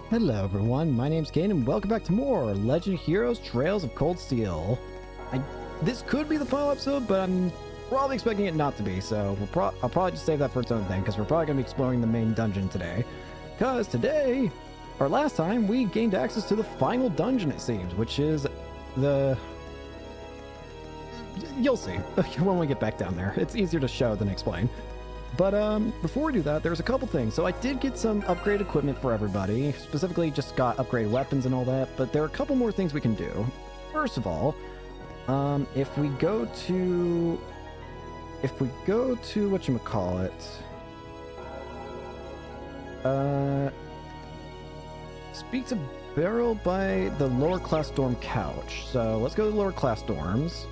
Hello everyone, my name's Kane and welcome back to more Legend of Heroes Trails of Cold Steel. This could be the final episode, but I'm probably expecting it not to be, so I'll probably just save that for its own thing, because we're probably going to be exploring the main dungeon today. Because today, or last time, we gained access to the final dungeon, it seems, which is the... You'll see when we get back down there. It's easier to show than explain. But before we do that, there's a couple things. So I did get some upgraded equipment for everybody. Specifically, just got upgraded weapons and all that. But there are a couple more things we can do. First of all, if we go to whatchamacallit, speak to Beryl by the lower class dorm couch. So let's go to the lower class dorms.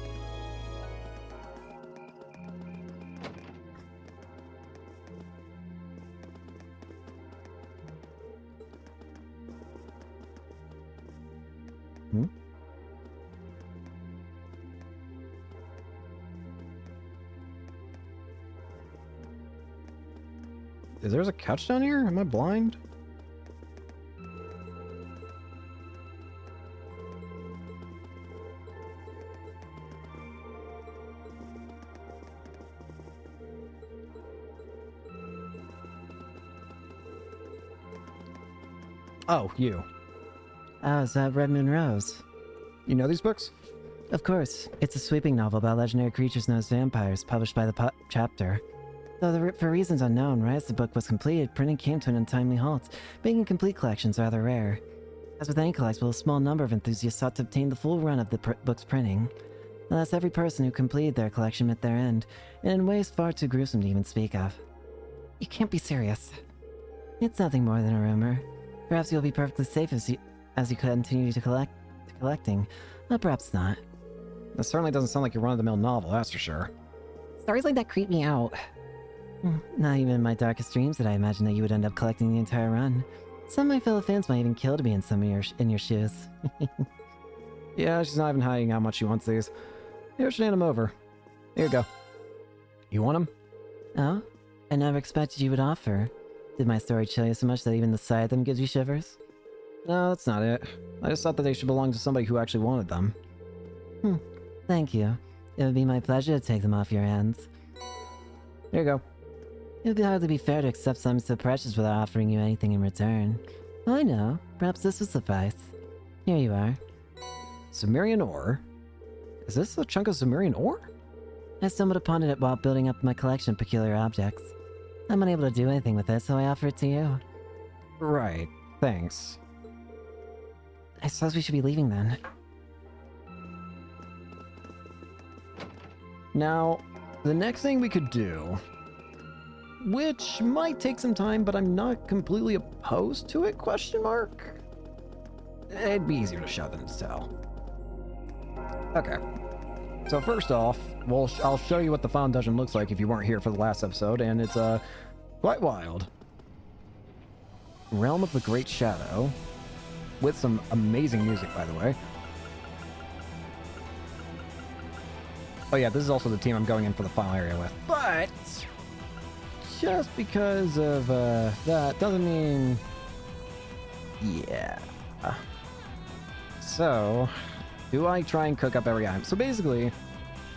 Is there a couch down here? Am I blind? Oh, you. Oh, is that Red Moon Rose? You know these books? Of course. It's a sweeping novel about legendary creatures known as vampires, published by the chapter. Though for reasons unknown, right as the book was completed, printing came to an untimely halt, making complete collections rather rare. As with any collectible, a small number of enthusiasts sought to obtain the full run of the book's printing. Alas, every person who completed their collection met their end, and in ways far too gruesome to even speak of. You can't be serious. It's nothing more than a rumor. Perhaps you'll be perfectly safe as you continue to collecting, but perhaps not. That certainly doesn't sound like your run-of-the-mill novel, that's for sure. Stories like that creep me out. Not even in my darkest dreams did I imagine that you would end up collecting the entire run. Some of my fellow fans might even kill to be in your shoes. Yeah, she's not even hiding how much she wants these. Here, should hand them over. Here you go. You want them? Oh? I never expected you would offer. Did my story chill you so much that even the sight of them gives you shivers? No, that's not it. I just thought that they should belong to somebody who actually wanted them. Thank you. It would be my pleasure to take them off your hands. Here you go. It would hardly be fair to accept something so precious without offering you anything in return. I know. Perhaps this will suffice. Here you are. Sumerian ore? Is this a chunk of Sumerian ore? I stumbled upon it while building up my collection of peculiar objects. I'm unable to do anything with it, so I offer it to you. Right. Thanks. I suppose we should be leaving then. Now, the next thing we could do, which might take some time, but I'm not completely opposed to it, question mark? It'd be easier to show than to tell. Okay. So first off, I'll show you what the final dungeon looks like if you weren't here for the last episode, and it's quite wild. Realm of the Great Shadow, with some amazing music, by the way. Oh yeah, this is also the team I'm going in for the final area with. But just because of that doesn't mean... Yeah. So, do I try and cook up every item? So basically,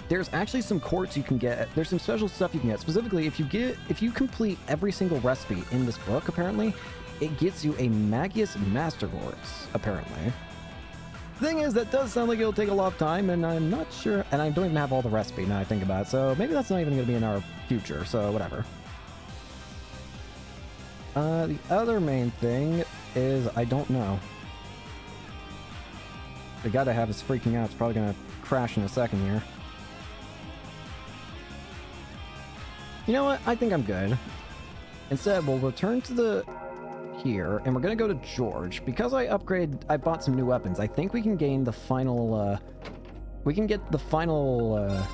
there's actually some quartz you can get. There's some special stuff you can get. Specifically, if you complete every single recipe in this book, apparently, it gets you a Magius Master Quartz, apparently. Thing is, that does sound like it'll take a lot of time, and I'm not sure, and I don't even have all the recipe now I think about it, so maybe that's not even going to be in our future, so whatever. The other main thing is I don't know. The guy I have is freaking out. It's probably going to crash in a second here. You know what? I think I'm good. Instead, we'll return to the... here, and we're gonna go to George. Because I bought some new weapons, I think we can gain the final, we can get the final,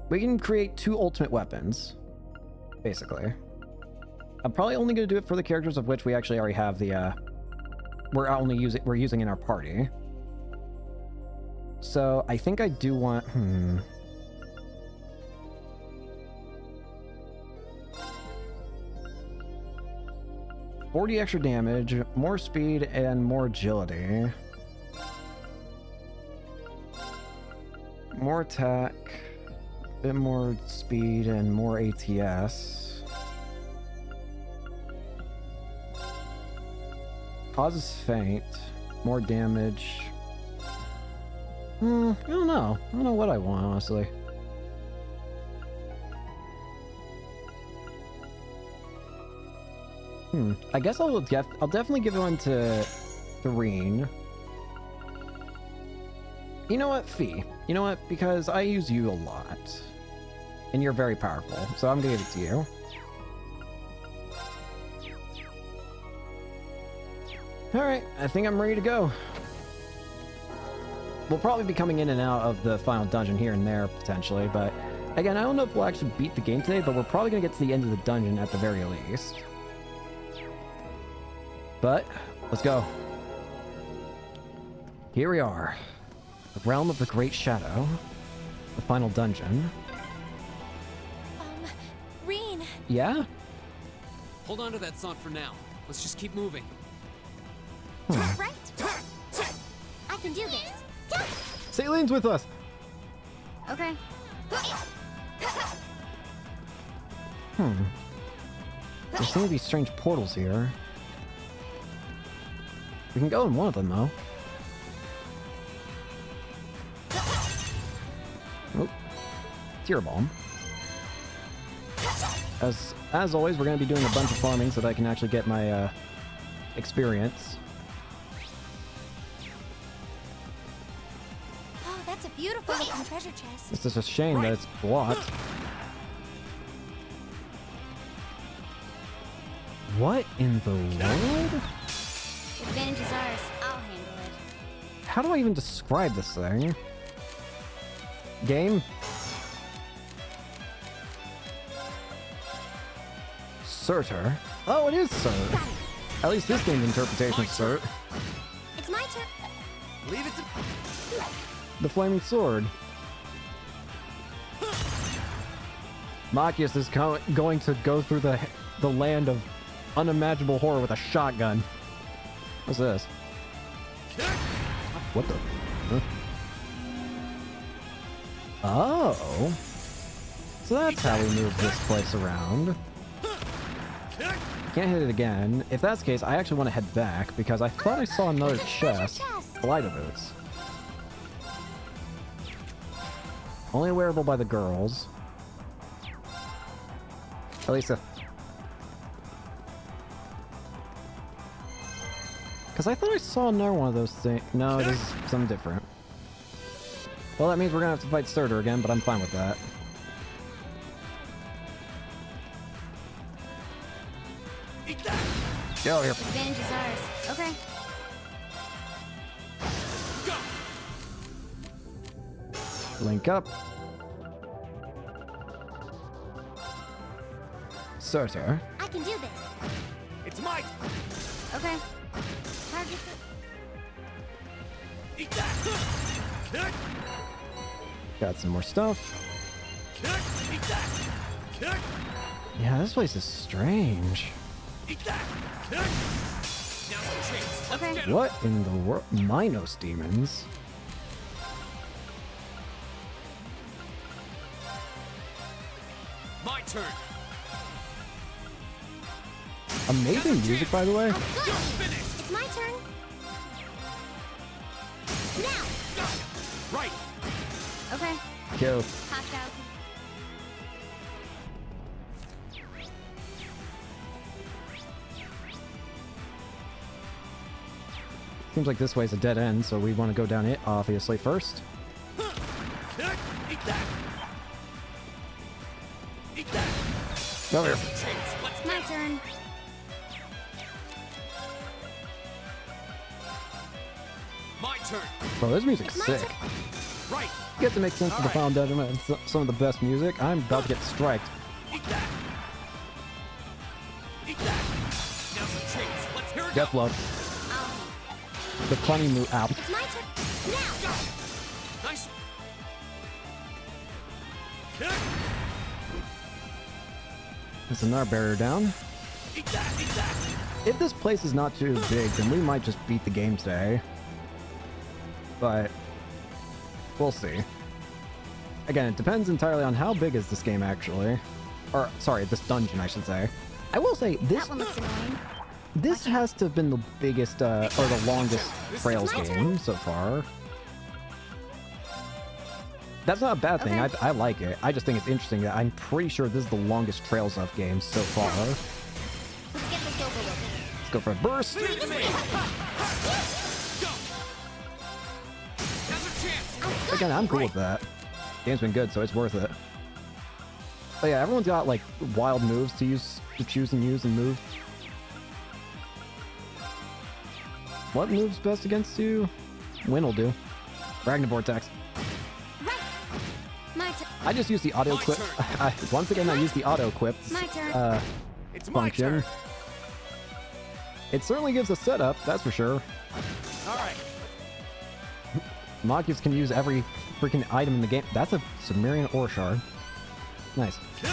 we can create 2 ultimate weapons, basically. I'm probably only gonna do it for the characters of which we actually already have the, we're using in our party. So, I think I do want, 40 extra damage, more speed, and more agility. More attack, a bit more speed, and more ATS. Causes faint, more damage. I don't know. I don't know what I want, honestly. I guess I'll definitely give one to Thoreen. You know what, Fee? You know what? Because I use you a lot. And you're very powerful, so I'm gonna give it to you. Alright, I think I'm ready to go. We'll probably be coming in and out of the final dungeon here and there, potentially, but again, I don't know if we'll actually beat the game today, but we're probably gonna get to the end of the dungeon at the very least. But, let's go. Here we are. The Realm of the Great Shadow. The final dungeon. Rean! Yeah? Hold on to that thought for now. Let's just keep moving. Right? I can do this. Saileen's with us! Okay. There seem to be strange portals here. We can go in one of them, though. Oh. Tear Bomb. As always, we're going to be doing a bunch of farming so that I can actually get my experience. Oh, that's a beautiful looking treasure chest. It's just a shame that it's blocked. What in the world? The advantage is ours. I'll handle it. How do I even describe this thing? Game? Surtur? Oh, it is Surt. At least this game's interpretation of Surt. It's my turn. Leave it to... The Flaming Sword. Machias is going to go through the land of unimaginable horror with a shotgun. What's this? What the? Huh? Oh. So that's how we move this place around. Can't hit it again. If that's the case, I actually want to head back because I thought I saw another chest. Glider boots. Only wearable by the girls. At least because I thought I saw another one of those things. No, it is something different. Well, that means we're gonna have to fight Surtur again, but I'm fine with that. Get over here. Advantage is ours. Okay. Link up. Surtur. I can do this. It's mine! Okay. Targets it. Eat that! Got some more stuff. Eat that! Yeah, this place is strange. Eat that! Now's the chance. Let's Okay. get 'em. What in the world? Minos demons? My turn. Amazing music, by the way. Good. It's my turn. Now. Right. Okay. Kill. Hot out. Seems like this way's a dead end, so we want to go down it, obviously, first. Eat that! Eat that! Go here. Chance. Let's My turn. My turn. Bro, this music's It's my sick. turn. Right. You get to make sense of the final dungeon and some of the best music. I'm about to get striked. Eat that. Eat that. Now's the chance. Let's hear it. Death Blow. I'll. The funny move out. It's my turn. Now. Nice. There's another barrier down. Eat that, eat that. If this place is not too big, then we might just beat the game today. But we'll see. Again, it depends entirely on how big is this game actually. Or, sorry, this dungeon, I should say. I will say, That one looks annoying. this has to have been the biggest, or the longest Trails game so far. That's not a bad thing. Okay. I like it. I just think it's interesting that I'm pretty sure this is the longest Trails of game so far. Let's get this over with. Let's go for a burst. Leave it to me. Go. Another chance. Again, I'm cool with that. Game's been good, so it's worth it. But yeah, everyone's got like wild moves to use, to choose and use and move. What moves best against you? Win will do. Ragnar Vortex. Right. My turn. I just use the auto My clip. turn. Once again, I use the auto equip My turn. It's my function. turn. It certainly gives a setup, that's for sure. All right. Mockers can use every freaking item in the game. That's a Sumerian ore shard. Nice. Kick.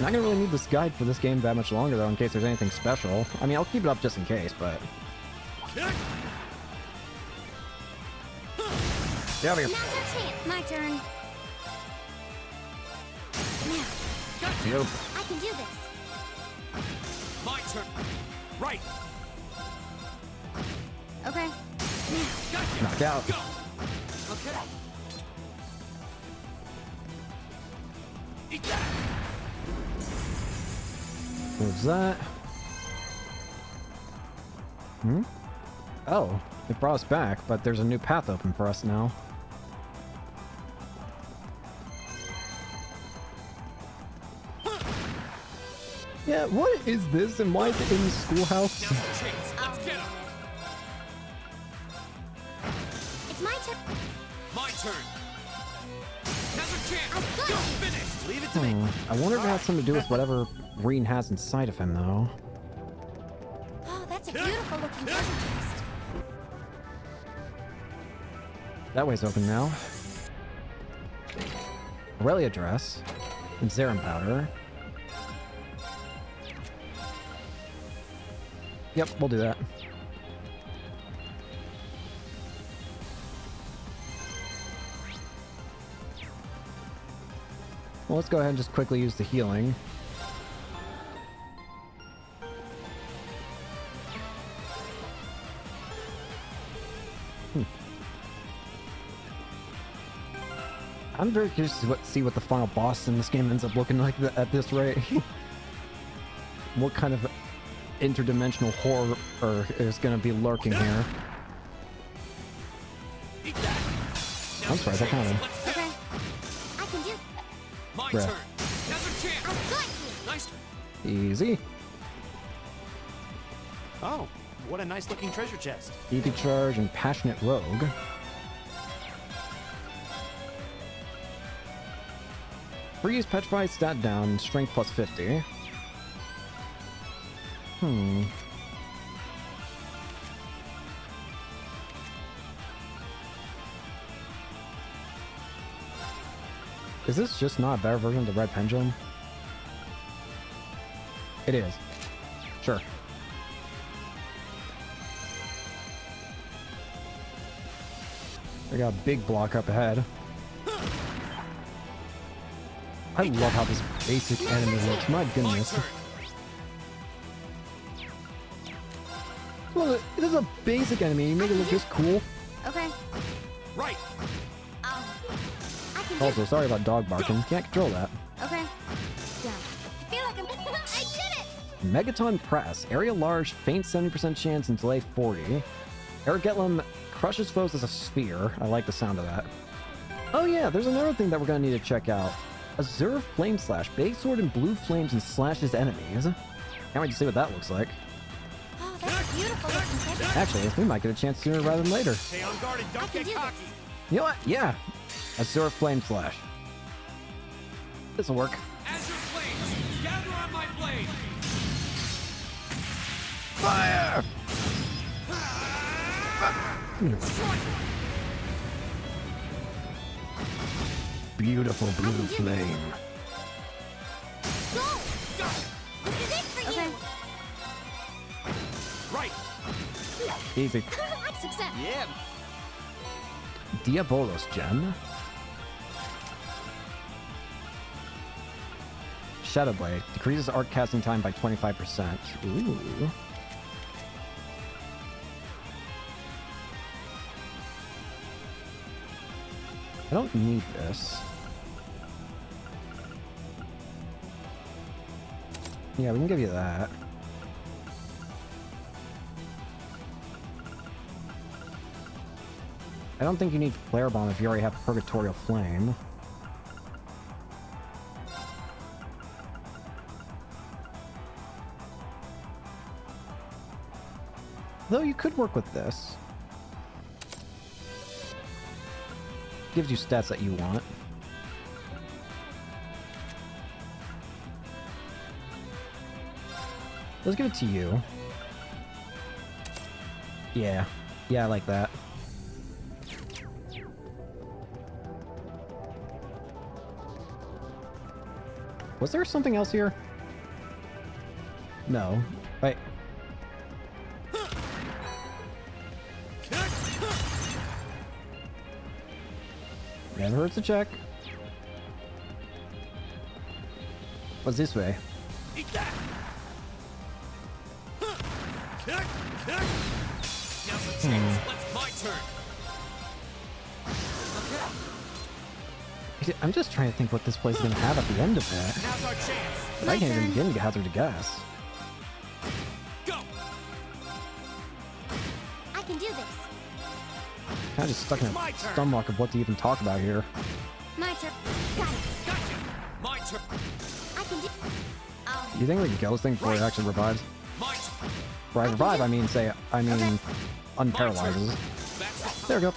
Not gonna really need this guide for this game that much longer though, in case there's anything special. I mean, I'll keep it up just in case, but Kick. get out of here. Now's our chance. My turn. Now, Gotcha. Yep. I can do this. My turn. Right. Okay. Now, Gotcha. Knock out. Go. Okay. Eat that. What was that? Hmm? Oh, it brought us back, but there's a new path open for us now. Yeah, what is this and why is it in the schoolhouse? Now's the chance. I'll Let's get handle him. it. It's my turn. My turn. Another chance. I've got Go. it. Finish. Leave it to me. I wonder if it has something to do with whatever Reen has inside of him, though. Oh, that's a beautiful looking treasure chest. That way's open now. Aurelia dress. And Zarin powder. Yep, we'll do that. Well, let's go ahead and just quickly use the healing. I'm very curious to see what the final boss in this game ends up looking like at this rate. What kind of interdimensional horror is going to be lurking here? Eat that. I'm sorry, that counted. Let's Okay. I can do. My Bruh. turn. Another chance. I've got you. Nice. Easy. Oh, what a nice looking treasure chest. EP Charge and Passionate Rogue. Freeze, Petrify, stat down, strength plus 50. Is this just not a better version of the Red Pendulum? It is. Sure. I got a big block up ahead. I love how this basic enemy looks. My My goodness. turn. Look, this is a basic enemy. You make it look this cool. Okay. Right. I'll. I can do. Also, sorry about dog barking. Can't control that. Okay. Done. I feel like I'm. I did it. Megaton Press. Area large, faint 70% chance, and delay 40. Ergetlam crushes foes as a sphere. I like the sound of that. Oh yeah, there's another thing that we're gonna need to check out. Azure Flame Slash. Big sword in blue flames and slashes enemies. Can't wait to see what that looks like. Oh, that's a beautiful looking treasure. Actually, we might get a chance sooner rather than later. Stay on guard and I don't can get do cocky. this. You know what? Yeah. Azure Flame Slash. This'll work. Azure flames, gather on my blade. Fire! Strike. Beautiful blue flame. Go. Go. Right. Easy. Success. Yeah. Diabolos gem. Shadow Blade decreases arc casting time by 25%. Ooh. I don't need this. Yeah, we can give you that. I don't think you need Flare Bomb if you already have Purgatorial Flame. Though you could work with this. Gives you stats that you want. Let's give it to you. Yeah. Yeah, I like that. Was there something else here? No. Wait. Never hurts to check. What's this way? Eat that. Kick. Kick. Now's a chance. It's my turn. Okay. I'm just trying to think what this place is going to have at the end of that. Now's our chance. But I can't even begin to hazard a guess. Go. I can do this. Kind of just stuck in a My turn. stomach of what to even talk about here. My turn. Got it. Gotcha. My turn. I can do. I'll You think we can kill this thing before it actually revives? My turn. By revive, I mean Okay. unparalyzes. That's There we go.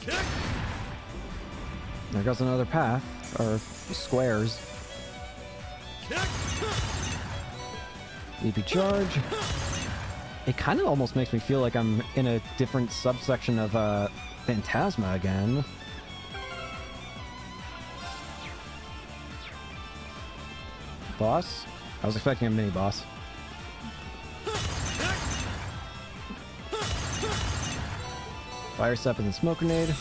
kick. There goes another path, or squares. Kick. EP charge. It kind of almost makes me feel like I'm in a different subsection of Phantasma again. Boss? I was expecting a mini boss. Fire step and then smoke grenade.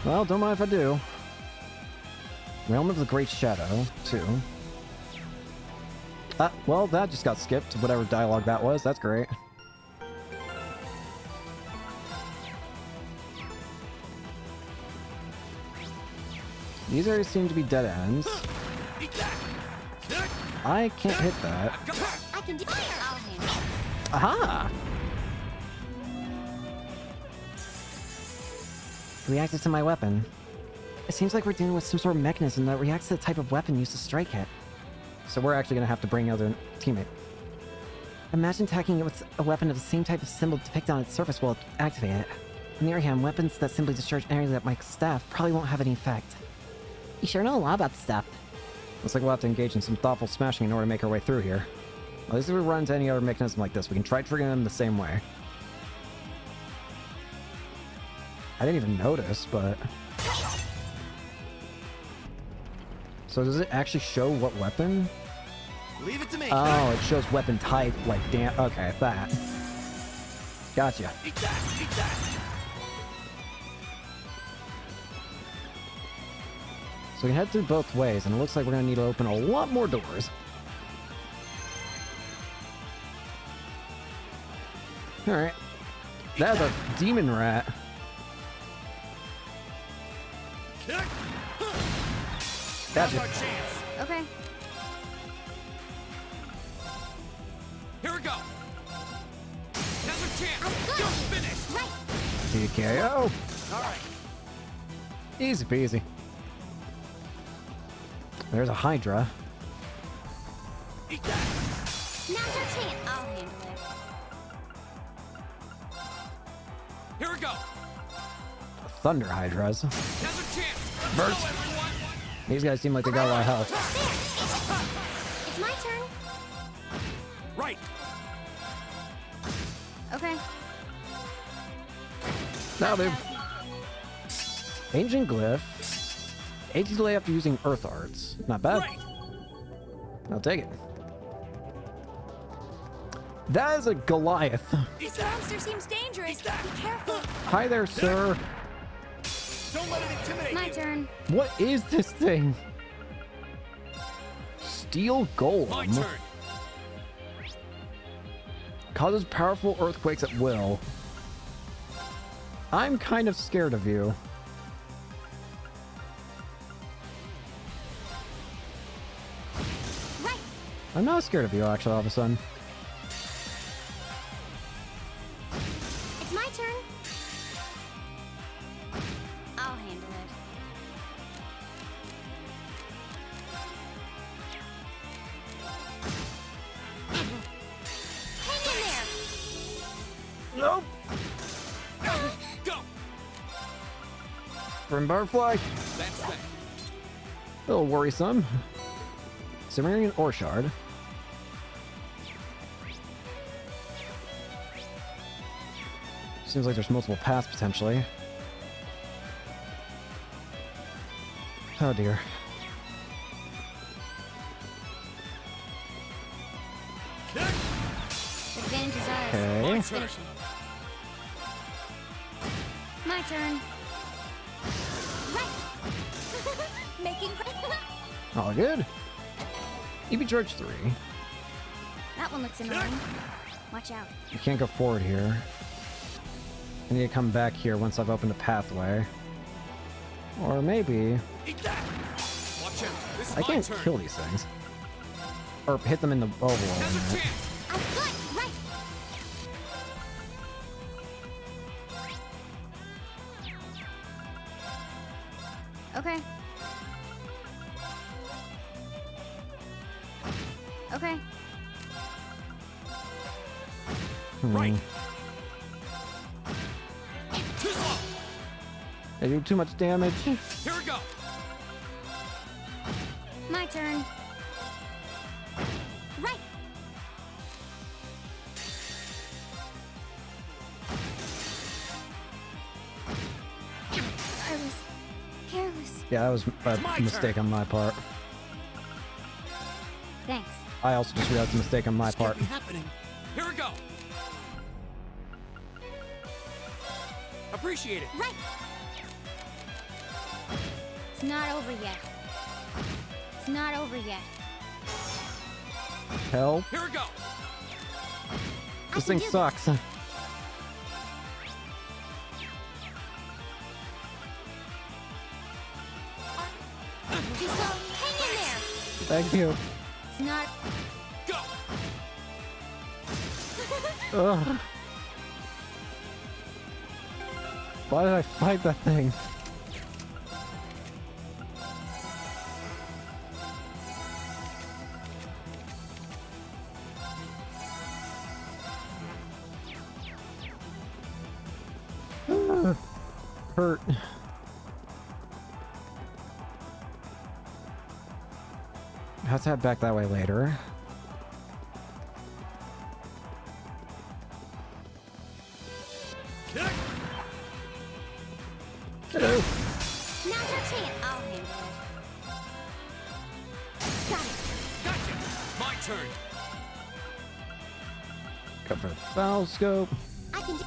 Well, don't mind if I do. Realm of the Great Shadow, too. Well, that just got skipped, whatever dialogue that was. That's great. These areas seem to be dead ends. Eat that. Kick. I can't hit that. I can do. I'll handle it. Aha! Reacted to my weapon. It seems like we're dealing with some sort of mechanism that reacts to the type of weapon used to strike it. So we're actually gonna have to bring another teammate. Imagine attacking it with a weapon of the same type of symbol depicted on its surface will activate it. On the other hand, weapons that simply discharge energy like my staff probably won't have any effect. You sure know a lot about the stuff. Looks like we'll have to engage in some thoughtful smashing in order to make our way through here. At least if we run into any other mechanism like this, we can try triggering them the same way. I didn't even notice, but... So does it actually show what weapon? Leave it to me. Oh, it shows weapon type, like damn. Okay, that. Gotcha. Eat that. Eat that. So we can head through both ways, and it looks like we're gonna need to open a lot more doors. Alright. That's a demon rat. Kick. Gotcha. Now's our chance. Okay. Here we go. Now's our chance. I'm You're good. finished. Right. TKO. All right. Easy peasy. There's a Hydra. Eat that. Now's your chance. I'll handle it. Here we go. Thunder Hydras. Now's our chance. Let's Burst. go, everyone. These guys seem like they got a lot of health. There. It's my turn. Right. Okay. Now, dude. Ancient Glyph. 80 delay after using Earth Arts. Not bad. Right. I'll take it. That is a Goliath. This monster seems dangerous. Be careful. Hi there, sir. Don't let it intimidate My you. turn. What is this thing? Steel Golem. My turn. Causes powerful earthquakes at will. I'm kind of scared of you. Right. I'm not scared of you, actually, all of a sudden. It's my turn. I'll handle it. Hang in there. Nope. Go. From Barfly. That's that. A little worrisome. Cimmerian Orchard. Seems like there's multiple paths potentially. Oh dear. Advantage is ours. Okay. My turn. Finish it. My turn. Right. Making. All good. EV Charge 3. That one looks annoying. Watch out. You can't go forward here. I need to come back here once I've opened a pathway. Or maybe Eat that. Watch out. This is I my can't turn. kill these things. Or hit them in the overall. Another chance. I'm good. Right. Okay. Okay. Right. Hmm. Too slow. They do too much damage. Here we go. My turn. Right. I was careless. Yeah, that was my a mistake on my part. Thanks. I also just realized a mistake on my This can't part. be happening. Here we go. Appreciate it. Right. It's not over yet. It's not over yet. Hell, Here we go. this can thing do sucks. Just hang in there. Thank you. It's not. Go. Ugh. Why did I fight that thing? Hurt. Have to head back that way later. Kick. Hello. Now's your chance. I'll handle it. Got it. Gotcha. My turn. Go for the foul scope. I can do.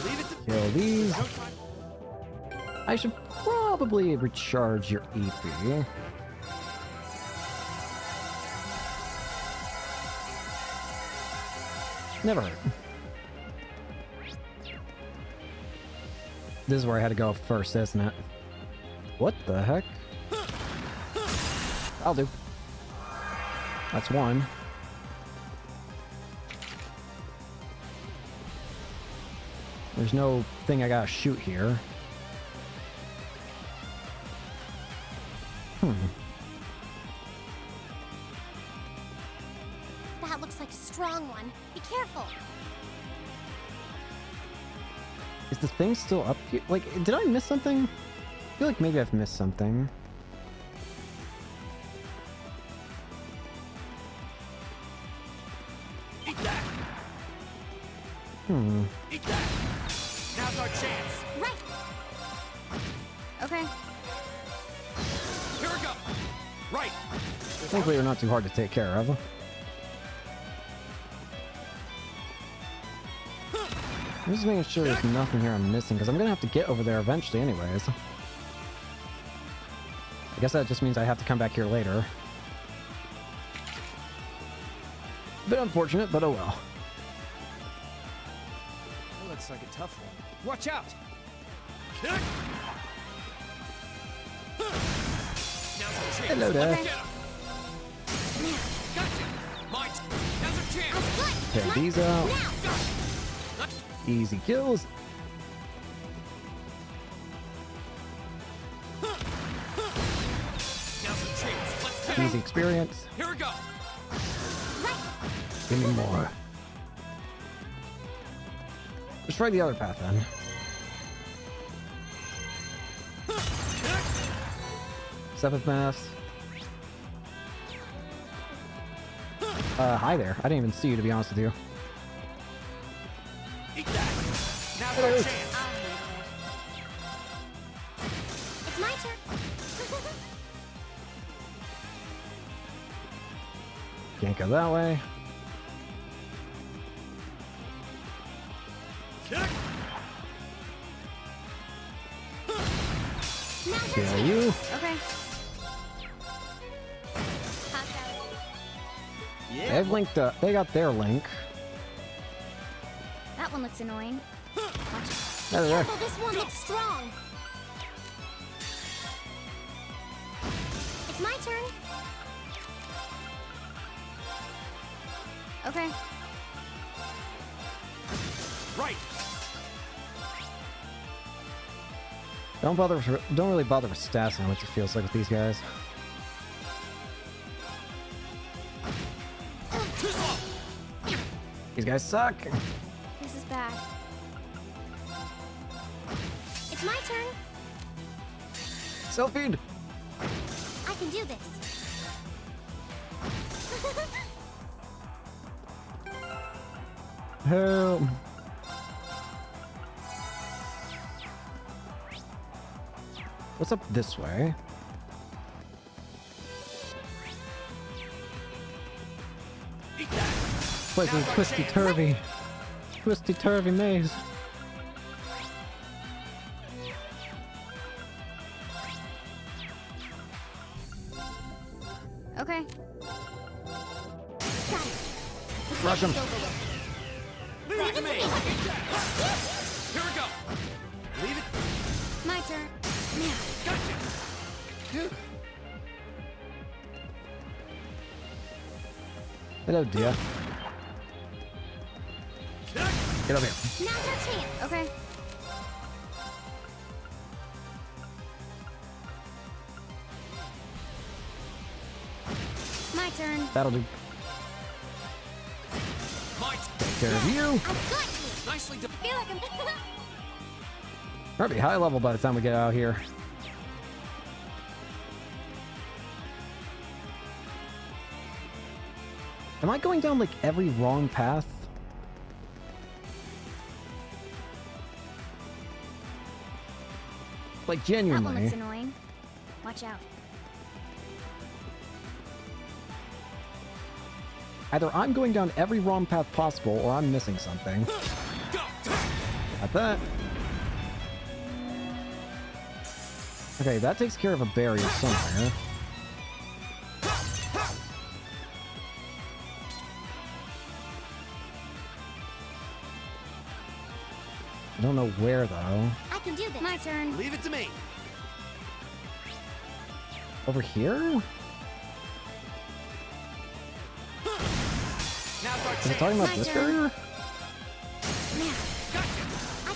Leave it to Kill these. No time. I should probably recharge your EP. Never hurt. This is where I had to go first, isn't it? What the heck? I'll do. That's one. There's no thing I gotta shoot here. That looks like a strong one. Be careful. Is the thing still up here? Like, did I miss something? I feel like maybe I've missed something. Eat that. Eat that. Now's our chance. Right. Okay. Here we go. Right. Thankfully, they're not too hard to take care of. I'm just making sure there's nothing here I'm missing, because I'm gonna have to get over there eventually anyways. I guess that just means I have to come back here later. Bit unfortunate, but oh well. That looks like a tough one. Watch out! Kick! Now's our chance. Hello there. Get him. Gotcha. My turn. Now's our chance. Tear these out. Now! Easy kills. Now's our chance. Let's get Easy him. experience. Here we go. Give me more. Let's try the other path then. Seventh math. Hi there. I didn't even see you, to be honest with you. Eat that! Now's Hello. our chance! I'll handle it. It's my turn. Can't go that way. Kick! Now's our Kill chance. you. Okay. Hot out. Yeah. They've linked up. They got their link. That one looks annoying. Watch out. Hello there. Careful, this one looks strong. It's my turn. Okay. Right! Don't really bother with stats on what it feels like with these guys. Too slow! These guys suck. This is bad. It's my turn. Self-feed. I can do this. Help. What's up this way? Eat that! Place is twisty-turvy. Twisty-turvy maze. Okay. Got it. Let's Rush get him. this over with. Leave it to me! Here we go. Leave it. My turn. Now. Gotcha! Hello, dear. Kick! Get over here. Now's our chance. Okay. My turn. That'll do. My turn. Take care of you. I've got you. Nicely done. I feel like I'm. Might be high level by the time we get out here. Am I going down like every wrong path? Like That one genuinely. looks annoying. Watch out. Either I'm going down every wrong path possible or I'm missing something. Go. Got that. Okay, that takes care of a barrier somewhere. I don't know where though. I can do this. My turn. Leave it to me! Over here? Now's our Is it chance! talking about My this turn. barrier? Now. I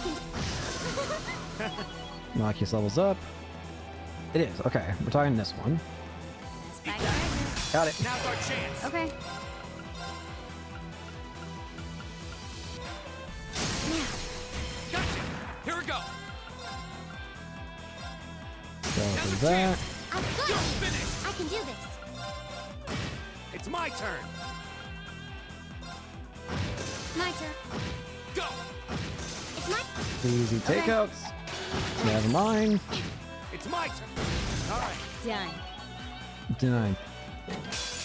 can. Marcus levels up. It is, okay. We're talking this one. Spike right Got it. Now's our chance! here. Okay. Now. Gotcha. Here we go. Go through that. I've got Go. you. Finish. I can do this. It's my turn! My turn. Go. It's my. Easy Okay. takeouts. Never mind. It's my turn! Alright. Done. Denied.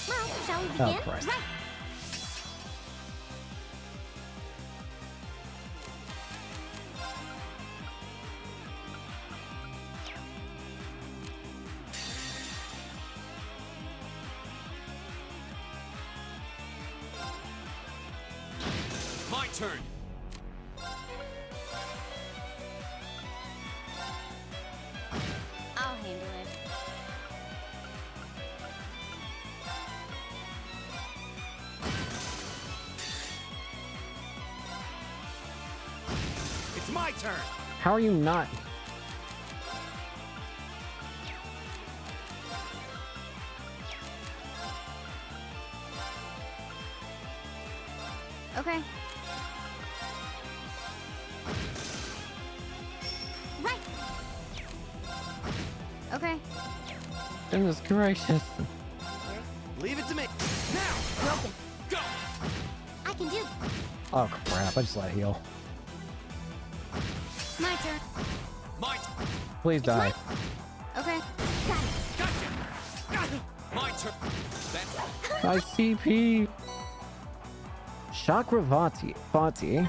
Well, shall we begin? Christ. Right. turn. I'll handle it. It's my turn. How are you not? Okay. Right. Okay. Goodness gracious. Leave it to me. Now. Broken. Go! I can do. Oh crap, I just let heal. My turn. My Please die. Okay. Got it. gotcha! My turn. That's My CP. Chakravati.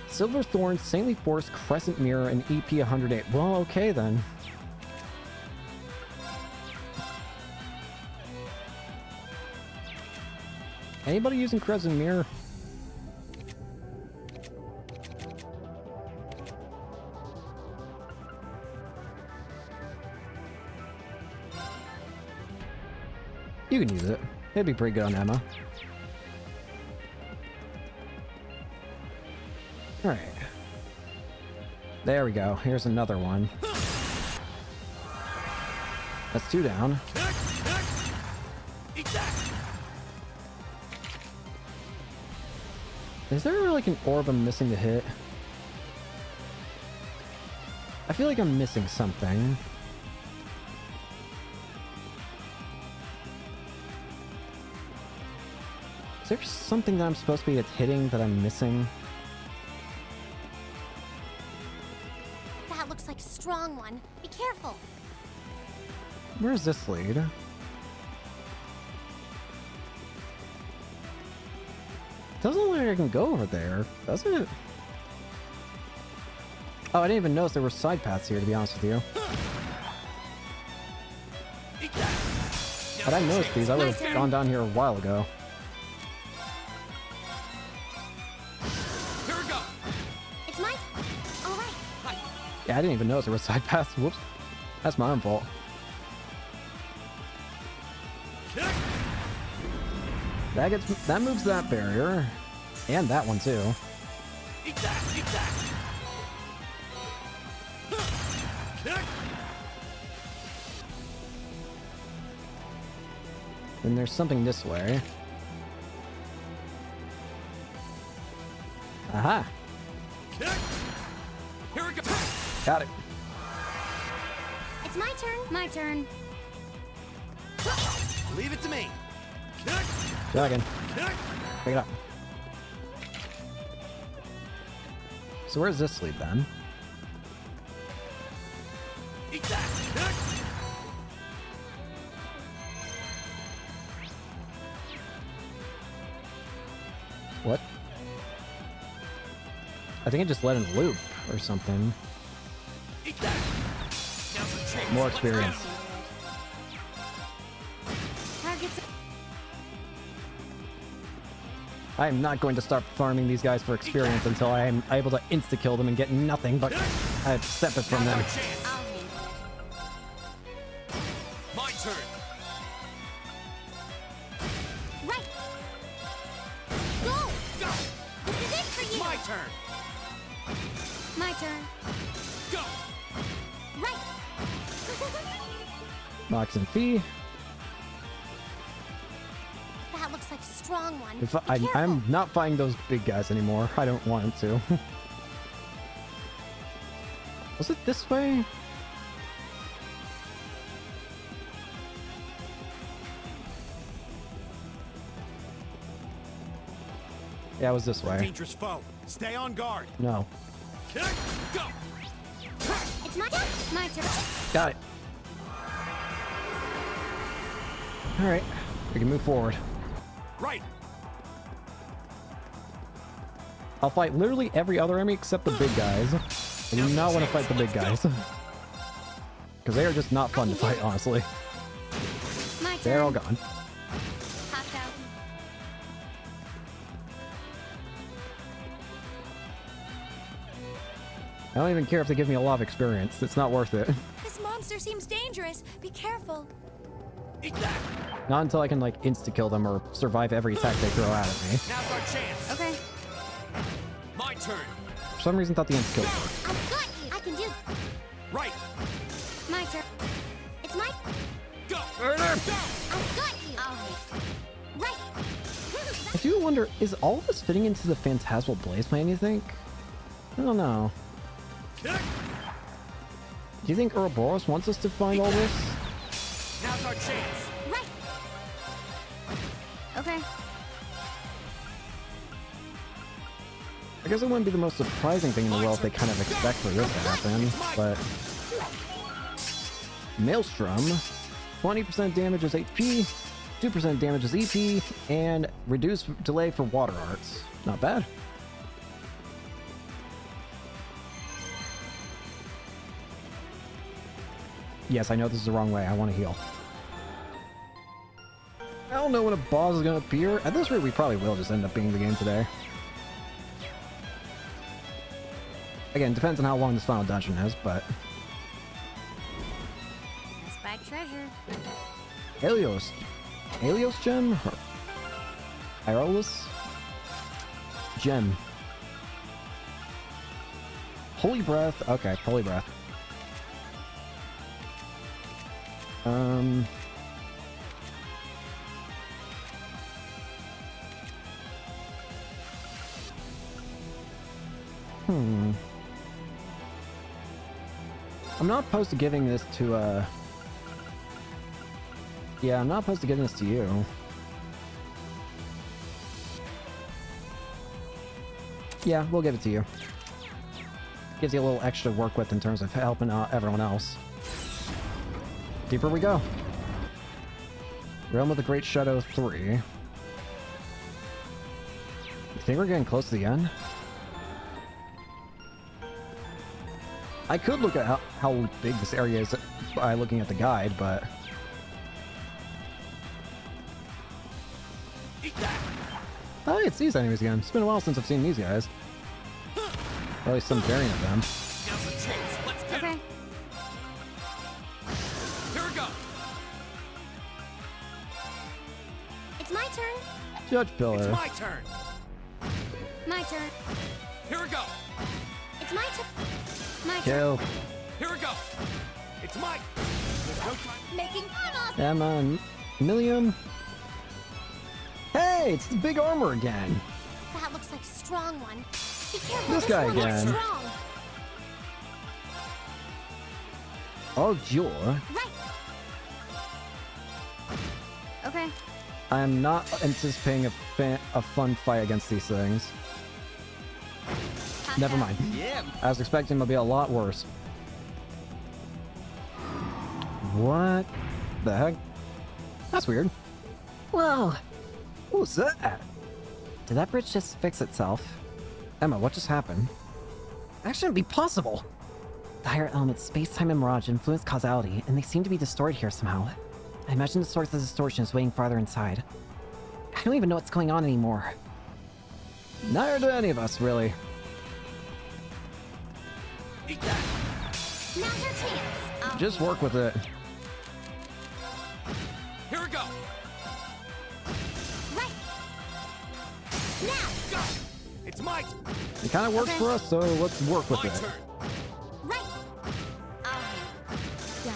Silverthorn, Saintly Force, Crescent Mirror, and EP 108. Well, okay then. Anybody using Crescent Mirror? You can use it. It'd be pretty good on Emma. Alright. There we go. Here's another one. That's 2 down. eat that! Is there like an orb I'm missing to hit? I feel like I'm missing something. Is there something that I'm supposed to be hitting that I'm missing? That looks like a strong one. Be careful. Where does this lead? Doesn't look like I can go over there, does it? Oh, I didn't even notice there were side paths here, to be honest with you. Eat that! Had I noticed these, I would have gone down here a while ago. Here we go! It's my. All right. Hi. Yeah, I didn't even notice there were side paths. Whoops. That's my own fault. That moves that barrier. And that one too. Eat that! Eat that! Then there's something this way. Aha! Here we go! Got it. It's my turn. My turn. Leave it to me. Dragon. Pick it up. So where does this lead then? Eat that! What? I think it just let in loop or something. Eat that! Now's the chance. More Let's experience. go. Targets. I am not going to start farming these guys for experience until I am able to insta-kill them and get nothing but a separate from them. Another chance. I'll handle it. My turn. Right. Go. Go! This is it for you. My turn. My turn. Go! Right. Mox and Fee. That looks like a strong one. If Be I'm careful. not fighting those big guys anymore. I don't want to. Was it this way? Yeah, it was this way. Dangerous foe. Stay on guard. No. Go! It's my turn. My turn. Got it. Alright. We can move forward. Right. I'll fight literally every other enemy except the big guys. I do not want to fight the big guys. Because they are just not fun to fight, honestly. My turn. They're all gone. Hostile. I don't even care if they give me a lot of experience. It's not worth it. This monster seems dangerous. Be careful. Eat that! Not until I can, like, insta-kill them or survive every attack they throw out at me. Now's our chance. Okay. My turn. For some reason, thought the insta-kill worked. I've got you. I can do. Right. My turn. It's my. Go. I've got you. I'll hit. Right. I do wonder, is all of this fitting into the Phantasmal Blaze plan, you think? I don't know. Kick. Do you think Ouroboros wants us to find all this? Now's our chance. Right. Okay. I guess it wouldn't be the most surprising thing in the world if they kind of expect for this to happen, but... Maelstrom, 20% damage is HP, 2% damage is EP, and reduced delay for water arts. Not bad. Yes, I know this is the wrong way. I want to heal. I don't know when a boss is going to appear. At this rate, we probably will just end up being the game today. Again, depends on how long this final dungeon is, but... Spike treasure. Helios. Helios gem? Hyrolus? Gem. Holy breath. Okay, holy breath. I'm not opposed to giving this to, yeah, I'm not opposed to giving this to you. Yeah, we'll give it to you. Gives you a little extra to work with in terms of helping out everyone else. Deeper we go. Realm of the Great Shadow 3. You think we're getting close to the end? I could look at how big this area is by looking at the guide, but... Eat that. Oh, it's these enemies again. It's been a while since I've seen these guys. Or at least some variant of them. Now's our chance. Let's get Okay. it. Here we go. It's my turn. Judge Pillar. It's my turn. My turn. Here we go. It's my turn. My turn. Kill. Here we go. It's my. There's no time. Making fun of. Emma. Millium. Hey, it's the big armor again. That looks like a strong one. Be careful. This guy one looks again. strong. Oh, Jor. Right. Okay. I'm not anticipating a fun fight against these things. Pass Never out. mind. Yeah. I was expecting it to be a lot worse. What the heck? That's weird. Whoa! What was that? Did that bridge just fix itself? Emma, what just happened? That shouldn't be possible. The higher elements, space-time and mirage, influence causality, and they seem to be distorted here somehow. I imagine the source of the distortion is waiting farther inside. I don't even know what's going on anymore. Neither do any of us, really. Eat that. Now's your chance. I'll Just handle work with it. Here we go. it. Right. Now. Go. It's my. It kind of works Okay. for us, so let's work with My it. turn. Right. I'll handle it. Done.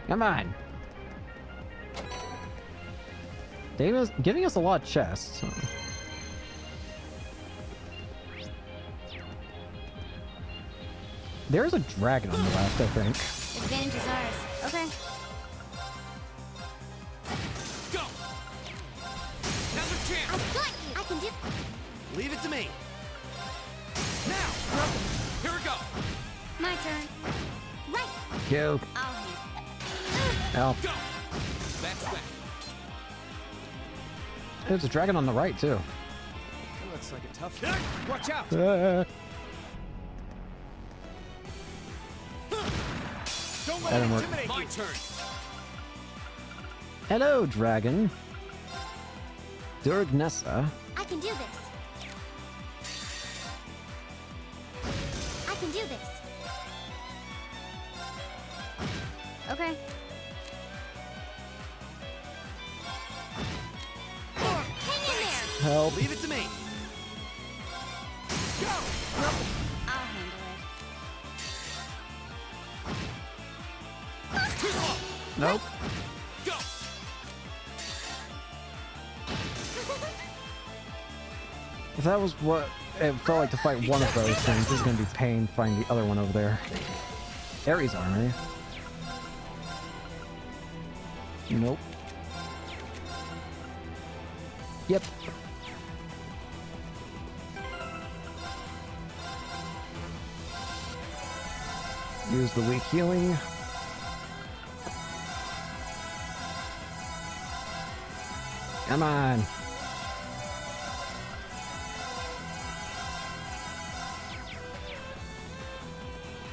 Come on. Giving us a lot of chests. There's a dragon on the left, I think. Advantage is ours. Okay. Go. Now's our chance. I've got you. I can do. Leave it to me. Now. Here we go. My turn. Right. Kill. I'll handle Help. Go. That's that. There's a dragon on the right, too. That looks like a tough one. Watch out. Don't That let didn't it work. intimidate My turn. Hello, dragon. Durgnessa. it. I can do this. do this. Okay. Hang in there. Help. Leave it to me. Go! I'll handle it. Too slow. Nope. Go. If that was what it felt like to fight one of those things, this is gonna be pain finding the other one over there. Ares armory. Nope. Yep. Use the weak healing. Come on.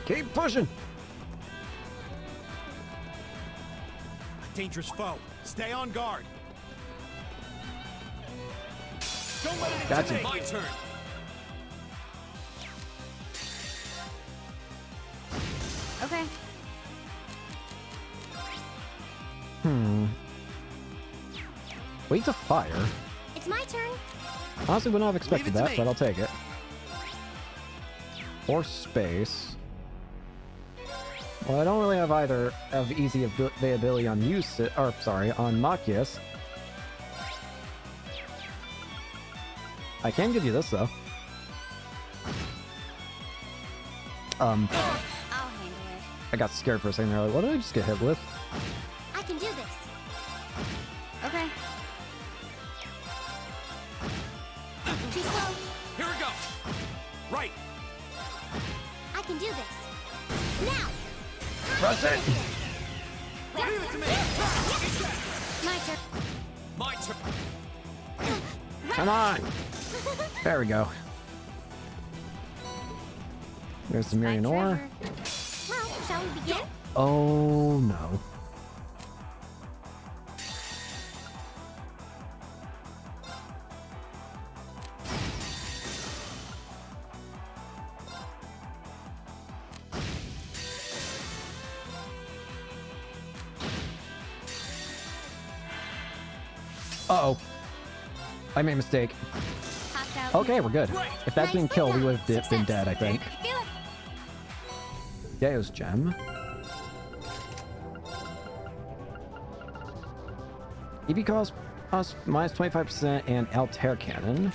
Keep pushing. A dangerous foe. Stay on guard. Don't let it Gotcha. intimidate My you. turn. Okay. Wait to fire. It's my turn. Honestly, would not have expected Leave it to that, me. but I'll take it. Or space. Well, I don't really have either of easy availability on on Machias. I can give you this though. I'll handle it. I got scared for a second there. Like, what did I just get hit with? I can do this. Okay. Too slow. Here we go. Right. I can do this. Now. Press it! Leave it to me. My turn. My turn. Come on! There we go. There's the Mirian ore. Treasure. Well, shall we begin? Oh no. Uh-oh. I made a mistake. Hostile. Okay, we're good. If that didn't kill, we would have been Success. dead, I think. Feel it. Deo's gem. EB cost us minus 25% and Altair cannon.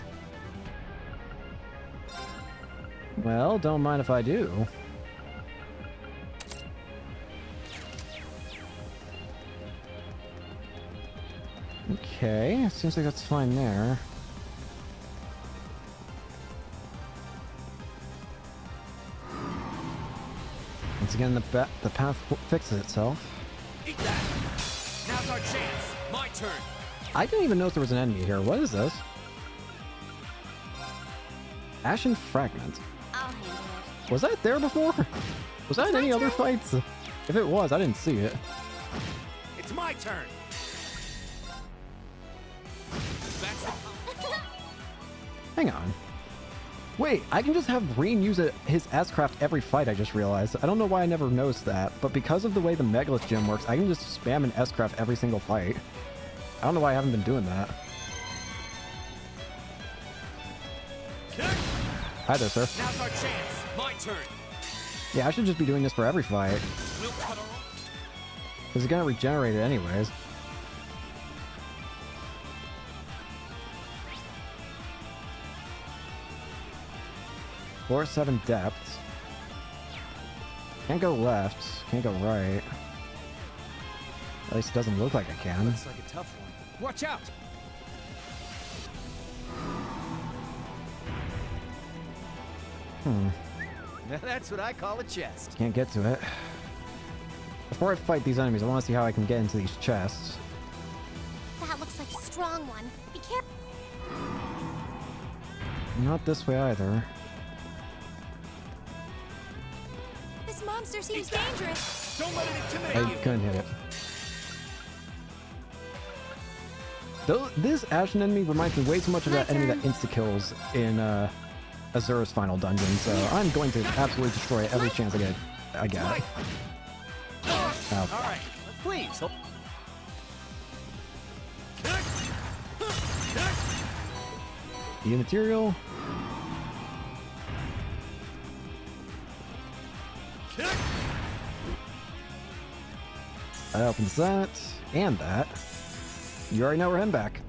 Well, don't mind if I do. Okay, seems like that's fine there. Once again, the path fixes itself. Eat that. Now's our chance. My turn. I didn't even know there was an enemy here. What is this? Ashen Fragment. I'll handle it. Was that there before? Was that in any other fights? If it was, I didn't see it. It's my turn. That's the Hang on. Wait, I can just have Reen use his S-Craft every fight, I just realized. I don't know why I never noticed that, but because of the way the Megalith gem works, I can just spam an S-Craft every single fight. I don't know why I haven't been doing that. Hi there, sir. Now's our chance. my turn. Yeah, I should just be doing this for every fight, We'll cut her off. because it's gonna regenerate it anyways. Floor 7 depth. Can't go left. Can't go right. At least it doesn't look like I can. Looks like a tough one. Watch out. Now that's what I call a chest. Can't get to it. Before I fight these enemies, I want to see how I can get into these chests. That looks like a strong one. Be careful. Not this way either. This monster seems dangerous. Don't let it intimidate I you. couldn't hit it. Though this Ashen enemy reminds me way too much of My that enemy turn. that insta-kills in Azura's final dungeon, so I'm going to absolutely destroy every chance I get. Right. Oh. All right. Please. E material. That opens that and that. You already know we're heading back.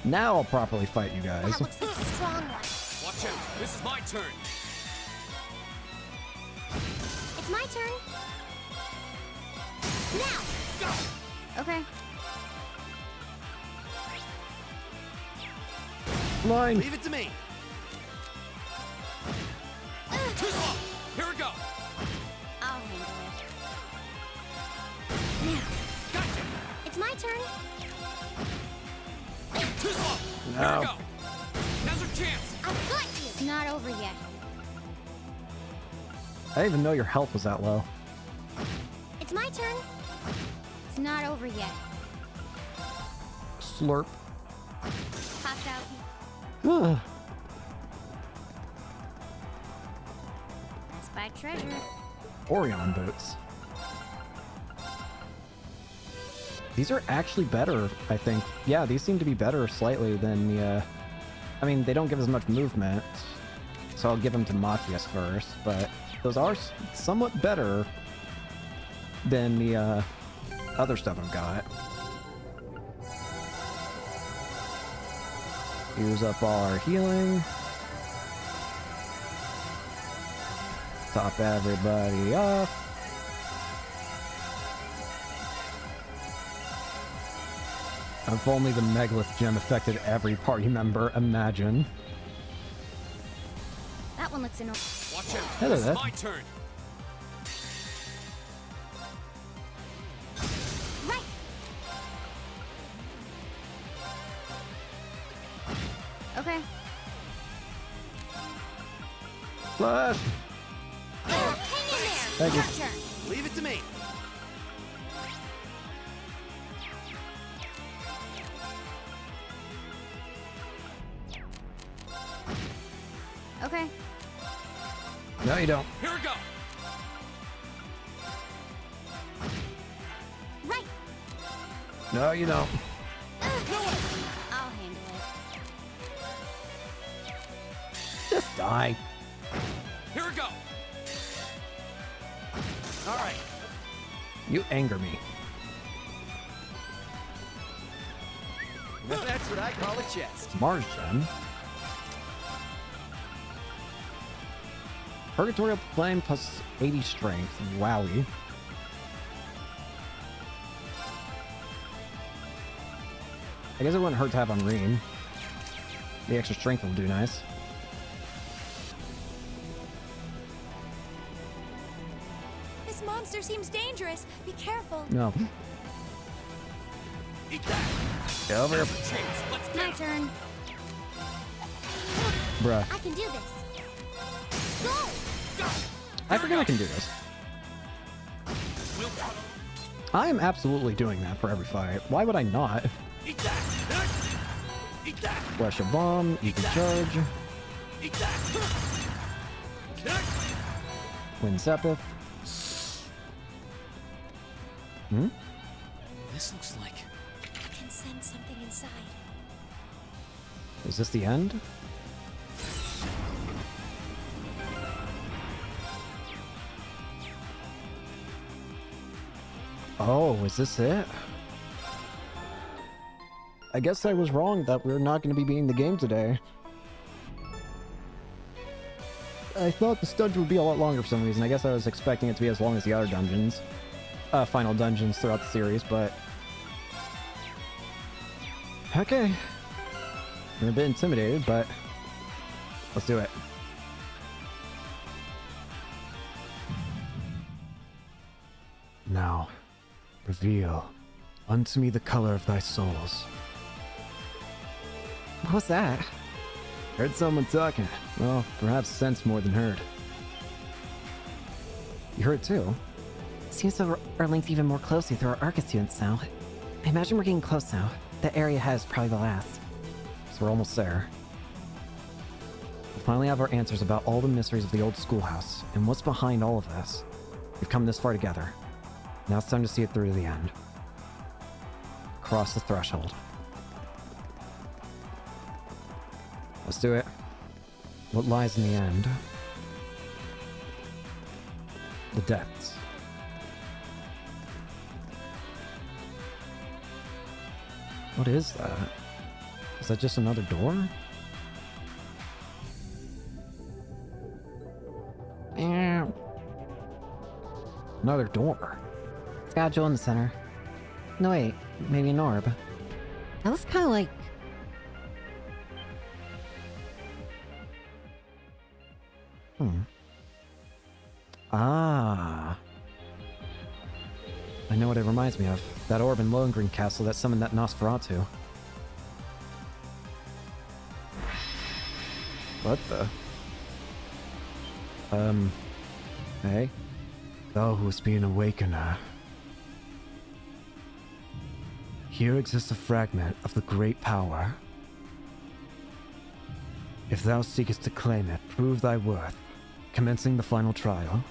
Now I'll properly fight you guys. That looks like a strong one. Watch out. This is my turn. It's my turn. Now. Go. Okay. Line. Leave it to me. Too slow. Here we go. I'll handle it. Now. Gotcha. It's my turn. Too slow. Here No. we go. Now's your chance. I've got you. It's not over yet. I didn't even know your health was that low. It's my turn. It's not over yet. Slurp. Popped out. Ugh. I spy treasure. Orion boots. These are actually better, I think. Yeah, these seem to be better slightly than the, I mean, they don't give as much movement, so I'll give them to Machias first, but those are somewhat better than the, other stuff I've got. Use up all our healing. Top everybody off. If only the Megalith gem affected every party member, imagine. That one looks annoying. Watch out. Hello This there. is my turn. Right. Okay. Flash! Hang in there. Thank you. Your turn. Leave it to me. Okay. No, you don't. Here we go. Right. No, you don't. I'll handle it. Just die. Here we go. All right. You anger me. That's what I call a chest. Mars gem. Purgatorial Flame plus 80 strength. Wowie. I guess it wouldn't hurt to have on Reen. The extra strength will do nice. This monster seems dangerous. Be careful. No. Eat that. Get over here. Now's your chance. Let's My get him. turn. Bruh. I can do this. Go. Go. I forget I can do this. We'll cut. I am absolutely doing that for every fight. Why would I not? Eat that. Eat that. Flash a bomb, you can charge. Eat that. Win Sepith. Hmm? This looks like. I can sense something inside. Is this the end? Oh, is this it? I guess I was wrong that we're not going to be beating the game today. I thought this dungeon would be a lot longer for some reason. I guess I was expecting it to be as long as the other dungeons. Final dungeons throughout the series, but... Okay. I'm a bit intimidated, but... Let's do it. Now, reveal unto me the color of thy souls. What was that? Heard someone talking. Well, perhaps sense more than heard. You heard too? Seems though we're linked even more closely through our Arca students now. I imagine we're getting close now. That area ahead is probably the last. We're almost there. We finally have our answers about all the mysteries of the old schoolhouse and what's behind all of this. We've come this far together. Now it's time to see it through to the end. Cross the threshold. Let's do it. What lies in the end? The depths. What is that? Is that just another door? Another door. It's got a jewel in the center. No, wait. Maybe an orb. That looks kind of like... Ah. I know what it reminds me of. That orb in Lohengrin Castle that summoned that Nosferatu. What the? Hey? Thou who hast been awakener. Here exists a fragment of the great power. If thou seekest to claim it, prove thy worth, commencing the final trial.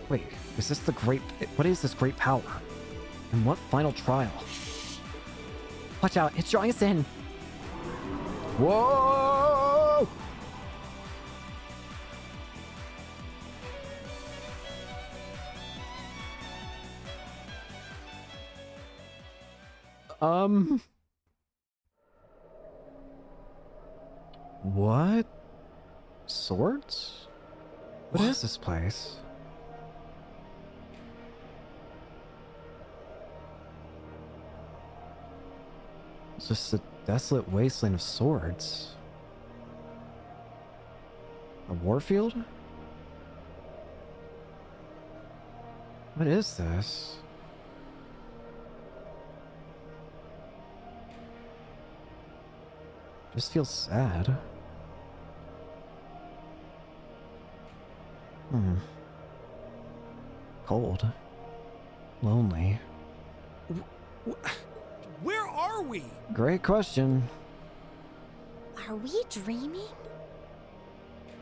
Wait, is this the great... What is this great power? And what final trial? Watch out, it's drawing us in! Whoa! What? Swords? What is this place? It's just a desolate wasteland of swords. A warfield? What is this? Just feels sad. Cold. Lonely. Where are we? Great question. Are we dreaming?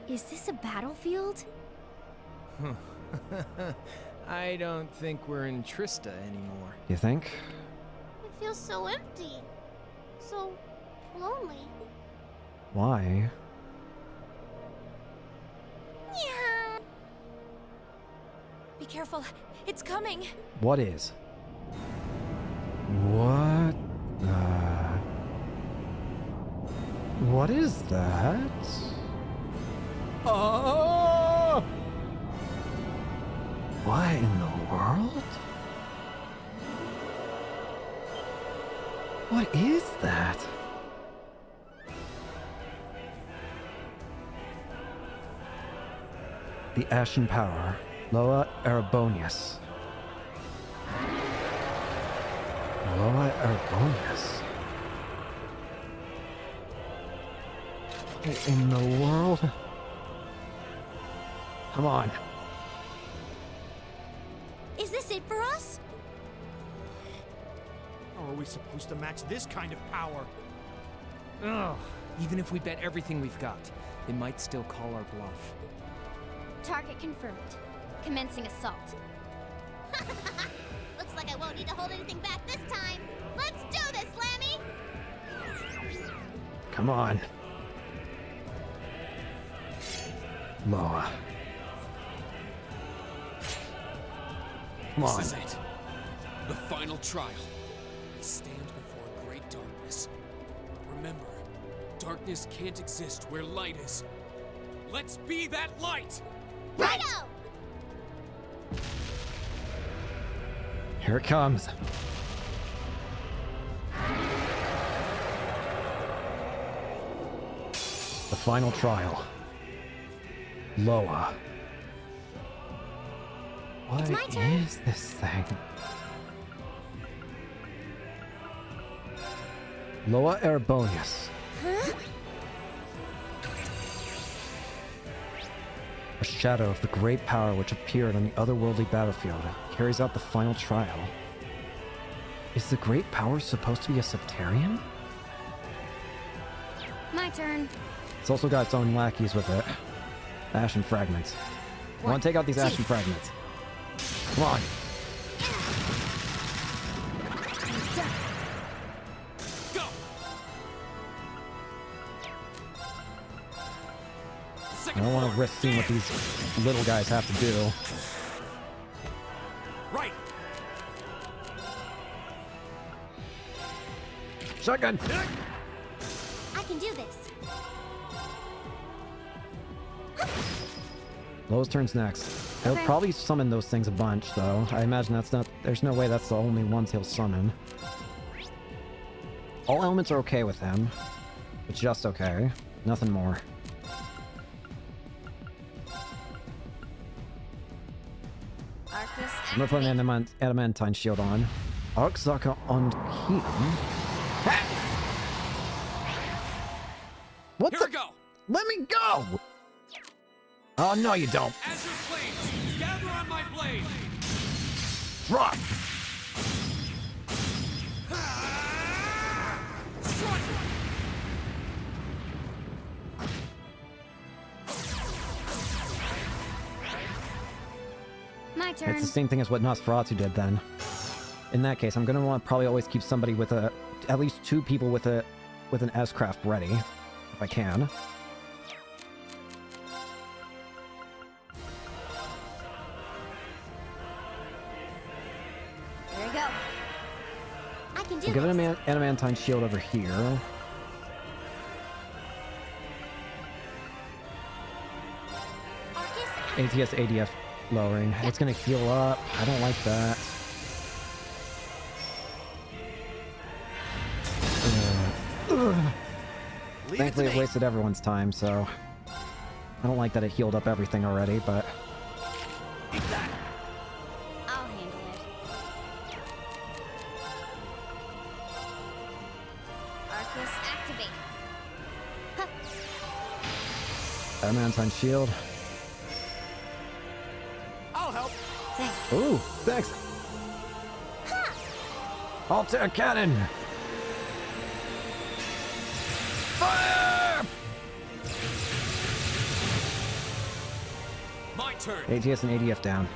Is this a battlefield? I don't think we're in Trista anymore. You think? It feels so empty. So lonely. Why? Yeah. Be careful. It's coming. What is? What the... What is that? Oh! What in the world? What is that? The Ashen Power, Loa Erebonius. Loa Erebonius? What in the world? Come on. Is this it for us? How are we supposed to match this kind of power? Ugh. Even if we bet everything we've got, it might still call our bluff. Target confirmed. Commencing assault. Looks like I won't need to hold anything back this time. Let's do this, Lammy! Come on. Loa. Come on. This is it. The final trial. We stand before great darkness. Remember, darkness can't exist where light is. Let's be that light! Righto! Here it comes. The final trial. Loa. What my turn. is this thing? Loa Erebonius. Huh? A shadow of the great power which appeared on the otherworldly battlefield, carries out the final trial. Is the Great Power supposed to be a Septarian? My turn. It's also got its own lackeys with it. Ashen Fragments. I want to take out these Ashen Fragments. Come on. Go! I don't want to risk seeing what these little guys have to do. Right! Shotgun! I can do this. Lowe's turns next. He'll Okay. probably summon those things a bunch, though. I imagine that's not... There's no way that's the only ones he'll summon. All elements are okay with him. But just okay. Nothing more. Arcus I'm gonna put an adamantine shield on. Arczaka on Keen. What Here the? we go! Let me go! Oh, no, you don't. Azure flames, gather on my blade! Drop! Strike! My turn. It's the same thing as what Nosferatu did then. In that case, I'm gonna want to probably always keep somebody with at least 2 people with an S-craft ready, if I can. There we go. I can do We'll give it this. an adamantine shield over here. Arcus ATS ADF lowering. It's gonna heal up. I don't like that. Thankfully, it wasted everyone's time, so I don't like that it healed up everything already, but I'll handle it. Arcus activate. Huh. adamantine shield. I'll help! Thanks. Ooh, thanks. Altair cannon. Fire! My turn! ATS and ADF down.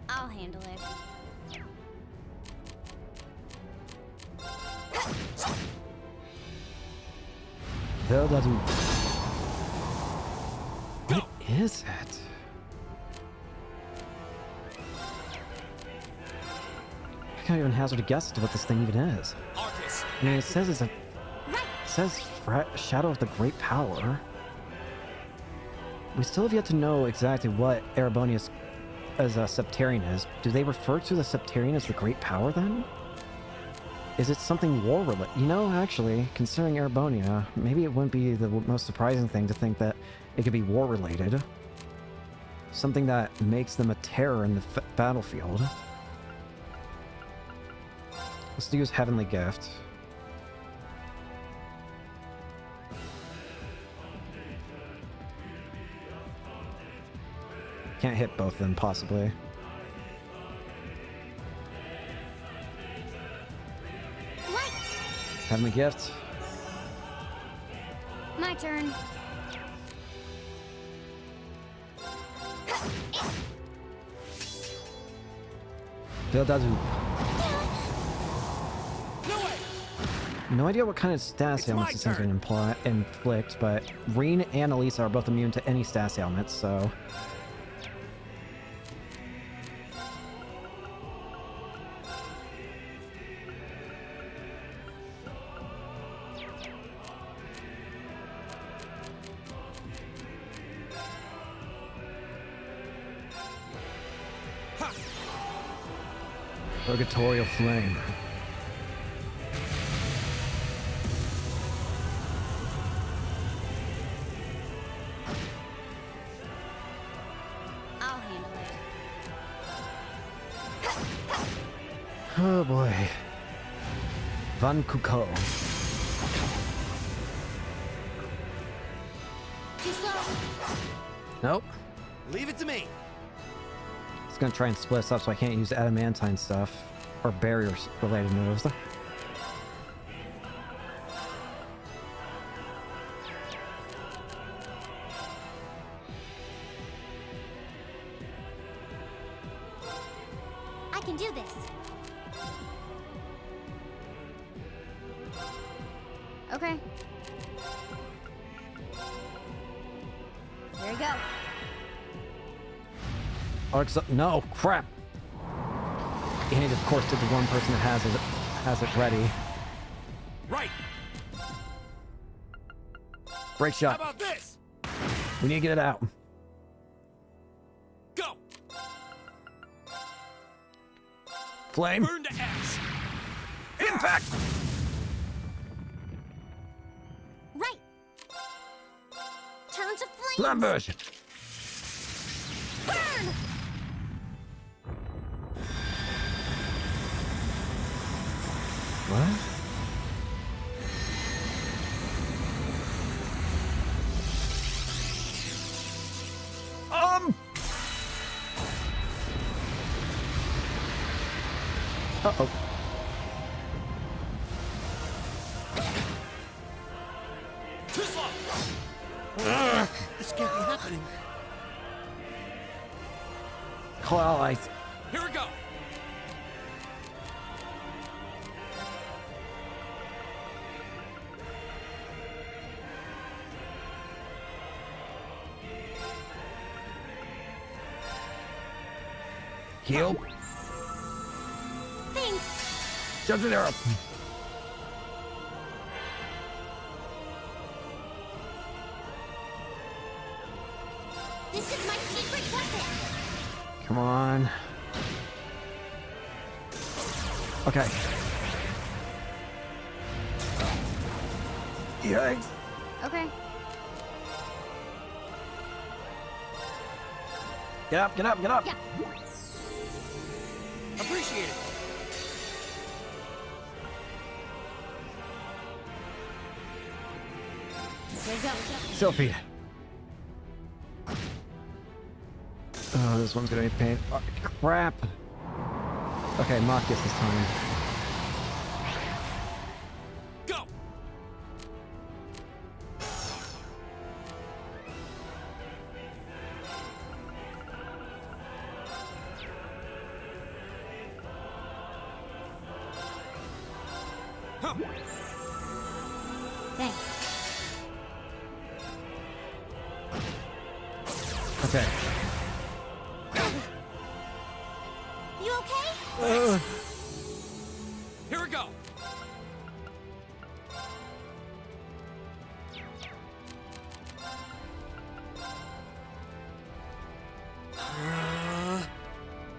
I'll handle it. Though doesn't. What is it? I can't even hazard a guess to what this thing even is. Arcus! I mean, it says it's a. Right. It says Shadow of the Great Power. We still have yet to know exactly what Erebonius as a Septarian is. Do they refer to the Septarian as the Great Power then? Is it something war-related? You know, actually, considering Erebonia, maybe it wouldn't be the most surprising thing to think that it could be war-related. Something that makes them a terror in the battlefield. Let's use Heavenly Gift. Can't hit both of them, possibly. Light. Heavenly Gift. My turn. Vildazu. No way! No idea what kind of status It's my ailments this thing turn. can inflict, but Reen and Elisa are both immune to any status ailments, so... Ha! Purgatorial Flame. I'll handle it. Oh boy. Van Kuko. Too slow. Nope. Leave it to me. It's gonna try and split us up, so I can't use adamantine stuff or barriers related moves. I can do this. Okay. Here we go. No, crap. And of course, to the one person that has it ready. Right. Break How shot. about this? We need to get it out. Go. Flame. Burn to ash. Impact. Right. Turn to flames. Flamberge. Burn. What? Uh-oh. Too slow. This can't be happening. Call allies. Here we go. Heal. Thanks. Jump to there. This is my secret weapon. Come on. Okay. Yikes. Okay. Get up, get up, get up. Yeah. Appreciate it. Here we go. Sylphie. Oh, this one's gonna be a pain. Oh, crap. Okay, Marcus this time. Go. Huh. Thanks. Okay. You okay? Here we go.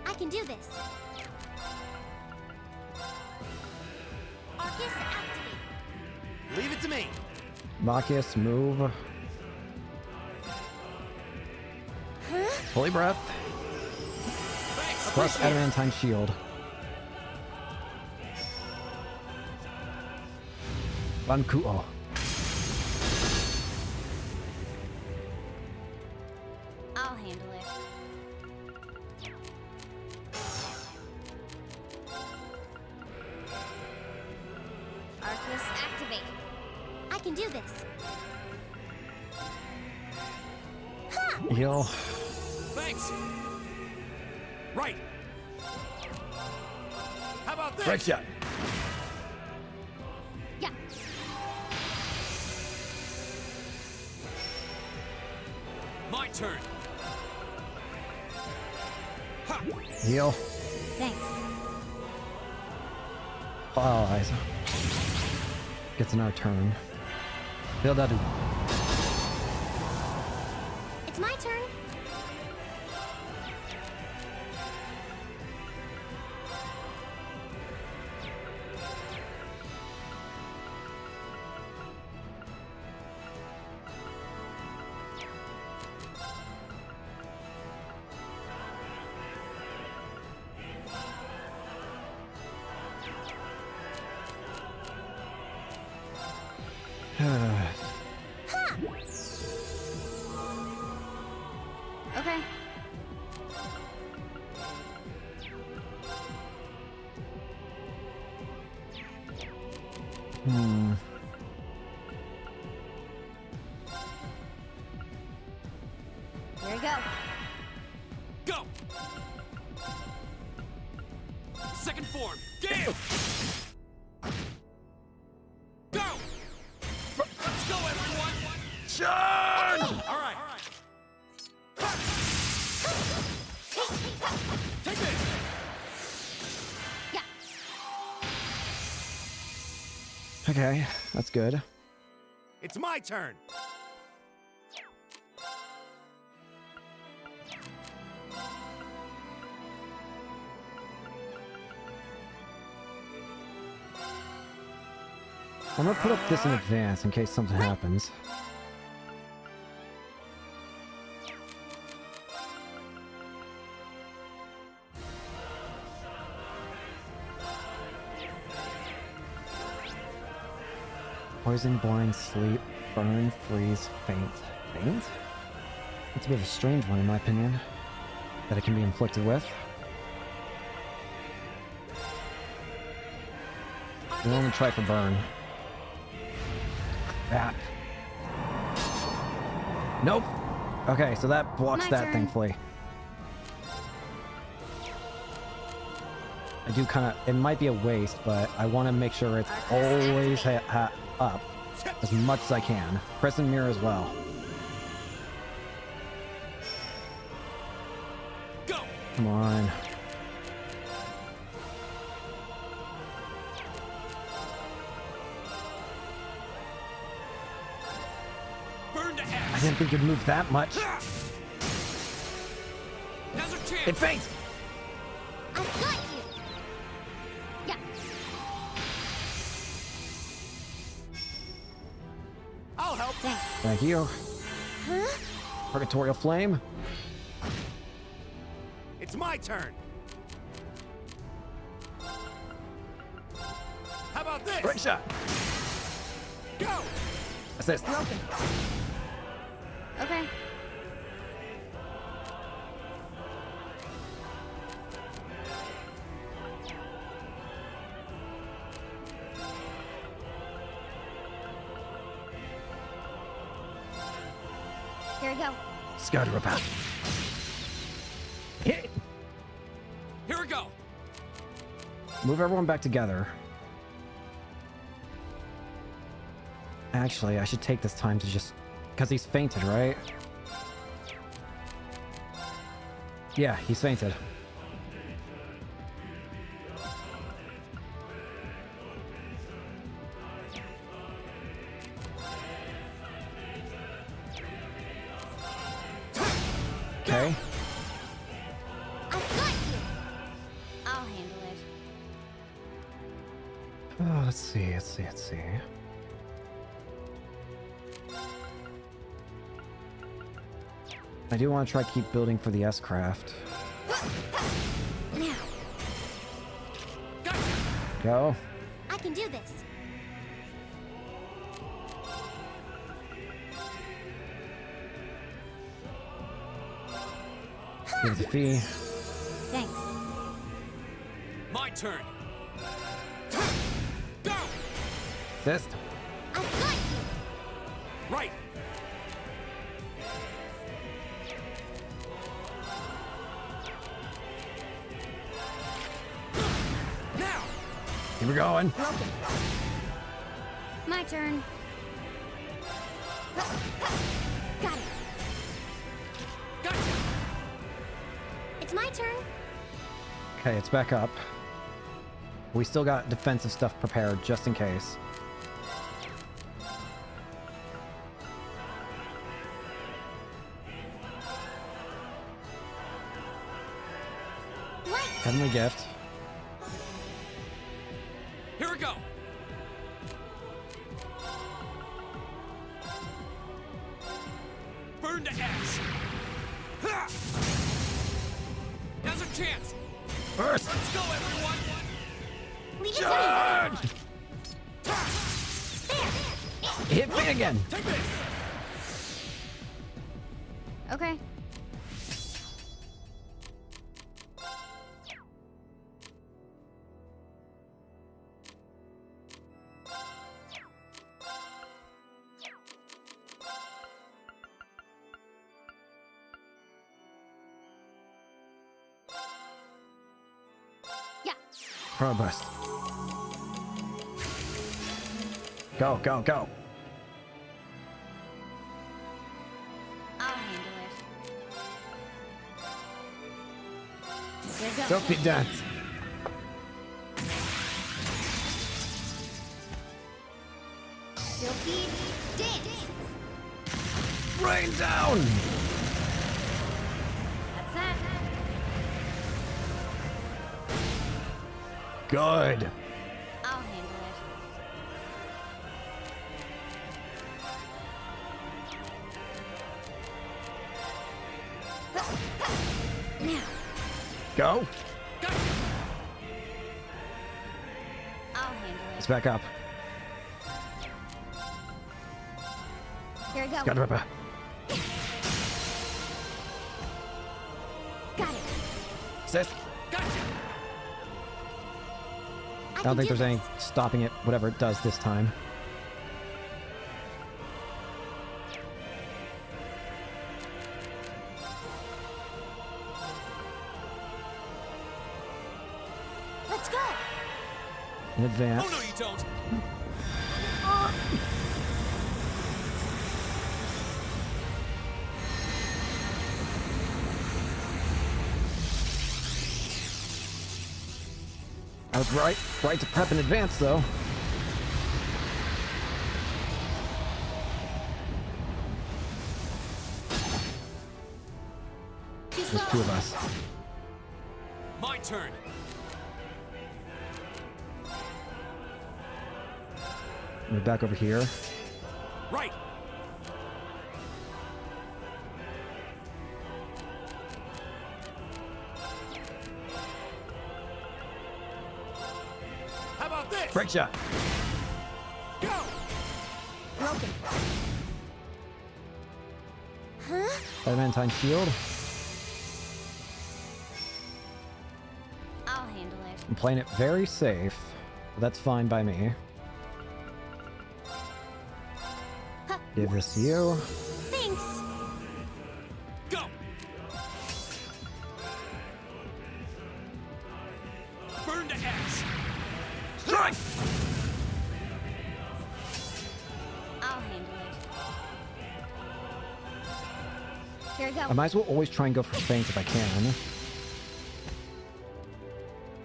I can do this. Arcus activate. Leave it to me. Marcus, move. Holy breath. Thanks. Plus adamantine shield. Bankuo. I'll handle it. Arcus activate. I can do this. Heal. Thanks. Right. How about this? Break shot. Yeah. My turn. Ha. Heal. Thanks. All allies. Gets another turn. Build that. It's my turn. Here we go. Go! Second form, Gale! Go! Let's go, everyone! Charge! All right. Take this! Yeah. Okay, that's good. It's my turn. I'm gonna put up this in advance in case something happens. Poison, blind, sleep, burn, freeze, faint. Faint? That's a bit of a strange one in my opinion. That it can be inflicted with. We'll only try for burn. That. Nope. Okay, so that blocks My that, turn. thankfully. I do kind of... It might be a waste, but I want to make sure it's always up as much as I can. Crescent Mirror as well. Go! Come on. Burn to I ash! didn't think you'd move that much. Now's our chance! It faints! I've got you. Yeah. I'll help. Thanks. Thank you. Huh? Purgatorial Flame. It's my turn. How about this? Great shot. Go! Assist. Okay. Here we go. Scatter repel. Hit. Here we go! Move everyone back together. Actually, I should take this time to just... Because he's fainted, right? Yeah, he's fainted. Okay. I've got you. I'll handle it. Oh, let's see, let's see, let's see. I do want to try keep building for the S-Craft. Now, Go. I can do this. Give it a fee. Thanks. My turn! Go! Assist. I've got you. Right. Now. Keep it going. My turn. Got it. Gotcha! It's my turn. Okay, it's back up. We still got defensive stuff prepared just in case. Light. Heavenly Gift. Here we go! Burn to ash! Ha! Now's our chance! First. Let's go, everyone! Leave it to Charge! me. Hit me again. Take this! Okay. Chrono Burst. Go, go, go. I'll handle it. Here goes. Sophie dance. Silky dance. Rain down. That's that. Good. I'll handle it. Now, Go. I'll handle It's it. back up. Here we go. Got Ripper. Got it. Sis. I I don't think can there's do any this. stopping it, whatever it does this time. Let's go. In advance. Oh no, you don't! I was right to prep in advance, though. Too There's slow. two of us. My turn! Move back over here. Right! How about this? Break shot. Go! Broken. Huh? Adamantine shield. I'll handle it. I'm playing it very safe. But that's fine by me. Huh. Give this to you. Thanks. Go! Burn to ash! Strike! I'll handle it. Here we go. I might as well always try and go for feint if I can.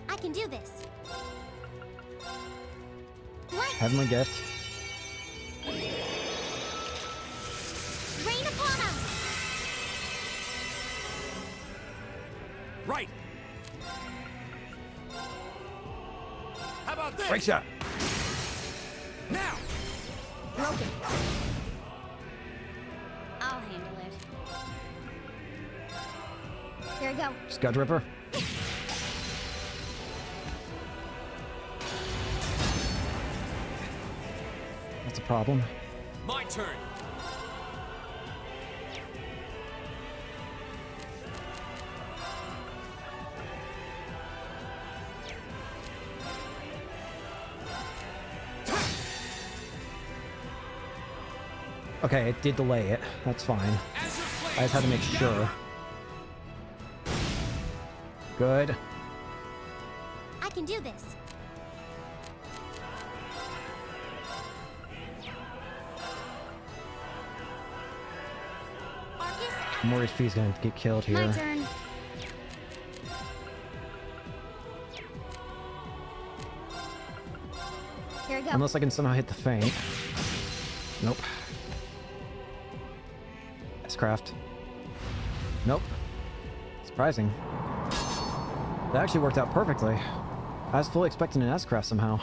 I can do this. Light. Heavenly gift. Rain upon us. Right! How about this? Break shot. Now! Broken. I'll handle it. Here we go. Scud Ripper. That's a problem. My turn! Okay, it did delay it. That's fine. As your blade, I just had to make sure. Good. I can do this. Arcus, I'm worried Fee's gonna get killed my here. turn. Here we go. Unless I can somehow hit the feint. Nope. S-craft. Nope. Surprising. That actually worked out perfectly. I was fully expecting an S-craft somehow.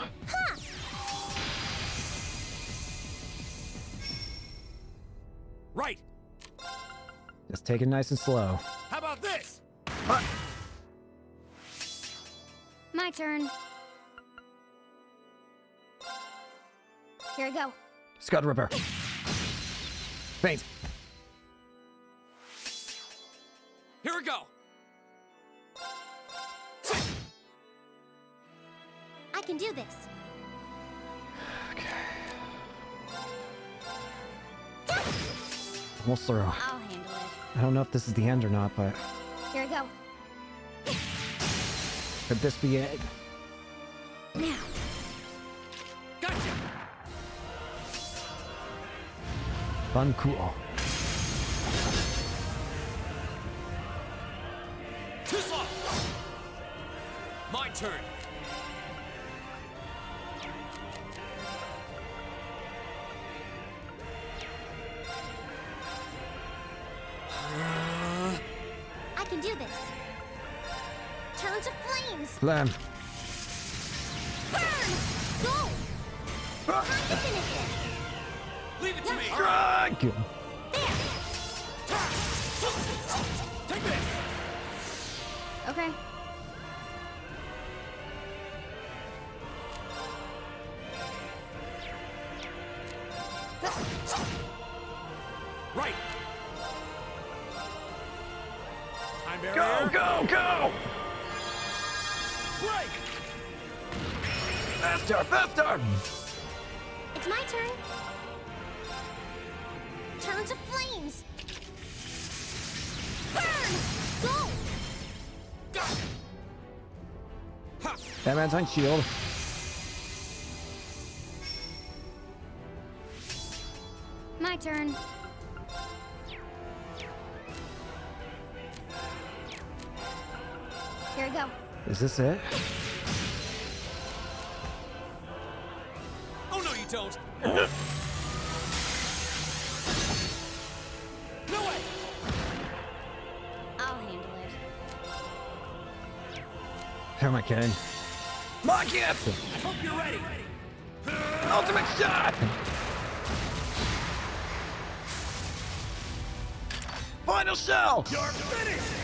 right! Just take it nice and slow. How about this? My turn. Here we go. Scud Ripper. Feint. Here we go! I can do this. Almost through. I'll handle it. I don't know if this is the end or not, but Here we go. could this be it? Now. Gotcha! Fun cool. Too slow! My turn! I can do this. Turn to flames. Flam. Burn! Go! Time to finish this. Leave it to me! Drag! There. Take this! Okay. Right! Time barrier! Go! Break! Faster! It's my turn. Turn to flames. Burn! Go! Adamantine shield. My turn. Here we go. Is this it? Oh no, you don't! No way! I'll handle it. Who am I kidding? Mark it! I hope you're ready! Ultimate shot! Final shell! You're finished!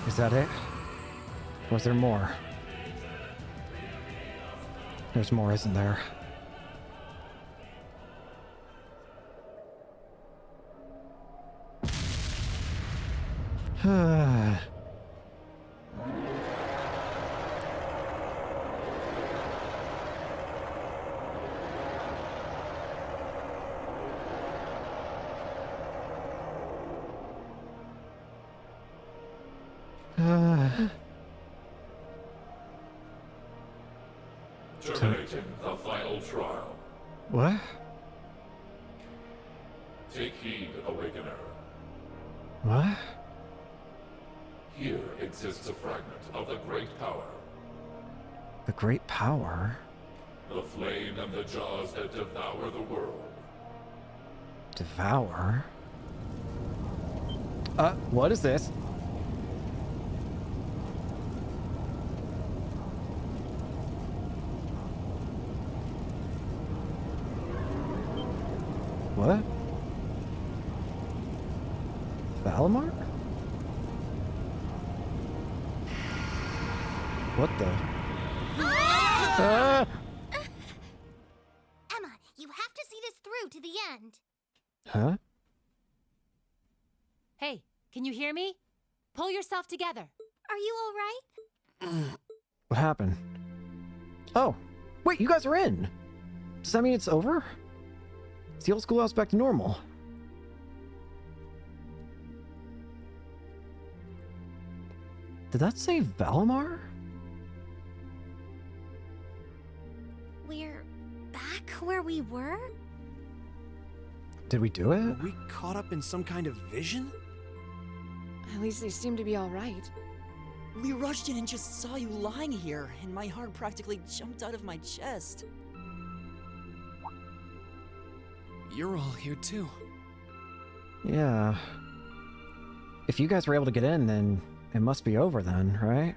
Is that it? Or is there more? There's more, isn't there? Terminating the final trial. What? Take heed, Awakener. What? Here exists a fragment of the Great Power. The Great Power? The flame and the jaws that devour the world. Devour? What is this? What? Valimar? What the? Ah! Emma, you have to see this through to the end. Huh? Hey, can you hear me? Pull yourself together. Are you all right? What happened? Oh, wait, you guys are in. Does that mean it's over? Is the old schoolhouse back to normal? Did that say Valimar? We're back where we were? Did we do it? Were we caught up in some kind of vision? At least they seem to be all right. We rushed in and just saw you lying here, and my heart practically jumped out of my chest. You're all here too. Yeah. If you guys were able to get in, then it must be over then, right?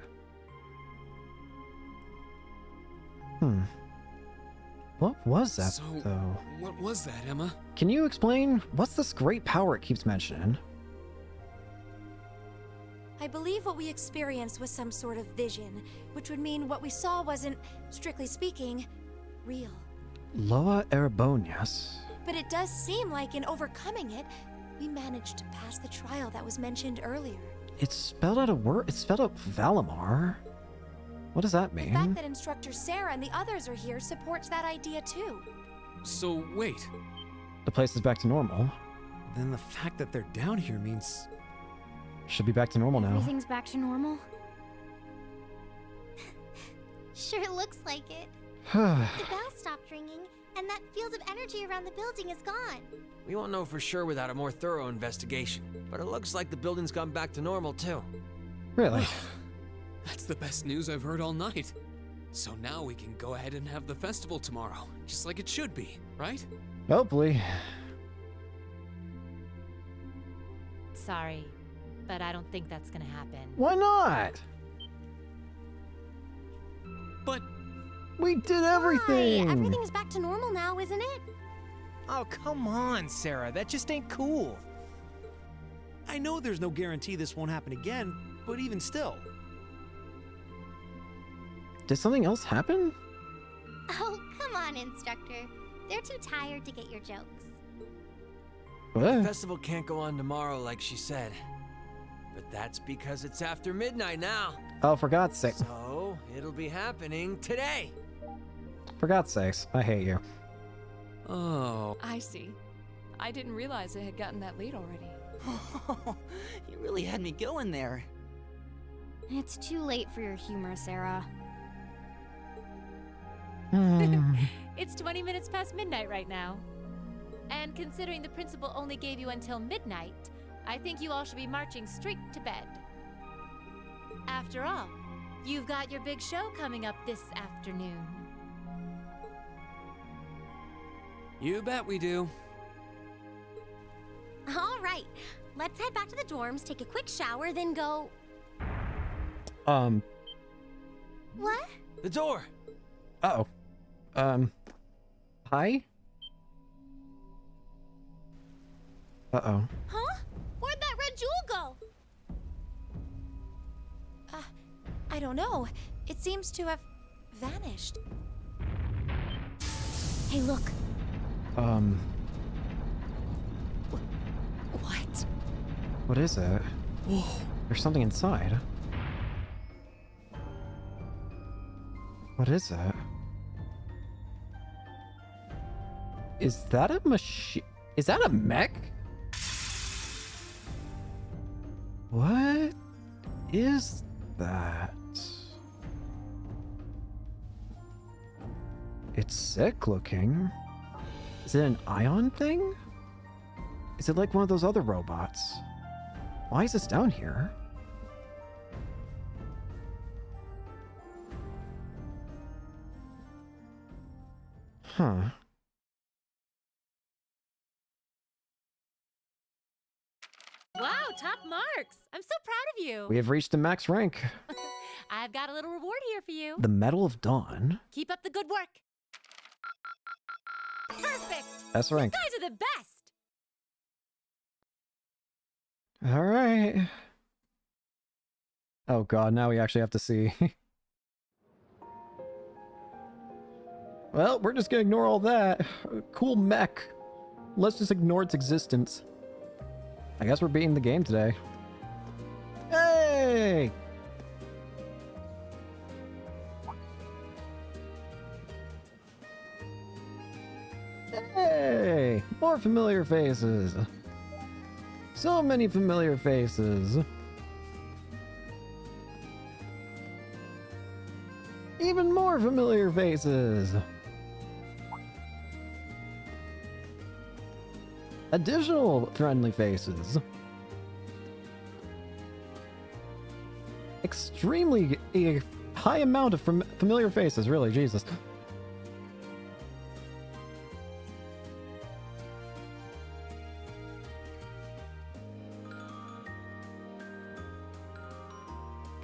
What was that, So, though? what was that, Emma? Can you explain? What's this great power it keeps mentioning? I believe what we experienced was some sort of vision, which would mean what we saw wasn't, strictly speaking, real. Loa Erebonius. But it does seem like in overcoming it, we managed to pass the trial that was mentioned earlier. It's spelled out a word. It's spelled out Valimar. What does that The mean? fact that Instructor Sarah and the others are here supports that idea too. So, wait. The place is back to normal. Then the fact that they're down here means... Should be back to normal now. Everything's back to normal? Sure looks like it. The bell stopped ringing, and that field of energy around the building is gone. We won't know for sure without a more thorough investigation, but it looks like the building's gone back to normal too. Really? That's the best news I've heard all night. So now we can go ahead and have the festival tomorrow, just like it should be, right? Hopefully. Sorry, but I don't think that's gonna happen. Why not? But We did everything! Why? Everything's back to normal now, isn't it? Oh, come on, Sarah. That just ain't cool. I know there's no guarantee this won't happen again, but even still. Did something else happen? Oh, come on, Instructor. They're too tired to get your jokes. The What? festival can't go on tomorrow like she said. But that's because it's after midnight now. Oh, for God's sake. So, it'll be happening today. For God's sakes. I hate you. oh, I see. I didn't realize it had gotten that late already. You really had me going there. It's too late for your humor, Sarah. It's 20 minutes past midnight right now. And considering the principal only gave you until midnight, I think you all should be marching straight to bed. After all, you've got your big show coming up this afternoon. You bet we do. All right, let's head back to the dorms, take a quick shower, then go... What? The door! Uh-oh. Hi? Uh-oh. Huh? Where'd that red jewel go? I don't know. It seems to have vanished. Hey, look. What? What is it? There's something inside. What is it? Is that a machine? Is that a mech? What is that? It's sick looking. Is it an ion thing? Is it like one of those other robots? Why is this down here? Huh. Wow, top marks! I'm so proud of you. We have reached a max rank. I've got a little reward here for you. The Medal of Dawn. Keep up the good work. Perfect! S rank. You guys are the best! All right. Oh god, now we actually have to see. Well, we're just gonna ignore all that. Cool mech. Let's just ignore its existence. I guess we're beating the game today. Hey! Hey! More familiar faces. So many familiar faces. Even more familiar faces. Additional friendly faces. Extremely a high amount of familiar faces, really, Jesus.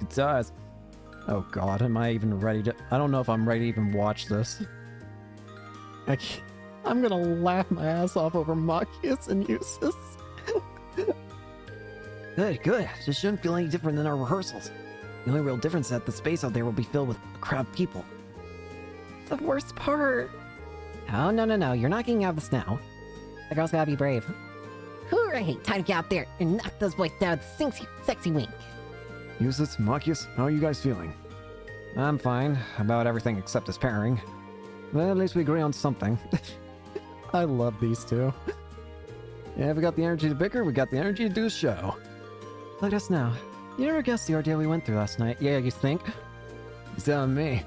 It does. Oh god, am I even ready to... I don't know if I'm ready to even watch this. I'm gonna laugh my ass off over Machias and Eustace. Good. This shouldn't feel any different than our rehearsals. The only real difference is that the space out there will be filled with a crowd of people. The worst part. Oh, no. You're not getting out of this now. The girl's gotta be brave. Hooray! Time to get out there and knock those boys down with a sexy wink. Eustace, Machias, how are you guys feeling? I'm fine about everything except his pairing. Well, at least we agree on something. I love these two. Yeah, we got the energy to bicker, we got the energy to do a show. Let us know. You never guessed the ordeal we went through last night. Yeah, you think? He's telling me.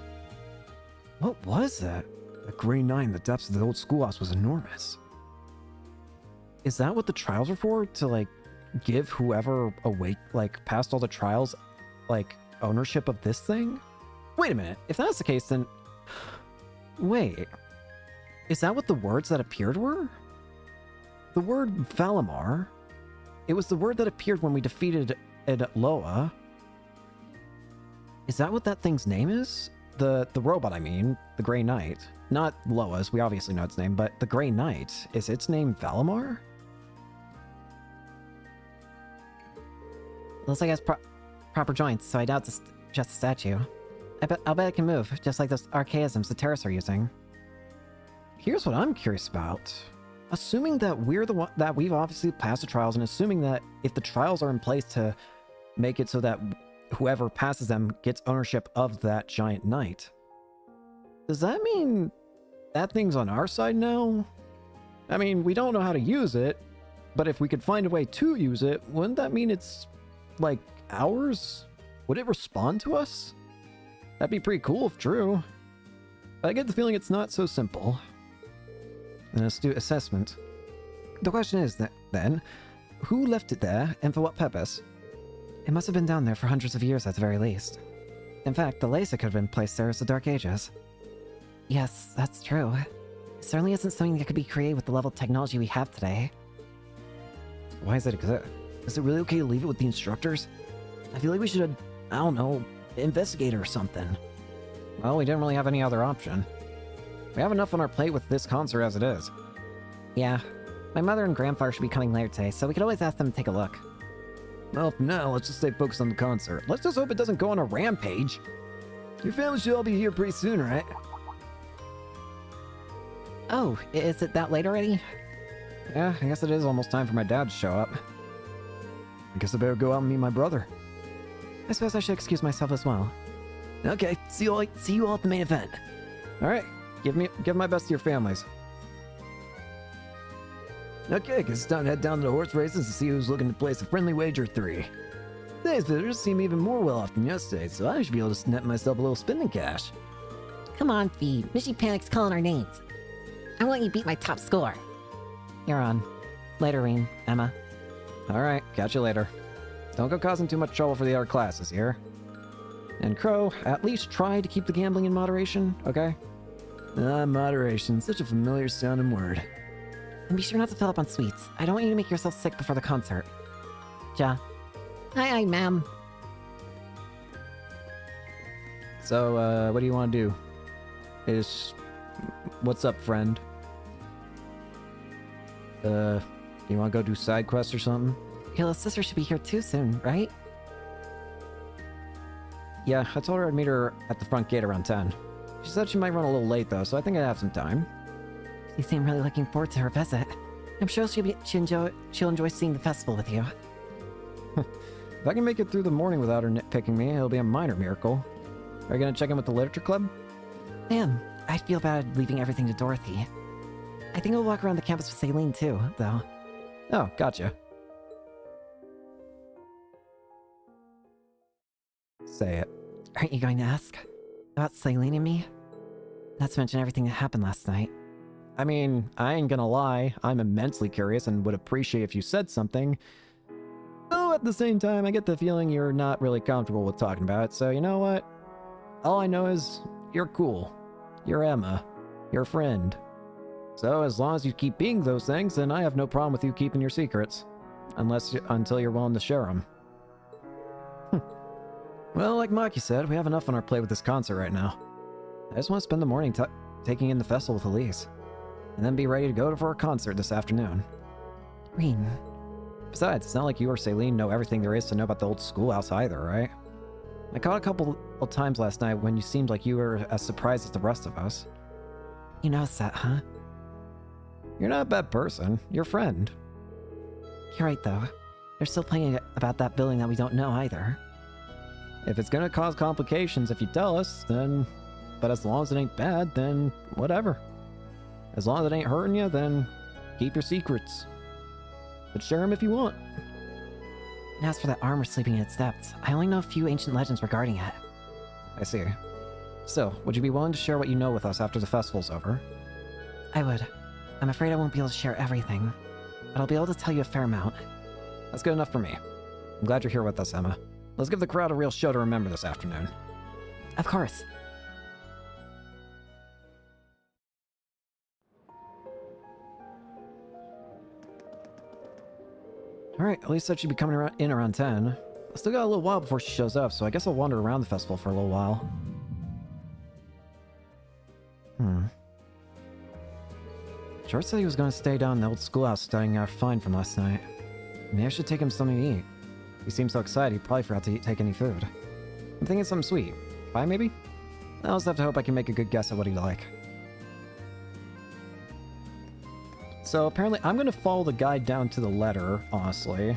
What was that? The Green Knight in the depths of the old schoolhouse was enormous. Is that what the trials were for? To, like, give whoever passed all the trials, like, ownership of this thing? Wait a minute. If that's the case, then... Wait. Is that what the words that appeared were? The word Valimar. It was the word that appeared when we defeated Loa. Is that what that thing's name is? The robot, I mean. The Grey Knight. Not Loa's, we obviously know its name, but the Grey Knight. Is its name Valimar? Looks like it has proper joints, so I doubt it's just a statue. I'll bet it can move, just like those archaisms the terrorists are using. Here's what I'm curious about. Assuming that that we've obviously passed the trials, and assuming that if the trials are in place to make it so that whoever passes them gets ownership of that giant knight, does that mean that thing's on our side now? I mean, we don't know how to use it, but if we could find a way to use it, wouldn't that mean it's, like, ours? Would it respond to us? That'd be pretty cool if true. But I get the feeling it's not so simple. An astute assessment. The question is, then, who left it there, and for what purpose? It must have been down there for hundreds of years at the very least. In fact, the laser could have been placed there as the Dark Ages. Yes, that's true. It certainly isn't something that could be created with the level of technology we have today. Why is it exist? Is it really okay to leave it with the instructors? I feel like we should, I don't know, investigate or something. Well, we didn't really have any other option. We have enough on our plate with this concert as it is. Yeah. My mother and grandfather should be coming later today, so we could always ask them to take a look. Well, for now, let's just stay focused on the concert. Let's just hope it doesn't go on a rampage. Your family should all be here pretty soon, right? Oh, is it that late already? Yeah, I guess it is almost time for my dad to show up. I guess I better go out and meet my brother. I suppose I should excuse myself as well. Okay, see you all at the main event. Alright, give my best to your families. Okay, guess it's time to head down to the horse races to see who's looking to place a friendly wager 3. Today's visitors seem even more well off than yesterday, so I should be able to net myself a little spending cash. Come on, Fee. Missy Panic's calling our names. I want you to beat my top score. You're on. Later, Reen. Emma. Alright, catch you later. Don't go causing too much trouble for the other classes here. And Crow, at least try to keep the gambling in moderation, okay? Moderation, such a familiar sounding word. And be sure not to fill up on sweets. I don't want you to make yourself sick before the concert. Ja. Aye, ma'am. So, what do you want to do? What's up, friend? You want to go do side quests or something? Kayla's sister should be here too soon, right? Yeah, I told her I'd meet her at the front gate around 10. She said she might run a little late though, so I think I'd have some time. You seem really looking forward to her visit. I'm sure she'll enjoy seeing the festival with you. If I can make it through the morning without her nitpicking me, it'll be a minor miracle. Are you gonna check in with the literature club? Ma'am, I feel bad leaving everything to Dorothy. I think I'll walk around the campus with Celine too, though. Oh, gotcha. Say it. Aren't you going to ask? About Celine and me? Not to mention everything that happened last night. I mean, I ain't gonna lie, I'm immensely curious and would appreciate if you said something. Though at the same time, I get the feeling you're not really comfortable with talking about it, so you know what? All I know is, you're cool. You're Emma. You're a friend. So as long as you keep being those things, then I have no problem with you keeping your secrets. Until you're willing to share them. Well, like Maki said, we have enough on our plate with this concert right now. I just want to spend the morning taking in the festival with Elise. And then be ready to go for a concert this afternoon. Reen. Besides, it's not like you or Celine know everything there is to know about the old schoolhouse either, right? I caught a couple of times last night when you seemed like you were as surprised as the rest of us. You noticed that, huh? You're not a bad person. You're a friend. You're right, though. There's still plenty about that building that we don't know either. If it's gonna cause complications if you tell us, then... But as long as it ain't bad, then whatever. As long as it ain't hurting you, then keep your secrets. But share them if you want. And as for that armor sleeping in its depths, I only know a few ancient legends regarding it. I see. So, would you be willing to share what you know with us after the festival's over? I would. I'm afraid I won't be able to share everything, but I'll be able to tell you a fair amount. That's good enough for me. I'm glad you're here with us, Emma. Let's give the crowd a real show to remember this afternoon. Of course. Alright, at least that should be coming in around 10. I still got a little while before she shows up, so I guess I'll wander around the festival for a little while. George said he was going to stay down in the old schoolhouse studying our find from last night. Maybe I should take him something to eat. He seemed so excited he probably forgot to take any food. I'm thinking something sweet. Pie, maybe? I'll just have to hope I can make a good guess at what he'd like. So apparently I'm going to follow the guide down to the letter, honestly.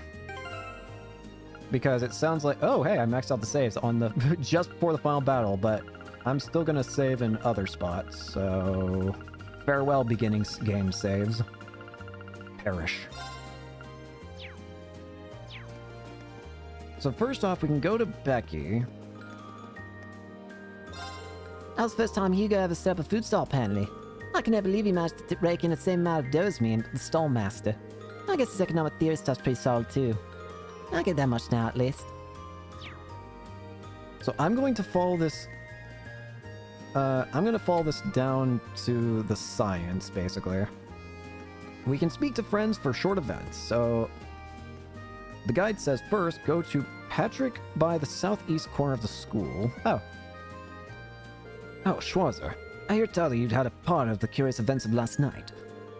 Because it sounds like, oh hey, I maxed out the saves on the just before the final battle, but I'm still going to save in other spots, so... Farewell beginning game saves. Perish. So first off, we can go to Becky. That was the first time Hugo ever set up a food stall, apparently. I can never believe he managed to rake in the same amount of dough as me and the stall master. I guess his economic theory stuff's pretty solid too. I get that much now, at least. So I'm going to follow this... I'm going to follow this down to the science, basically. We can speak to friends for short events, so... The guide says first, go to Patrick by the southeast corner of the school. Oh, Schwarzer. I hear tell you'd had a part of the curious events of last night.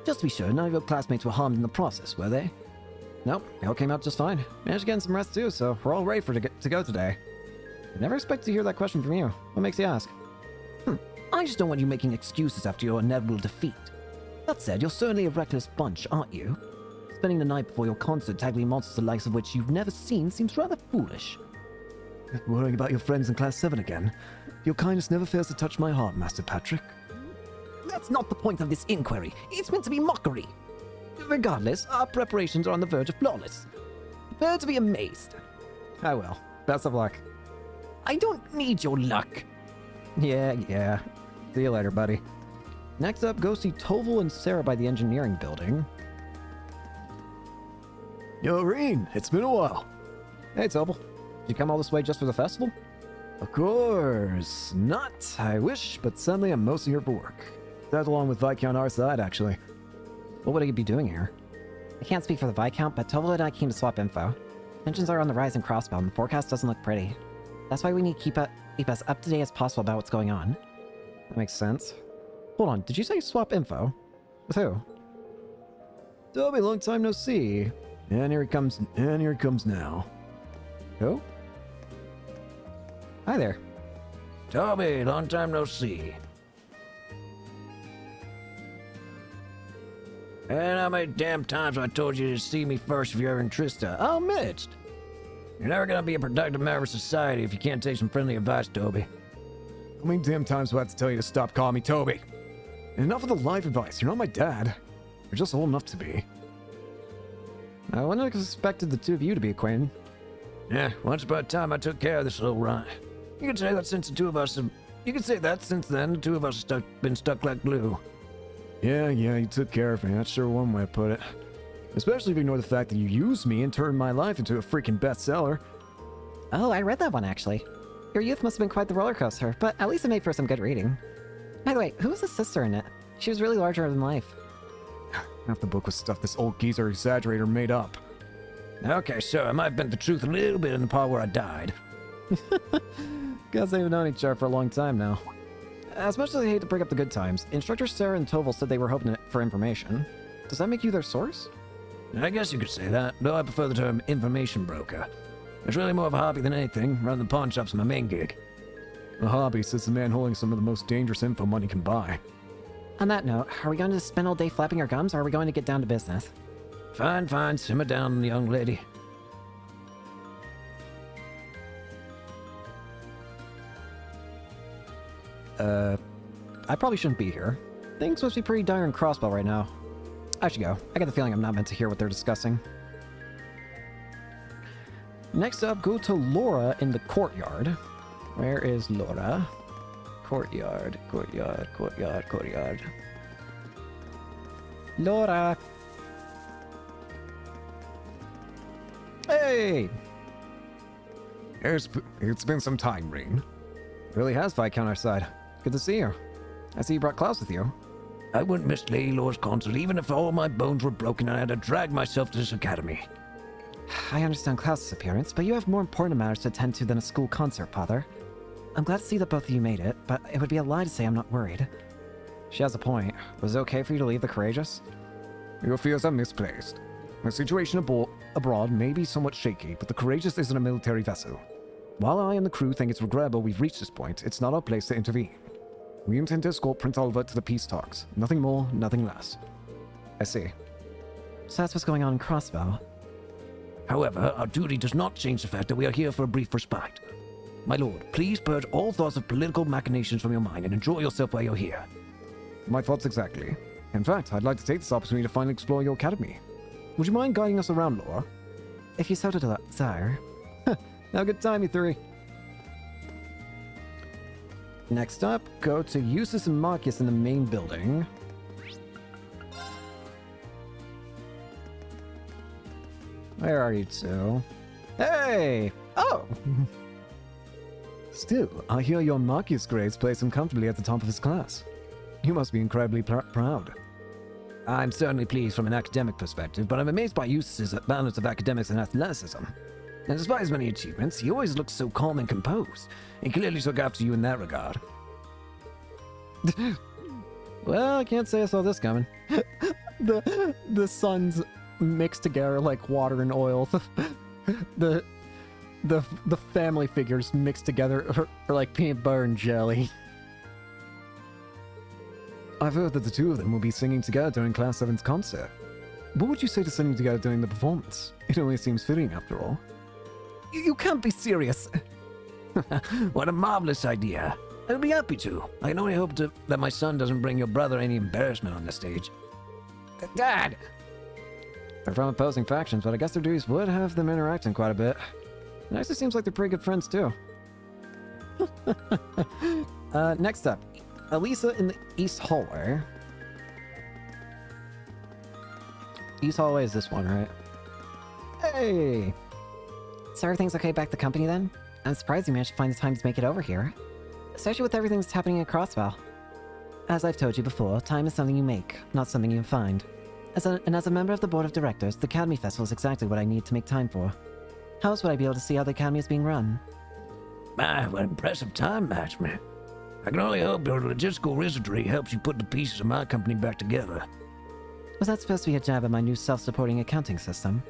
Just to be sure, none of your classmates were harmed in the process, were they? Nope, they all came out just fine. Managed to get some rest too, so we're all ready to go today. I never expect to hear that question from you. What makes you ask? I just don't want you making excuses after your inevitable defeat. That said, you're certainly a reckless bunch, aren't you? Spending the night before your concert tackling monsters the likes of which you've never seen seems rather foolish. Worrying about your friends in Class 7 again? Your kindness never fails to touch my heart, Master Patrick. That's not the point of this inquiry. It's meant to be mockery. Regardless, our preparations are on the verge of flawless. Prepare to be amazed. I will. Best of luck. I don't need your luck. Yeah. See you later, buddy. Next up, go see Toval and Sarah by the engineering building. Yo, Reen, it's been a while. Hey, Toval. Did you come all this way just for the festival? Of course not. I wish, but sadly I'm mostly here for work. That along with Viscount our side, actually. What would he be doing here? I can't speak for the Viscount, but Toval and I came to swap info. Tensions are on the rise in Crossbow, and the forecast doesn't look pretty. That's why we need to keep us up to date as possible about what's going on. That makes sense. Hold on, did you say swap info? With who? Toby, long time no see. And here he comes now. Who? Hi there. Toby, long time no see. And how many damn times I told you to see me first if you're ever in Trista? Oh, Mitch! You're never gonna be a productive member of society if you can't take some friendly advice, Toby. How many damn times do I have to tell you to stop calling me Toby? And enough of the life advice, you're not my dad. You're just old enough to be. I wouldn't have expected the two of you to be acquainted. Yeah, once upon a time I took care of this little runt. You could say that since the two of us have... You could say that since then the two of us have been stuck like glue. Yeah, you took care of me. That's sure one way to put it. Especially if you ignore the fact that you used me and turned my life into a freaking bestseller. Oh, I read that one, actually. Your youth must have been quite the roller coaster, but at least it made for some good reading. By the way, who was the sister in it? She was really larger than life. Half the book was stuff this old geezer exaggerator made up. Okay, so I might have bent the truth a little bit in the part where I died. Guess they've known each other for a long time now. As much as I hate to bring up the good times, Instructor Sarah and Toval said they were hoping for information. Does that make you their source? I guess you could say that, though I prefer the term information broker. It's really more of a hobby than anything. Running the pawn shop's my main gig. A hobby, says the man holding some of the most dangerous info money can buy. On that note, are we going to spend all day flapping our gums, or are we going to get down to business? Fine, simmer down, young lady. I probably shouldn't be here. Things must be pretty dire in Crossbell right now. I should go. I get the feeling I'm not meant to hear what they're discussing. Next up, go to Laura in the courtyard. Where is Laura? Courtyard, courtyard, courtyard, courtyard. Laura! Hey! It's been some time, Rain. Really has Viscount our side. Good to see you. I see you brought Klaus with you. I wouldn't miss Lady Lore's concert even if all my bones were broken and I had to drag myself to this academy. I understand Klaus's appearance, but you have more important matters to attend to than a school concert, Father. I'm glad to see that both of you made it, but it would be a lie to say I'm not worried. She has a point. Was it okay for you to leave the Courageous? Your fears are misplaced. The situation abroad may be somewhat shaky, but the Courageous isn't a military vessel. While I and the crew think it's regrettable we've reached this point, it's not our place to intervene. We intend to escort Prince Oliver to the peace talks. Nothing more, nothing less. I see. So that's what's going on in Crossbell. However, our duty does not change the fact that we are here for a brief respite. My lord, please purge all thoughts of political machinations from your mind and enjoy yourself while you're here. My thoughts exactly. In fact, I'd like to take this opportunity to finally explore your academy. Would you mind guiding us around, Laura? If you so desire. Have a good time, you three. Next up, go to Eustace and Marcus in the main building. Where are you two? Hey! Oh! Still, I hear your Marcus grades place him comfortably at the top of his class. You must be incredibly proud. I'm certainly pleased from an academic perspective, but I'm amazed by Eustace's balance of academics and athleticism. And despite his many achievements, he always looks so calm and composed. He clearly took after you in that regard. Well, I can't say I saw this coming. The sons mixed together like water and oil. The family figures mixed together are like peanut butter and jelly. I've heard that the two of them will be singing together during Class 7's concert. What would you say to singing together during the performance? It only seems fitting after all. You can't be serious. What a marvelous idea. I'll be happy to. I can only hope that my son doesn't bring your brother any embarrassment on the stage. Dad! They're from opposing factions, but I guess their duties would have them interacting quite a bit. It actually seems like they're pretty good friends, too. Next up, Elisa in the East Hallway. East Hallway is this one, right? Hey! So everything's okay back at the company then? I'm surprised you managed to find the time to make it over here. Especially with everything that's happening at Crossbell. As I've told you before, time is something you make, not something you find. As a member of the board of directors, the Academy Festival is exactly what I need to make time for. How else would I be able to see how the Academy is being run? My, what impressive time management. I can only hope your logistical wizardry helps you put the pieces of my company back together. Was that supposed to be a jab at my new self-supporting accounting system?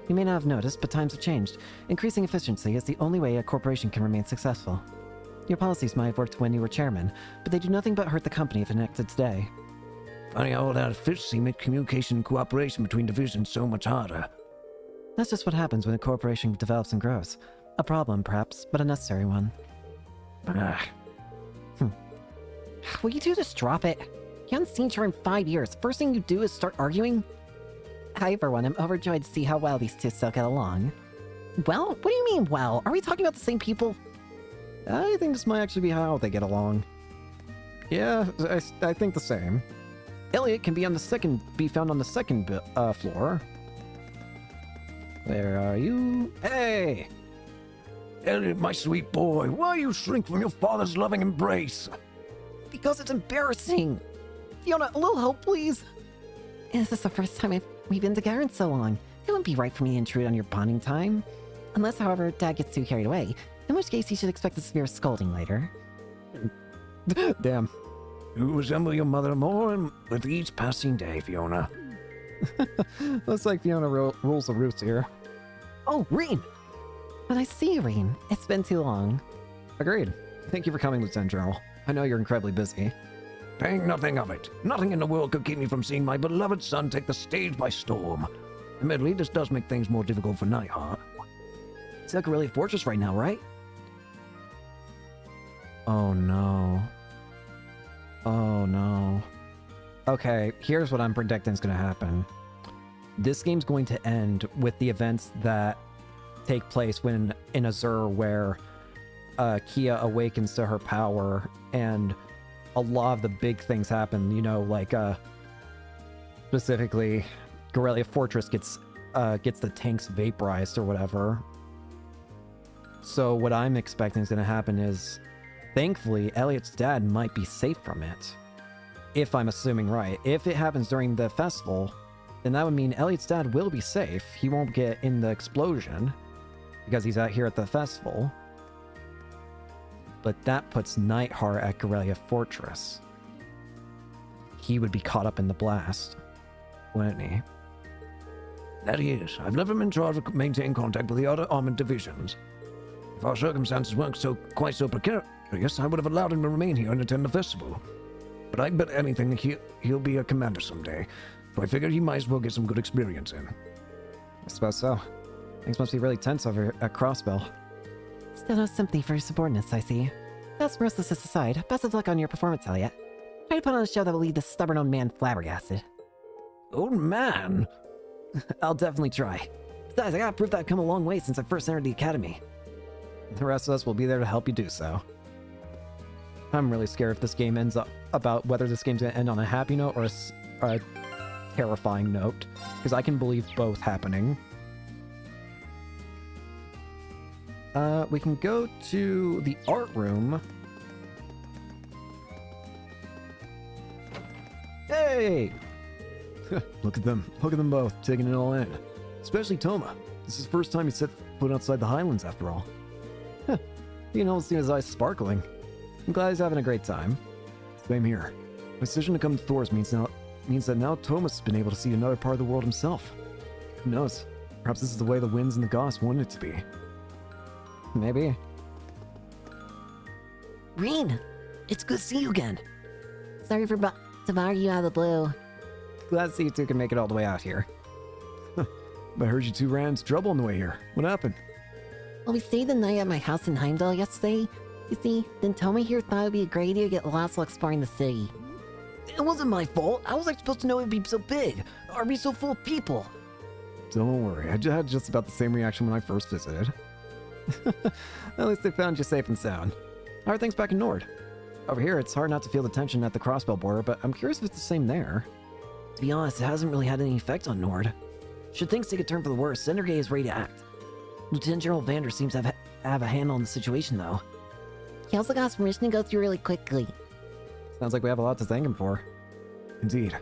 You may not have noticed, but times have changed. Increasing efficiency is the only way a corporation can remain successful. Your policies might have worked when you were chairman, but they do nothing but hurt the company if enacted today. Funny how all that efficiency makes communication and cooperation between divisions so much harder. That's just what happens when a corporation develops and grows. A problem, perhaps, but a necessary one. Will you two just drop it? You haven't seen her in 5 years. First thing you do is start arguing? I, for one, am overjoyed to see how well these two still get along. Well, what do you mean, well? Are we talking about the same people? I think this might actually be how they get along. Yeah, I think the same. Elliot can be found on the second floor. Where are you? Hey! Elliot, my sweet boy, why you shrink from your father's loving embrace? Because it's embarrassing. Fiona, a little help, please. This is the first time we've been together in so long. It wouldn't be right for me to intrude on your bonding time. Unless, however, Dad gets too carried away, in which case you should expect a severe scolding later. Damn. You resemble your mother more and with each passing day, Fiona. Looks like Fiona rules the roost here. Oh, Rean! When I see you, Rean, it's been too long. Agreed. Thank you for coming, Lieutenant General. I know you're incredibly busy. Think nothing of it. Nothing in the world could keep me from seeing my beloved son take the stage by storm. Admittedly, this does make things more difficult for Nightheart. It's like a really fortress right now, right? Oh no. Oh no. Okay, here's what I'm predicting is going to happen. This game's going to end with the events that take place when in Azure, where Kia awakens to her power, and a lot of the big things happen. You know, like specifically, Corellia Fortress gets the tanks vaporized or whatever. So what I'm expecting is going to happen is, thankfully, Elliot's dad might be safe from it. If I'm assuming right. If it happens during the festival, then that would mean Elliot's dad will be safe. He won't get in the explosion because he's out here at the festival. But that puts Nightheart at Corellia Fortress. He would be caught up in the blast, wouldn't he? That he is. I've never been charged with maintaining contact with the other armored divisions. If our circumstances weren't quite so precarious, I would have allowed him to remain here and attend the festival. But I bet anything that he'll be a commander someday, so I figured he might as well get some good experience in. I suppose so. Things must be really tense over at Crossbell. Still no sympathy for your subordinates, I see. That's merciless aside. Best of luck on your performance, Elliot. Try to put on a show that will leave this stubborn old man flabbergasted. Old man? I'll definitely try. Besides, I gotta prove that I've come a long way since I first entered the academy. The rest of us will be there to help you do so. I'm really scared if this game ends up about whether this game's gonna end on a happy note or a terrifying note, because I can believe both happening. We can go to the art room. Hey! Look at them both, taking it all in. Especially Toma. This is the first time he set foot outside the Highlands after all. You can almost see his eyes sparkling. I'm glad he's having a great time. Same here. My decision to come to Thors means that now Toma's been able to see another part of the world himself. Who knows? Perhaps this is the way the winds and the gods wanted it to be. Maybe. Rean, it's good to see you again. Sorry to bother you out of the blue. Glad to see you two can make it all the way out here. I heard you two ran into trouble on the way here. What happened? Well, we stayed the night at my house in Heimdall yesterday. You see, then Toma here thought it'd be a great idea to get lost while exploring the city. It wasn't my fault. How was I supposed to know it'd be so big, or be so full of people? Don't worry, I had just about the same reaction when I first visited. At least they found you safe and sound. How are things back in Nord? Over here, it's hard not to feel the tension at the Crossbell border, but I'm curious if it's the same there. To be honest, it hasn't really had any effect on Nord. Should things take a turn for the worse, Sendergate is ready to act. Lieutenant General Vander seems to have a handle on the situation, though. He also got us permission to go through really quickly. Sounds like we have a lot to thank him for. Indeed.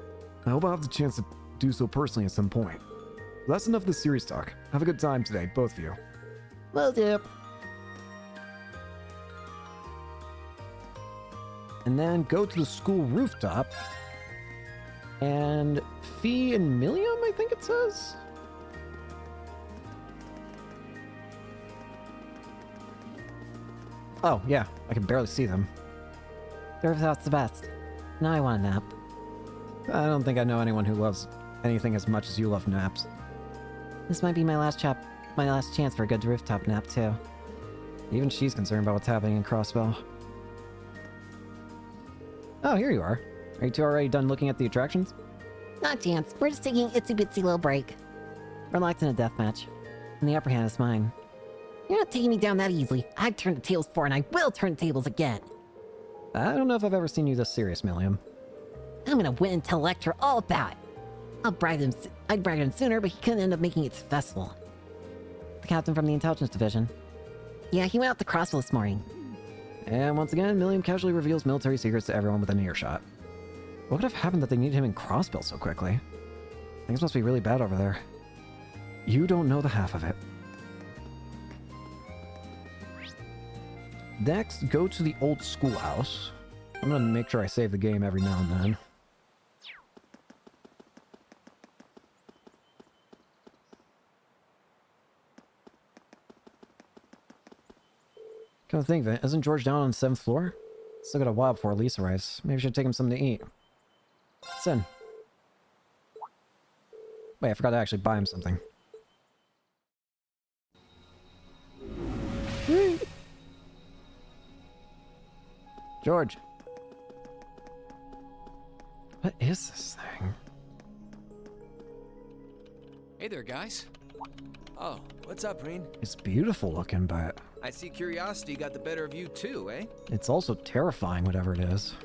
I hope I'll have the chance to do so personally at some point. That's enough of the serious talk. Have a good time today, both of you. Will do. And then go to the school rooftop. And Fee and Millium, I think it says? Oh, yeah, I can barely see them. Turf's the best. Now I want a nap. I don't think I know anyone who loves anything as much as you love naps. This might be my last chance for a good rooftop nap, too. Even she's concerned about what's happening in Crossbell. Oh, here you are. Are you two already done looking at the attractions? Not a chance. We're just taking an itsy bitsy little break. We're locked in a deathmatch. And the upper hand is mine. You're not taking me down that easily. I've turned the tables before and I will turn the tables again. I don't know if I've ever seen you this serious, Millium. I'm gonna win and tell Lecter all about it. I'd brag him sooner, but he couldn't end up making it to the festival. The captain from the intelligence division. Yeah, he went out to Crossville this morning. And once again, Millium casually reveals military secrets to everyone within earshot. What could have happened that they needed him in Crossbell so quickly? Things must be really bad over there. You don't know the half of it. Next, go to the old schoolhouse. I'm gonna make sure I save the game every now and then. Come to think of it, isn't George down on the 7th floor? Still got a while before Elise arrives. Maybe I should take him something to eat. Sin. Wait, I forgot to actually buy him something. George. What is this thing? Hey there, guys. Oh, what's up, Reen? It's beautiful looking, but I see curiosity got the better of you too, eh? it's also terrifying, whatever it is.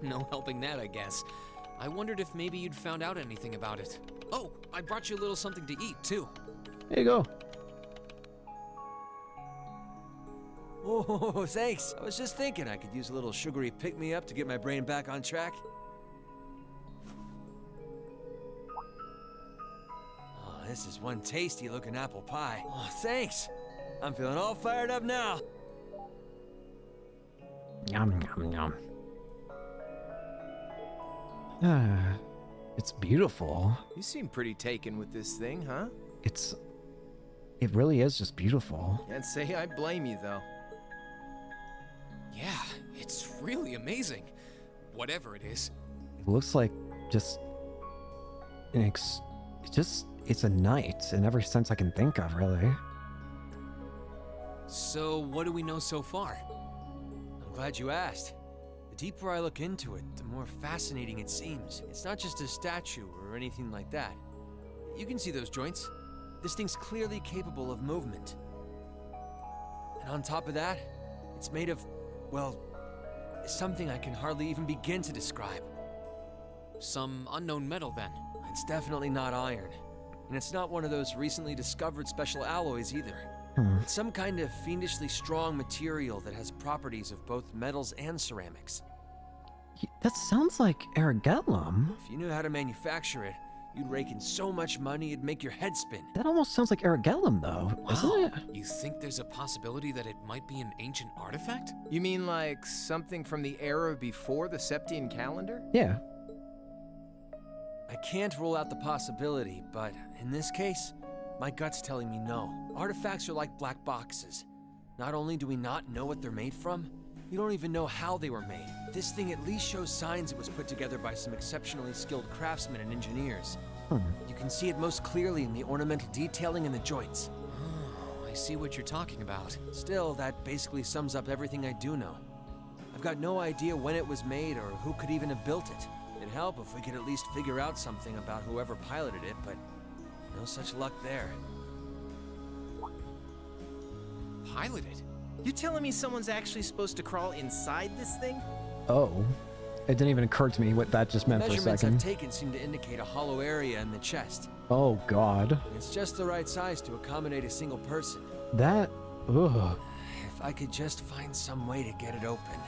No helping that, I guess. I wondered if maybe you'd found out anything about it. Oh, I brought you a little something to eat, too. There you go. Oh, thanks. I was just thinking I could use a little sugary pick-me-up to get my brain back on track. Oh, this is one tasty-looking apple pie. Oh, thanks. I'm feeling all fired up now. Yum, yum, yum. Ah, it's beautiful. You seem pretty taken with this thing, huh? It really is just beautiful. Can't say I blame you, though. Yeah, it's really amazing. Whatever it is. It looks like just it's a knight in every sense I can think of, really. So, what do we know so far? I'm glad you asked. The deeper I look into it, the more fascinating it seems. It's not just a statue or anything like that. You can see those joints. This thing's clearly capable of movement. And on top of that, it's made of, well, something I can hardly even begin to describe. Some unknown metal, then. It's definitely not iron. And it's not one of those recently discovered special alloys either. It's some kind of fiendishly strong material that has properties of both metals and ceramics. That sounds like Eragellum. If you knew how to manufacture it, you'd rake in so much money it'd make your head spin. That almost sounds like Eragellum, though, isn't it? You think there's a possibility that it might be an ancient artifact? You mean like something from the era before the Septian calendar? Yeah. I can't rule out the possibility, but in this case, my gut's telling me no. Artifacts are like black boxes. Not only do we not know what they're made from, we don't even know how they were made. This thing at least shows signs it was put together by some exceptionally skilled craftsmen and engineers. You can see it most clearly in the ornamental detailing in the joints. Oh, I see what you're talking about. Still, that basically sums up everything I do know. I've got no idea when it was made or who could even have built it. It'd help if we could at least figure out something about whoever piloted it, but no such luck there. Piloted? You telling me someone's actually supposed to crawl inside this thing? Oh. It didn't even occur to me what that just meant for a Measurements I've second. taken seem to indicate a hollow area in the chest. Oh, God. It's just the right size to accommodate a single person. That... Ugh. If I could just find some way to get it open.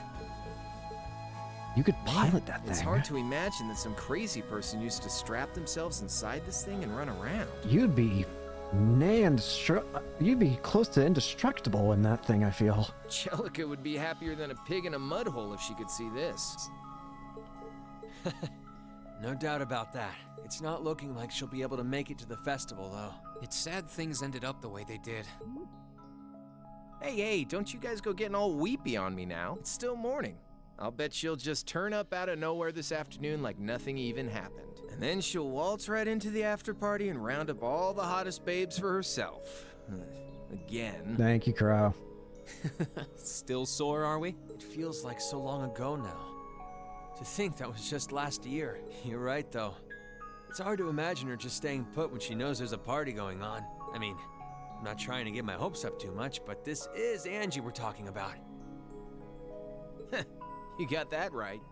You could pilot that thing. It's hard to imagine that some crazy person used to strap themselves inside this thing and run around. You'd be you'd be close to indestructible in that thing, I feel. Jellica would be happier than a pig in a mud hole if she could see this. No doubt about that. It's not looking like she'll be able to make it to the festival, though. It's sad things ended up the way they did. Hey, don't you guys go getting all weepy on me now. It's still morning. I'll bet she'll just turn up out of nowhere this afternoon like nothing even happened. And then she'll waltz right into the after party and round up all the hottest babes for herself. Again. Thank you, Crow. Still sore, are we? It feels like so long ago now. To think that was just last year. You're right, though. It's hard to imagine her just staying put when she knows there's a party going on. I mean, I'm not trying to get my hopes up too much, but this is Angie we're talking about. You got that right.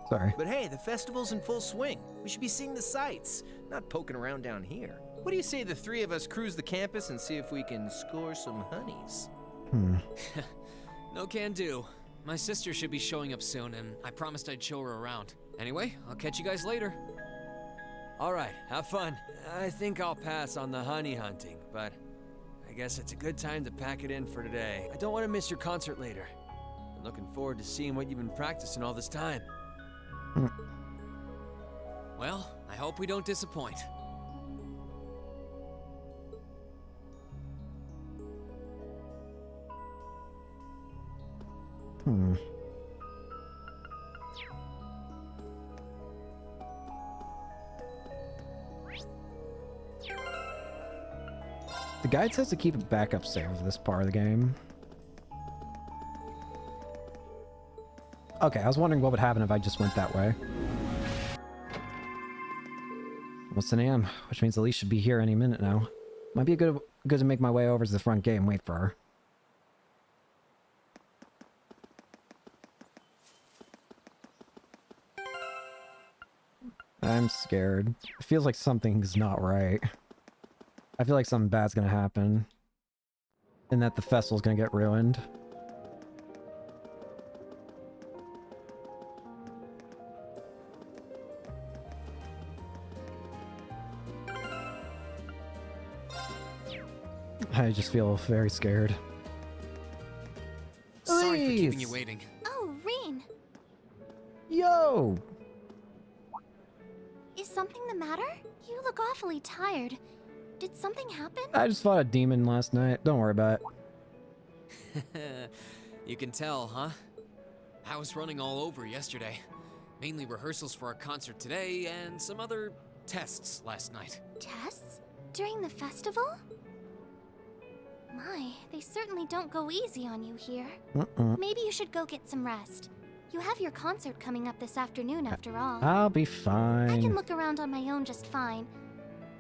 Sorry. But hey, the festival's in full swing. We should be seeing the sights, not poking around down here. What do you say the three of us cruise the campus and see if we can score some honeys? No can do. My sister should be showing up soon, and I promised I'd show her around. Anyway, I'll catch you guys later. All right, have fun. I think I'll pass on the honey hunting, but I guess it's a good time to pack it in for today. I don't want to miss your concert later. I'm looking forward to seeing what you've been practicing all this time. Well, I hope we don't disappoint. The guide says to keep a backup save of this part of the game. Okay, I was wondering what would happen if I just went that way. Almost 10 a.m., which means Elise should be here any minute now. Might be good to make my way over to the front gate and wait for her. I'm scared. It feels like something's not right. I feel like something bad's gonna happen. And that the festival's gonna get ruined. I just feel very scared. Sorry for keeping you waiting. Oh, Rean! Yo! Is something the matter? You look awfully tired. Did something happen? I just fought a demon last night. Don't worry about it. You can tell, huh? I was running all over yesterday. Mainly rehearsals for our concert today and some other tests last night. Tests? During the festival? My, they certainly don't go easy on you here. Maybe you should go get some rest. You have your concert coming up this afternoon after all. I'll be I fine. can look around on my own just fine.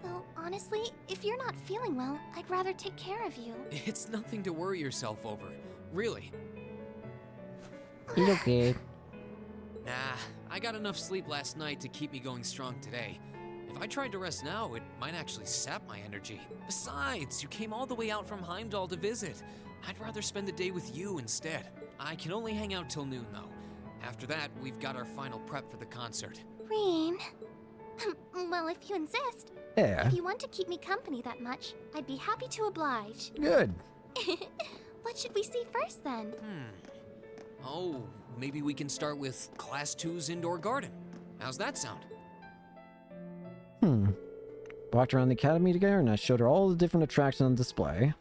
Though, honestly, if you're not feeling well, I'd rather take care of you. It's nothing to worry yourself over. Really. It's okay. Nah, I got enough sleep last night to keep me going strong today. If I tried to rest now, it might actually sap my energy. Besides, you came all the way out from Heimdall to visit. I'd rather spend the day with you instead. I can only hang out till noon, though. After that, we've got our final prep for the concert. Rean. Well, if you insist. Yeah. If you want to keep me company that much, I'd be happy to oblige. Good. What should we see first, then? Oh, maybe we can start with Class 2's indoor garden. How's that sound? Walked around the academy together and I showed her all the different attractions on display.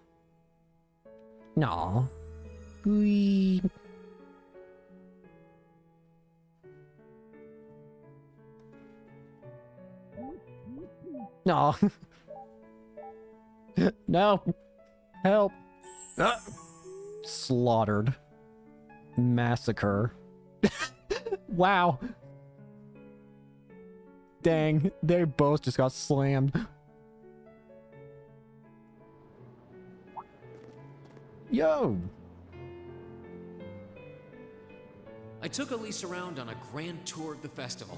Aw. Wee. No. No. Help. Slaughtered. Massacre. Wow. Dang, they both just got slammed. Yo! I took Elise around on a grand tour of the festival.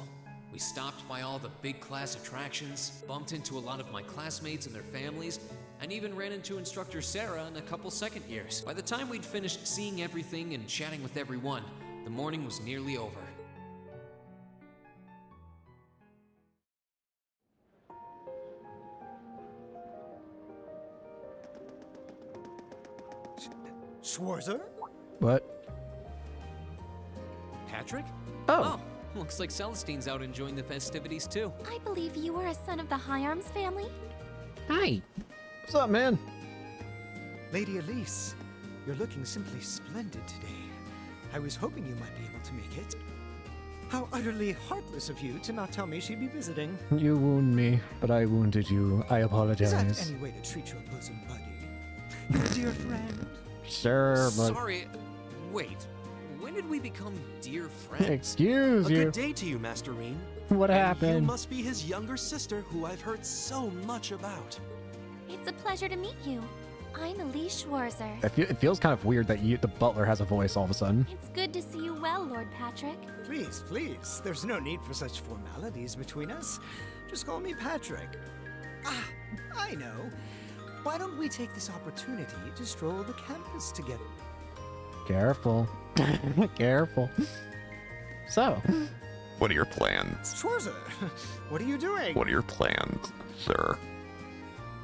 We stopped by all the big class attractions, bumped into a lot of my classmates and their families, and even ran into instructor Sarah and a couple second years. By the time we'd finished seeing everything and chatting with everyone, the morning was nearly over. Schwarzer? What? Patrick? Oh. Looks like Celestine's out enjoying the festivities too. I believe you are a son of the High Arms family? Hi. What's up, man? Lady Elise, you're looking simply splendid today. I was hoping you might be able to make it. How utterly heartless of you to not tell me she'd be visiting. You wound me, but I wounded you. I apologize. Is that any way to treat your bosom buddy? Your dear friend? Sure, but... Sorry, wait. When did we become dear friends? Excuse you. A good day to you, Master Rean. What And happened? You must be his younger sister, who I've heard so much about. It's a pleasure to meet you. I'm Elise Schwarzer. It feels kind of weird that the butler has a voice all of a sudden. It's good to see you well, Lord Patrick. Please, please. There's no need for such formalities between us. Just call me Patrick. Ah, I know. Why don't we take this opportunity to stroll the campus together? Careful. Careful. So. What are your plans? Schwarzer, what are you doing? What are your plans, sir?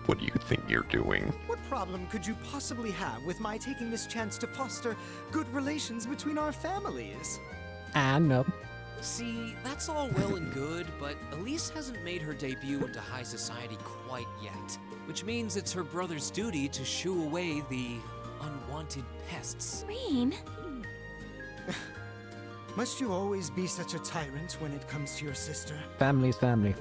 What do you think you're doing? What problem could you possibly have with my taking this chance to foster good relations between our families? I know. See, that's all well and good, but Elise hasn't made her debut into high society quite yet. Which means it's her brother's duty to shoo away the unwanted pests. Rean? Must you always be such a tyrant when it comes to your sister? Family's family.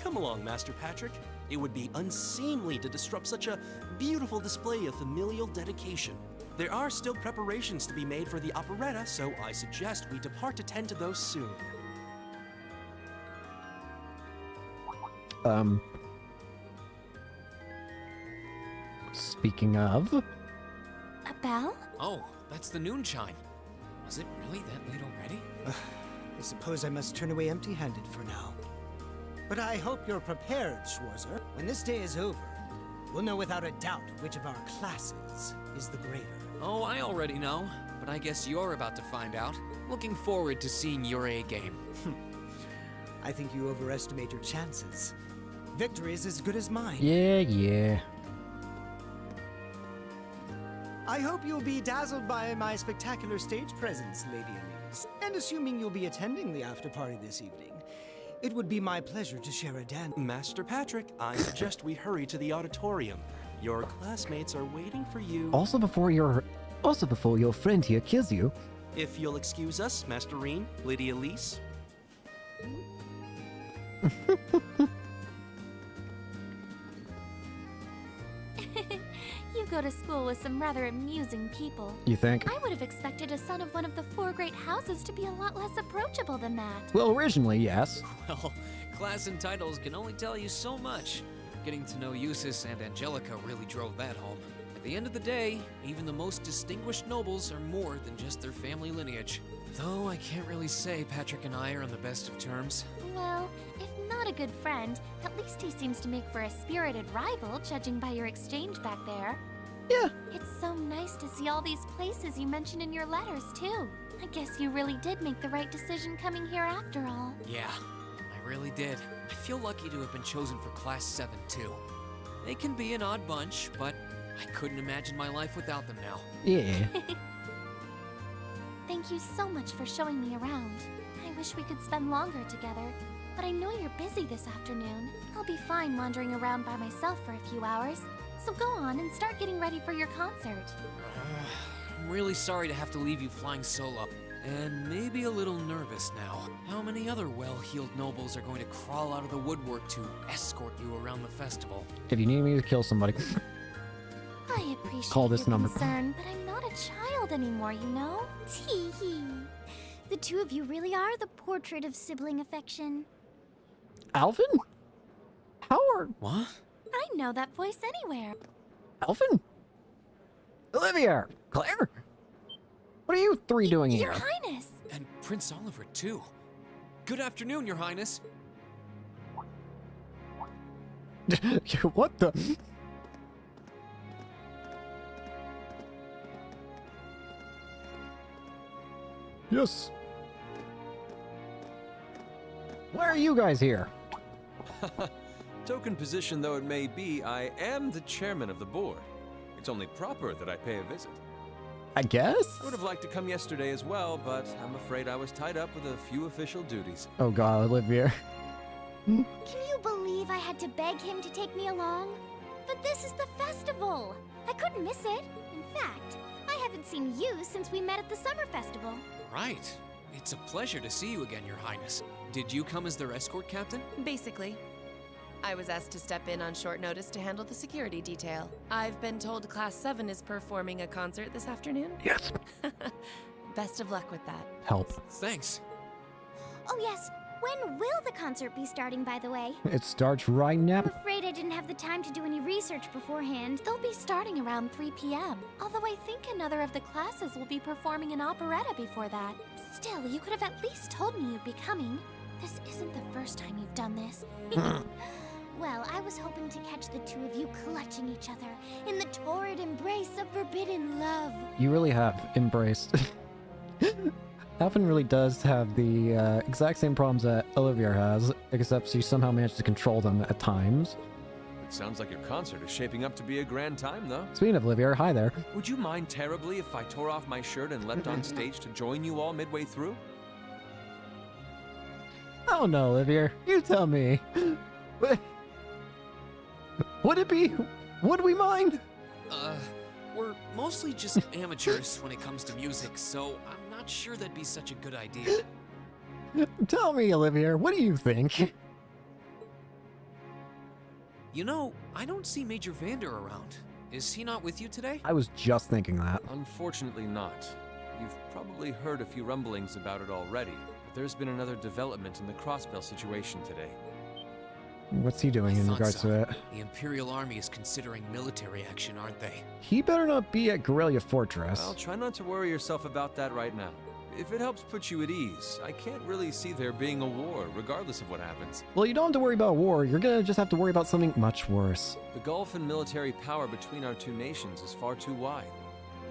Come along, Master Patrick. It would be unseemly to disrupt such a beautiful display of familial dedication. There are still preparations to be made for the operetta, so I suggest we depart to tend to those soon. Speaking of... A bell? Oh, that's the noon chime. Was it really that late already? I suppose I must turn away empty-handed for now. But I hope you're prepared, Schwarzer. When this day is over, we'll know without a doubt which of our classes is the greater. Oh, I already know, but I guess you're about to find out. Looking forward to seeing your A game. I think you overestimate your chances. Victory is as good as mine. Yeah. I hope you'll be dazzled by my spectacular stage presence, Lady Elise. And assuming you'll be attending the after-party this evening, it would be my pleasure to share a dance. Master Patrick, I suggest we hurry to the auditorium. Your classmates are waiting for you. Also before your friend here kills you. If you'll excuse us, Master Reen, Lady Elise. You go to school with some rather amusing people. You think? I would have expected a son of one of the 4 great houses to be a lot less approachable than that. Well, originally, yes. Well, class and titles can only tell you so much. Getting to know Eustace and Angelica really drove that home. At the end of the day, even the most distinguished nobles are more than just their family lineage. Though I can't really say Patrick and I are on the best of terms. Well, if not a good friend, at least he seems to make for a spirited rival, judging by your exchange back there. Yeah. It's so nice to see all these places you mentioned in your letters, too. I guess you really did make the right decision coming here after all. Yeah, I really did. I feel lucky to have been chosen for Class 7, too. They can be an odd bunch, but I couldn't imagine my life without them now. Yeah. Thank you so much for showing me around. I wish we could spend longer together, but I know you're busy this afternoon. I'll be fine wandering around by myself for a few hours. So go on and start getting ready for your concert. I'm really sorry to have to leave you flying solo. And maybe a little nervous now. How many other well-heeled nobles are going to crawl out of the woodwork to escort you around the festival? If you need me to kill somebody, I appreciate call this your number. concern, but I'm not a child anymore, you know? Tee-hee. The two of you really are the portrait of sibling affection. Alvin? How are... What? I know that voice anywhere. Alvin? Olivia? Claire? What are you 3 doing Your here? Highness! And Prince Oliver, too. Good afternoon, Your Highness. What the... Yes. Why are you guys here? Token position though it may be, I am the chairman of the board. It's only proper that I pay a visit. I guess? I would have liked to come yesterday as well, but I'm afraid I was tied up with a few official duties. Oh god, Olivia. Can you believe I had to beg him to take me along? But this is the festival! I couldn't miss it. In fact, I haven't seen you since we met at the summer festival. Right. It's a pleasure to see you again, Your Highness. Did you come as their escort captain? Basically. I was asked to step in on short notice to handle the security detail. I've been told Class 7 is performing a concert this afternoon. Yes. Best of luck with that. Help. Thanks. Oh yes, when will the concert be starting, by the way? It starts right now. I'm afraid I didn't have the time to do any research beforehand. They'll be starting around 3 p.m. Although I think another of the classes will be performing an operetta before that. Still, you could have at least told me you'd be coming. This isn't the first time you've done this. Well, I was hoping to catch the two of you clutching each other in the torrid embrace of forbidden love. You really have embraced. Alvin really does have the exact same problems that Olivia has, except she somehow managed to control them at times. It sounds like your concert is shaping up to be a grand time, though. Speaking of Olivia, hi there. Would you mind terribly if I tore off my shirt and leapt on stage to join you all midway through? Oh no, Olivia, you tell me. Would it be? Would we mind? We're mostly just amateurs when it comes to music, so I'm not sure that'd be such a good idea. Tell me, Olivia, what do you think? You know, I don't see Major Vander around. Is he not with you today? I was just thinking that. Unfortunately not. You've probably heard a few rumblings about it already, but there's been another development in the Crossbell situation today. What's he doing in regards to it? The Imperial Army is considering military action, aren't they? He better not be at Guerrilla Fortress. Well, try not to worry yourself about that right now. If it helps put you at ease, I can't really see there being a war, regardless of what happens. Well, you don't have to worry about war. You're gonna just have to worry about something much worse. The gulf in military power between our two nations is far too wide.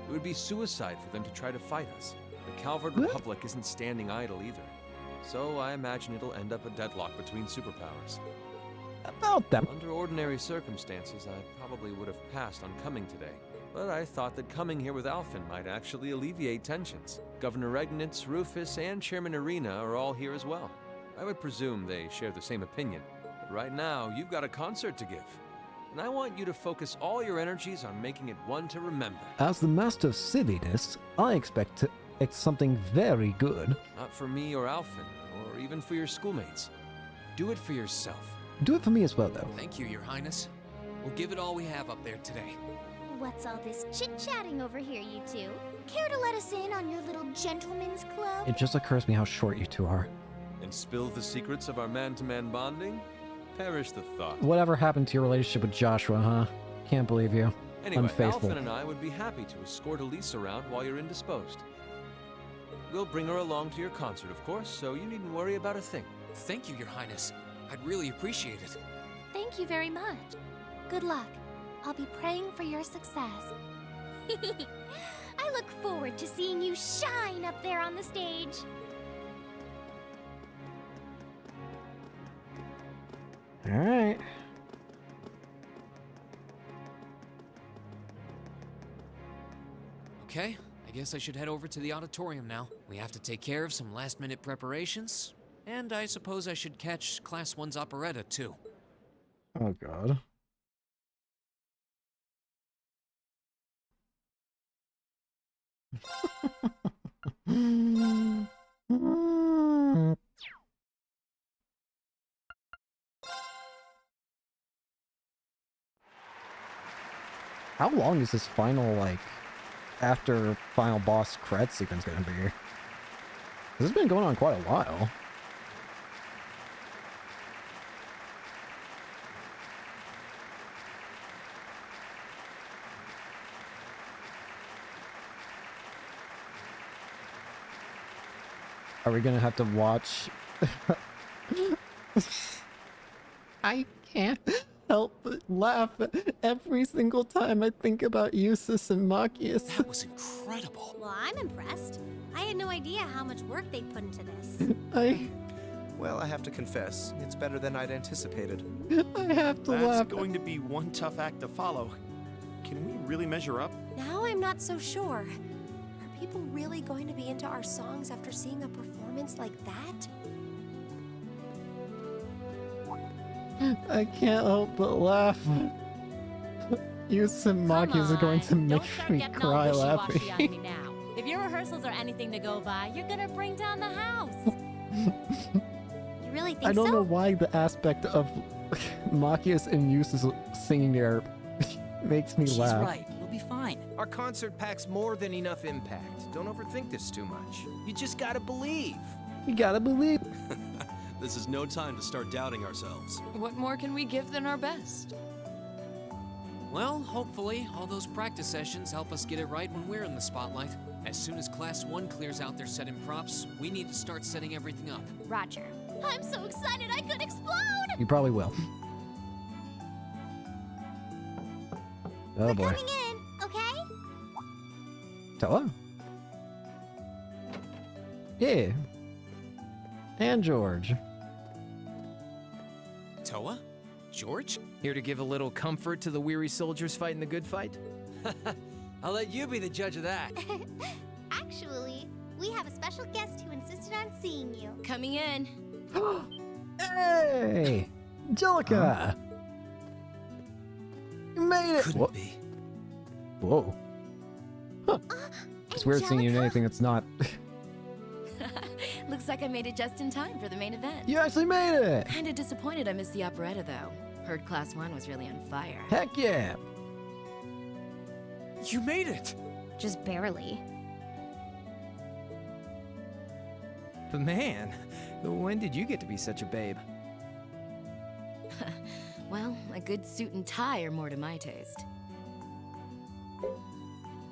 It would be suicide for them to try to fight us. The Calvard Republic isn't standing idle either. So I imagine it'll end up a deadlock between superpowers. About them. Under ordinary circumstances, I probably would have passed on coming today. But I thought that coming here with Alphen might actually alleviate tensions. Governor Regnitz, Rufus, and Chairman Arena are all here as well. I would presume they share the same opinion. But right now, you've got a concert to give. And I want you to focus all your energies on making it one to remember. As the Master of Silliness, I expect something very good. Not for me or Alphen, or even for your schoolmates. Do it for yourself. Do it for me as well, though. Thank you, Your Highness. We'll give it all we have up there today. What's all this chit-chatting over here, you two? Care to let us in on your little gentleman's club? It just occurs to me how short you two are. And spill the secrets of our man-to-man bonding? Perish the thought. Whatever happened to your relationship with Joshua, huh? Can't believe you. Anyway, Unfaithful. Alphen and I would be happy to escort Elise around while you're indisposed. We'll bring her along to your concert, of course, so you needn't worry about a thing. Thank you, Your Highness. I'd really appreciate it. Thank you very much. Good luck. I'll be praying for your success. I look forward to seeing you shine up there on the stage. All right. Okay, I guess I should head over to the auditorium now. We have to take care of some last-minute preparations. And I suppose I should catch Class 1's operetta, too. Oh, God. How long is this final, like, after final boss cred sequence gonna be? This has been going on quite a while. Are we gonna have to watch? I can't help but laugh every single time I think about Eustace and Machias. That was incredible. Well, I'm impressed. I had no idea how much work they'd put into this. Well, I have to confess, it's better than I'd anticipated. I have to That's laugh. going to be one tough act to follow. Can we really measure up? Now I'm not so sure. Are people really going to be into our songs after seeing a performance like that? I can't help but laugh. Eustace and Machias are going to make me cry laughing. On me now. If your rehearsals are anything to go by, you're gonna bring down the house. You really think I don't so? know why the aspect of Machias and Eustace singing there makes me She's laugh. right. We'll be fine. Our concert packs more than enough impact. Don't overthink this too much. You just gotta believe. You gotta believe. This is no time to start doubting ourselves. What more can we give than our best? Well, hopefully, all those practice sessions help us get it right when we're in the spotlight. As soon as Class 1 clears out their set and props, we need to start setting everything up. Roger. I'm so excited I could explode! You probably will. Oh We're boy. coming in, okay? Toa? Yeah. And George. Toa? George? Here to give a little comfort to the weary soldiers fighting the good fight? I'll let you be the judge of that. Actually, we have a special guest who insisted on seeing you. Coming in. Hey! Angelica! You made it! Couldn't be. Whoa. Huh. It's weird seeing you in anything that's not. Looks like I made it just in time for the main event. You actually made it! Kinda disappointed I missed the operetta, though. Heard Class 1 was really on fire. Heck yeah! You made it! Just barely. But man, when did you get to be such a babe? Well, a good suit and tie are more to my taste.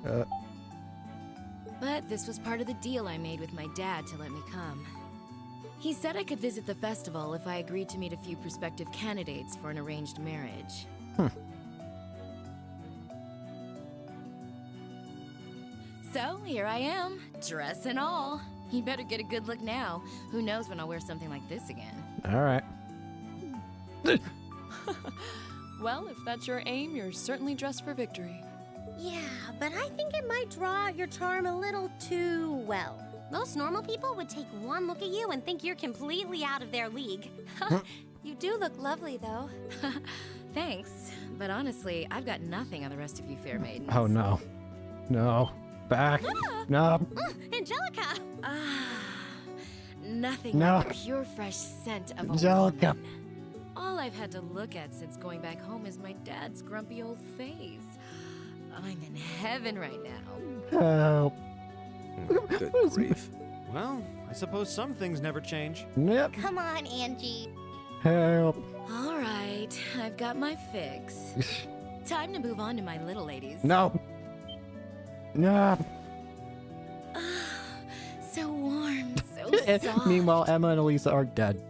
But this was part of the deal I made with my dad to let me come. He said I could visit the festival if I agreed to meet a few prospective candidates for an arranged marriage. So, here I am, dress and all. You better get a good look now. Who knows when I'll wear something like this again. Alright. Well, if that's your aim, you're certainly dressed for victory. Yeah, but I think it might draw out your charm a little too well. Most normal people would take one look at you and think you're completely out of their league. You do look lovely, though. Thanks, but honestly, I've got nothing on the rest of you fair maidens. Oh no. No. Back. No. Angelica! Nothing No. like the pure fresh scent of a Angelica. woman. All I've had to look at since going back home is my dad's grumpy old face. I'm in heaven right now. Help. Good grief. Well, I suppose some things never change. Yep. Come on, Angie. Help. All right, I've got my fix. Time to move on to my little ladies. No. No. So warm, so soft. Meanwhile, Emma and Elisa are dead.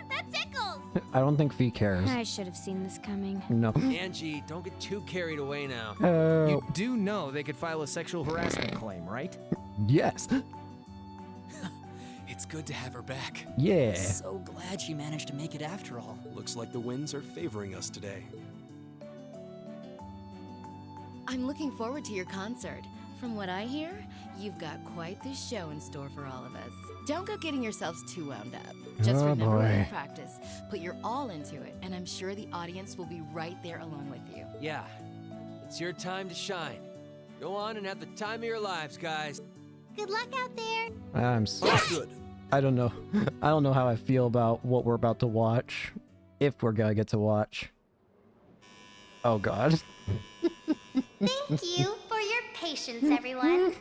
That tickles! I don't think Fee cares. I should have seen this coming. No. Angie, don't get too carried away now. You do know they could file a sexual harassment claim, right? Yes. It's good to have her back. Yeah. So glad she managed to make it after all. Looks like the winds are favoring us today. I'm looking forward to your concert. From what I hear, you've got quite the show in store for all of us. Don't go getting yourselves too wound up. Just remember when you practice, put your all into it, and I'm sure the audience will be right there along with you. Yeah, it's your time to shine. Go on and have the time of your lives, guys. Good luck out there. I'm so good. I don't know. I don't know how I feel about what we're about to watch. If we're gonna get to watch. Oh god. Thank you for your patience, everyone.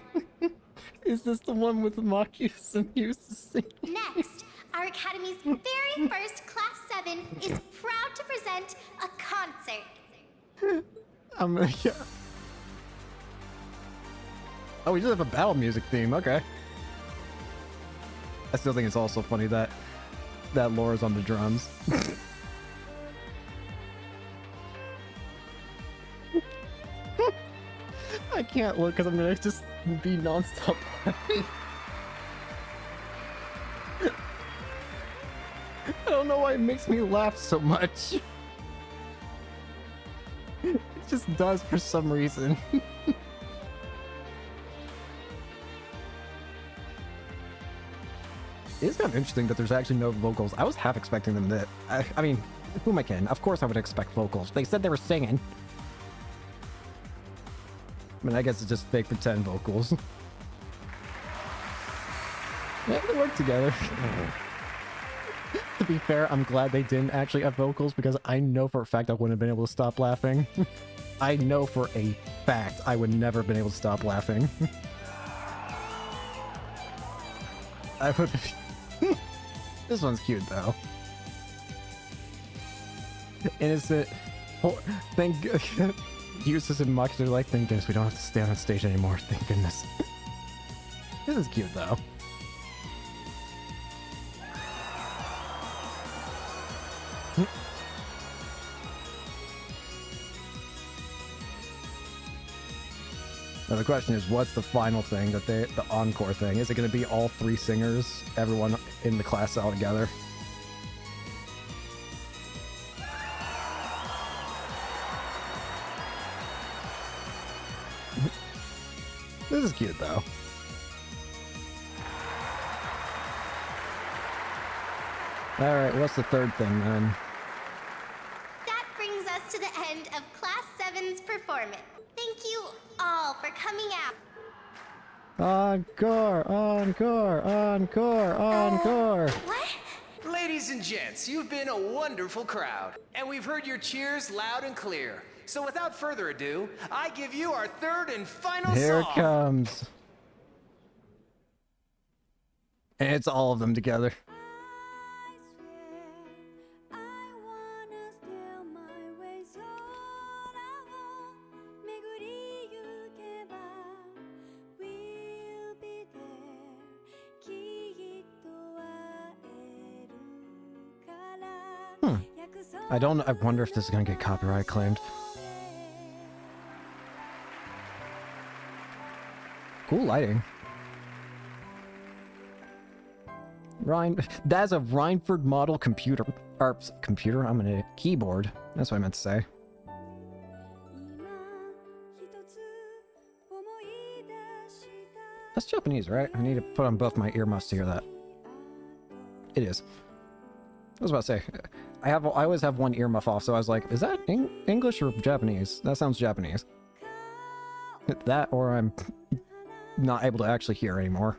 Is this the one with Marcus and Eustace? Next, our Academy's very first Class 7 is proud to present a concert. I'm gonna. Yeah. Oh, we just have a battle music theme. Okay. I still think it's also funny that Laura's on the drums. I can't look because I'm gonna just be nonstop laughing. I don't know why it makes me laugh so much. It just does for some reason. It's kind of interesting that there's actually no vocals. I was half expecting them to... I mean, who am I kidding? Of course I would expect vocals. They said they were singing. I mean, I guess it's just fake pretend vocals. Yeah, they work together. To be fair, I'm glad they didn't actually have vocals because I know for a fact I wouldn't have been able to stop laughing. I know for a fact I would never have been able to stop laughing. I would have... This one's cute, though. Innocent. Thank Eustace and Mox are like, thank goodness we don't have to stay on stage anymore. Thank goodness. This is cute, though. Now the question is, what's the final thing that the encore thing? Is it going to be all three singers, everyone in the class all together? This is cute, though. Alright, what's the third thing, then? That brings us to the end of Class 7's performance. Thank you all for coming out. Encore! Encore! Encore! Encore! What? Ladies and gents, you've been a wonderful crowd, and we've heard your cheers loud and clear. So without further ado, I give you our third and final Here song. it comes. And it's all of them together. I wonder if this is gonna get copyright claimed. Cool lighting. That's a Reinford model computer. Or computer? I'm an idiot. Keyboard. That's what I meant to say. That's Japanese, right? I need to put on both my earmuffs to hear that. It is. I was about to say, I always have one earmuff off, so I was like, is that English or Japanese? That sounds Japanese. That, or I'm not able to actually hear anymore.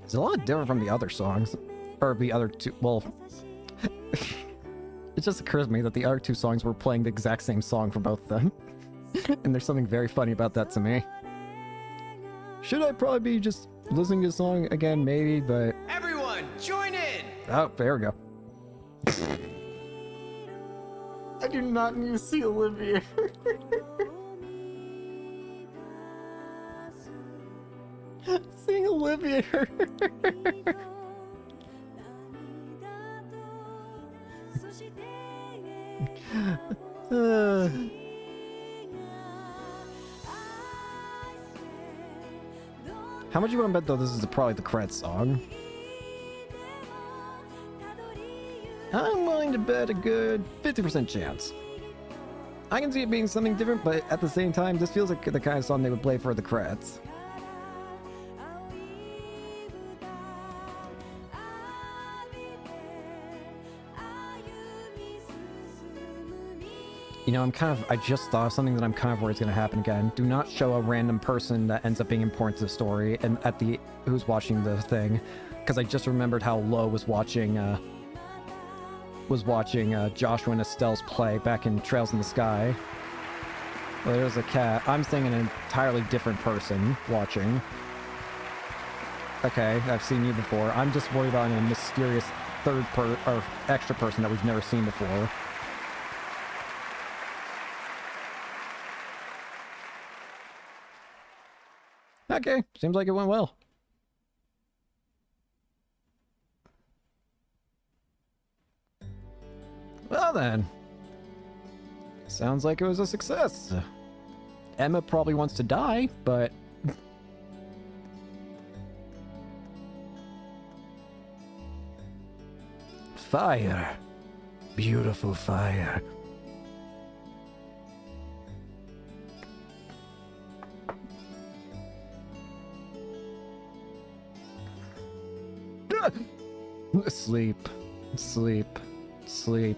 It's a lot different from the other songs. Or the other two, well... It just occurs to me that the other two songs were playing the exact same song for both of them. And there's something very funny about that to me. Should I probably be just listening to the song again? Maybe, but... Everyone, join in! Oh, there we go. I do not need to see Olivia. Seeing Olivia. How much you want to bet though this is probably the credits song? I'm willing to bet a good 50% chance. I can see it being something different, but at the same time, this feels like the kind of song they would play for the credits. You know, I just thought of something that I'm kind of worried is going to happen again. Do not show a random person that ends up being important to the story and who's watching the thing. Because I just remembered how Lo was watching Joshua and Estelle's play back in Trails in the Sky. Well, there's a cat. I'm seeing an entirely different person watching. Okay, I've seen you before. I'm just worried about a mysterious or extra person that we've never seen before. Okay, seems like it went well. Well then. Sounds like it was a success. Emma probably wants to die, but... Fire. Beautiful fire. Sleep. Sleep. Sleep.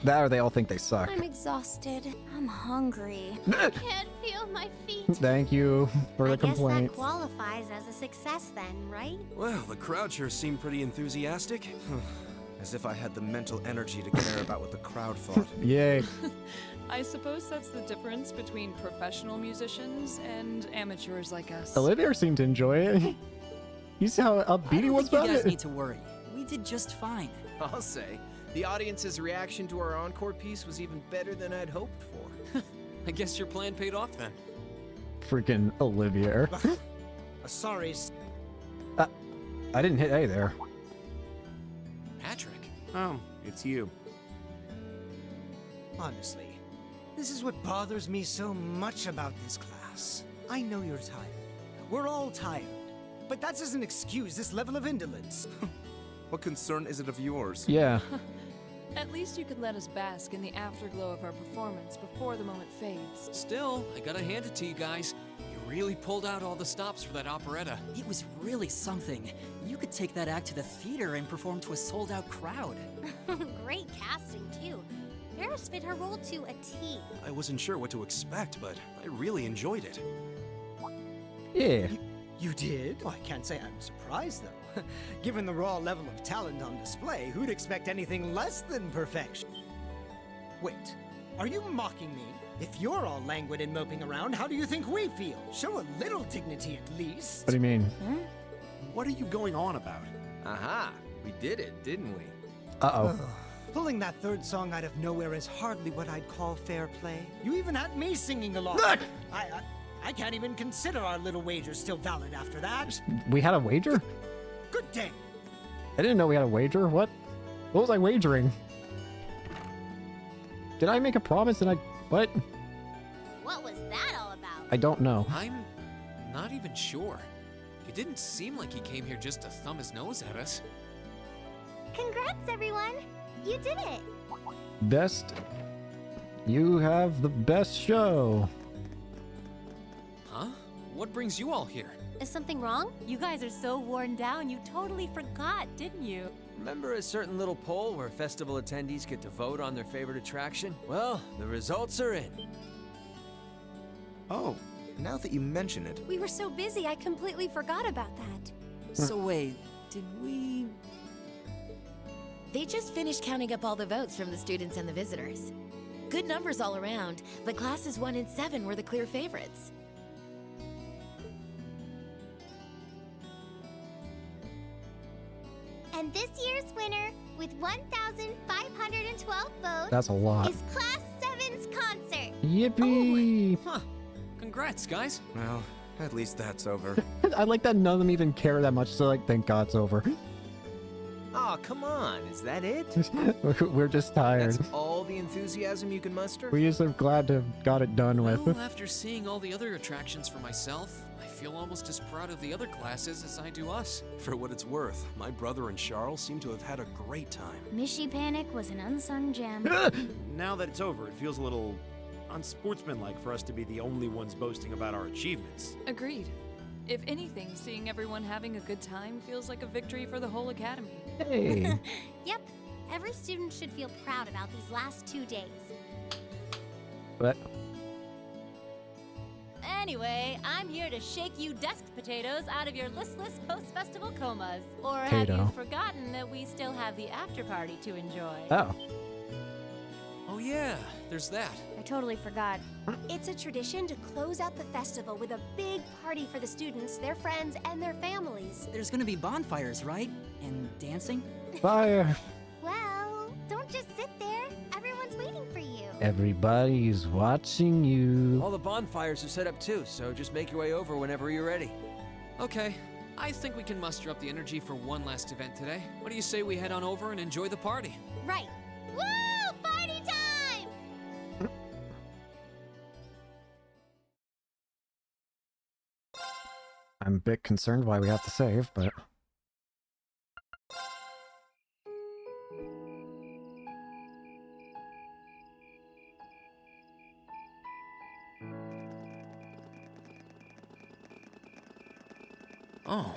That or they all think they suck. I'm exhausted. I'm hungry. I can't feel my feet. Thank you for the complaint. I guess that qualifies as a success then, right? Well, the crowd sure seemed pretty enthusiastic. As if I had the mental energy to care about what the crowd thought. Yay. I suppose that's the difference between professional musicians and amateurs like us. Olivia seemed to enjoy it. You see how upbeat he was about it? You guys need to worry. We did just fine. I'll say, the audience's reaction to our encore piece was even better than I'd hoped for. I guess your plan paid off then. Freaking Olivia. Sorry. I didn't hit A there. Patrick. Oh, it's you. Honestly, this is what bothers me so much about this class. I know you're tired. We're all tired. But that doesn't excuse this level of indolence. What concern is it of yours? Yeah. At least you could let us bask in the afterglow of our performance before the moment fades. Still, I gotta hand it to you guys. You really pulled out all the stops for that operetta. It was really something. You could take that act to the theater and perform to a sold-out crowd. Great casting, too. Paris fit her role to a T. I wasn't sure what to expect, but I really enjoyed it. Yeah. You did? Well, I can't say I'm surprised, though. Given the raw level of talent on display, who'd expect anything less than perfection? Wait, are you mocking me? If you're all languid and moping around, how do you think we feel? Show a little dignity at least. What do you mean? Huh? What are you going on about? Aha! We did it, didn't we? Uh-oh. Pulling that third song out of nowhere is hardly what I'd call fair play. You even had me singing along. I can't even consider our little wager still valid after that. We had a wager? Good day. I didn't know we had a wager. What? What was I wagering? Did I make a promise and I... What? What was that all about? I don't know. I'm not even sure. It didn't seem like he came here just to thumb his nose at us. Congrats, everyone! You did it! Best... You have the best show. Huh? What brings you all here? Is something wrong? You guys are so worn down, you totally forgot, didn't you? Remember a certain little poll where festival attendees get to vote on their favorite attraction? Well, the results are in. Oh, now that you mention it. We were so busy, I completely forgot about that. So wait, did we... They just finished counting up all the votes from the students and the visitors. Good numbers all around, but classes 1 and 7 were the clear favorites. And this year's winner, with 1,512 votes, That's a lot. is Class 7's concert. Yippee! Huh. Congrats, guys. Well, at least that's over. I like that none of them even care that much, so like, thank God it's over. Oh, come on. Is that it? We're just tired. That's all the enthusiasm you can muster? We're just so glad to have got it done with. Well, after seeing all the other attractions for myself, I feel almost as proud of the other classes as I do us. For what it's worth, my brother and Charles seem to have had a great time. Mishy Panic was an unsung gem. Now that it's over, it feels a little unsportsmanlike for us to be the only ones boasting about our achievements. Agreed. If anything, seeing everyone having a good time feels like a victory for the whole academy. Hey. Yep, every student should feel proud about these last 2 days. What? Anyway, I'm here to shake you desk potatoes out of your listless post-festival comas. Or Potato. have you forgotten that we still have the after party to enjoy? Oh. Oh yeah, there's that. I totally forgot. It's a tradition to close out the festival with a big party for the students, their friends, and their families. There's gonna be bonfires, right? And dancing? Fire. Well, don't just sit there. Everyone's waiting for you. Everybody's watching you. All the bonfires are set up too, so just make your way over whenever you're ready. Okay, I think we can muster up the energy for one last event today. What do you say we head on over and enjoy the party? Right. Woo! Party time! I'm a bit concerned why we have to save, but... Oh.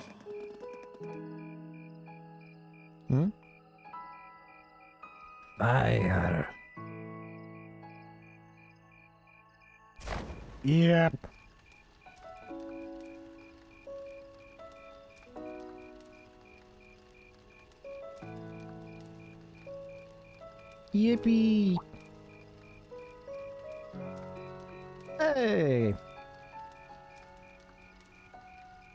Hmm? Fire. Yep. Yippee! Hey!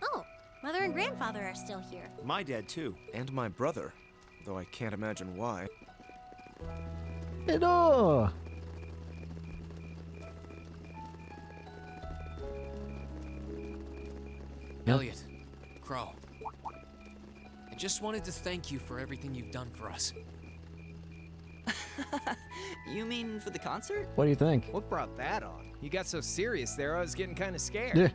Oh, Mother and Grandfather are still here. My dad, too. And my brother. Though I can't imagine why. Hello! Elliot, Crow, I just wanted to thank you for everything you've done for us. You mean for the concert? What do you think? What brought that on? You got so serious there, I was getting kind of scared. Yeah.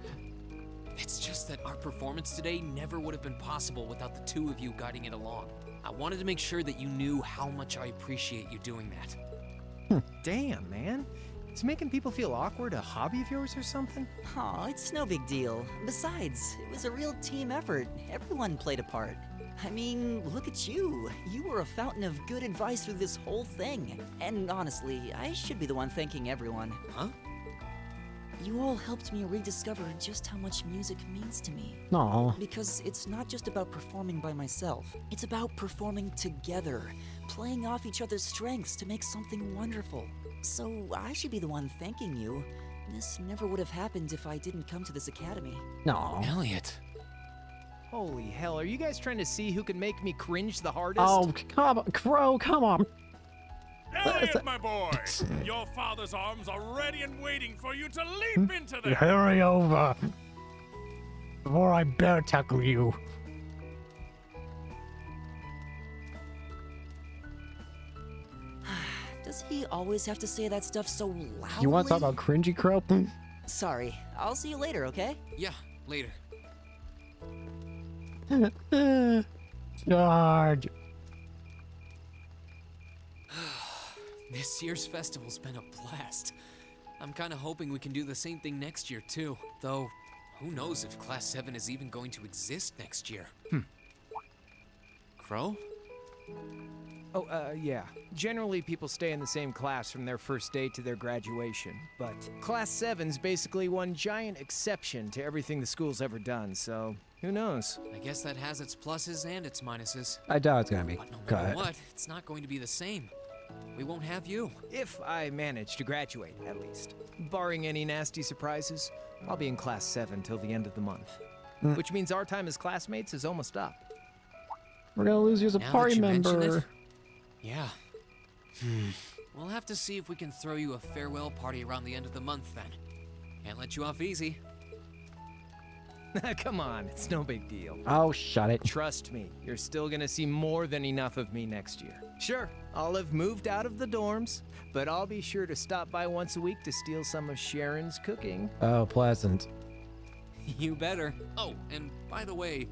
It's just that our performance today never would have been possible without the two of you guiding it along. I wanted to make sure that you knew how much I appreciate you doing that. Damn, man. Is making people feel awkward a hobby of yours or something? Aw, it's no big deal. Besides, it was a real team effort. Everyone played a part. I mean, look at you. You were a fountain of good advice through this whole thing. And honestly, I should be the one thanking everyone. Huh? You all helped me rediscover just how much music means to me. Aw. Because it's not just about performing by myself. It's about performing together, playing off each other's strengths to make something wonderful. So I should be the one thanking you. This never would have happened if I didn't come to this academy. No. Elliot. Holy hell, are you guys trying to see who can make me cringe the hardest? Oh, come on, Crow, come on. Elliot, my boy! Your father's arms are ready and waiting for you to leap into them! Hurry over. Before I bear tackle you. Does he always have to say that stuff so loudly? You want to talk about cringy, Crow? Sorry, I'll see you later, okay? Yeah, later. Charge. This year's festival's been a blast. I'm kind of hoping we can do the same thing next year, too. Though, who knows if Class 7 is even going to exist next year. Crow? Oh, yeah. Generally, people stay in the same class from their first day to their graduation, but Class 7's basically one giant exception to everything the school's ever done, so who knows? I guess that has its pluses and its minuses. I doubt it's gonna be. But no Go matter ahead. what, it's not going to be the same. We won't have you. If I manage to graduate, at least. Barring any nasty surprises, I'll be in Class 7 till the end of the month. Which means our time as classmates is almost up. We're gonna lose you as a Now that party you mention member. it, yeah. We'll have to see if we can throw you a farewell party around the end of the month then. Can't let you off easy. Come on, it's no big deal. Oh, shut it. Trust me, you're still gonna see more than enough of me next year. Sure, I'll have moved out of the dorms, but I'll be sure to stop by once a week to steal some of Sharon's cooking. Oh, pleasant. You better. Oh, and by the way,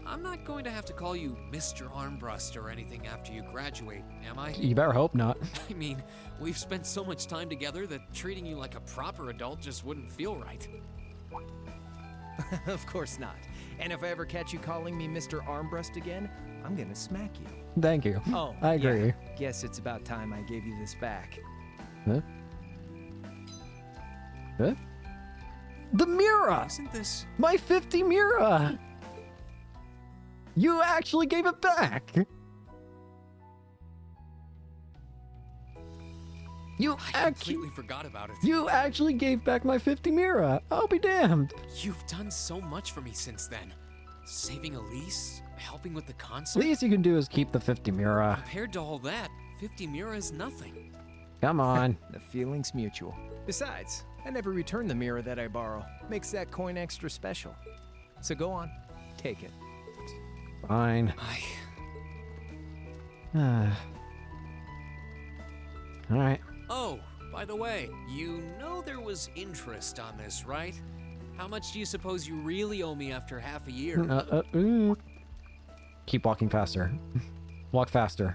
I'm not going to have to call you Mr. Armbrust or anything after you graduate, am I? You better hope not. I mean, we've spent so much time together that treating you like a proper adult just wouldn't feel right. Of course not. And if I ever catch you calling me Mr. Armbrust again, I'm gonna smack you. Thank you. Oh, I agree. yeah. Guess it's about time I gave you this back. Huh? Huh? The Mira! Isn't this... My 50 Mira! You actually gave it back! I completely forgot about it. You actually gave back my 50 Mira! I'll be damned! You've done so much for me since then. Saving Elise, helping with the concert. Least you can do is keep the 50 Mira. Compared to all that, 50 Mira is nothing. Come on. The feeling's mutual. Besides, I never return the mirror that I borrow. Makes that coin extra special. So go on, take it. Fine. Alright. Oh, by the way, you know there was interest on this, right? How much do you suppose you really owe me after half a year? Keep walking faster. Walk faster.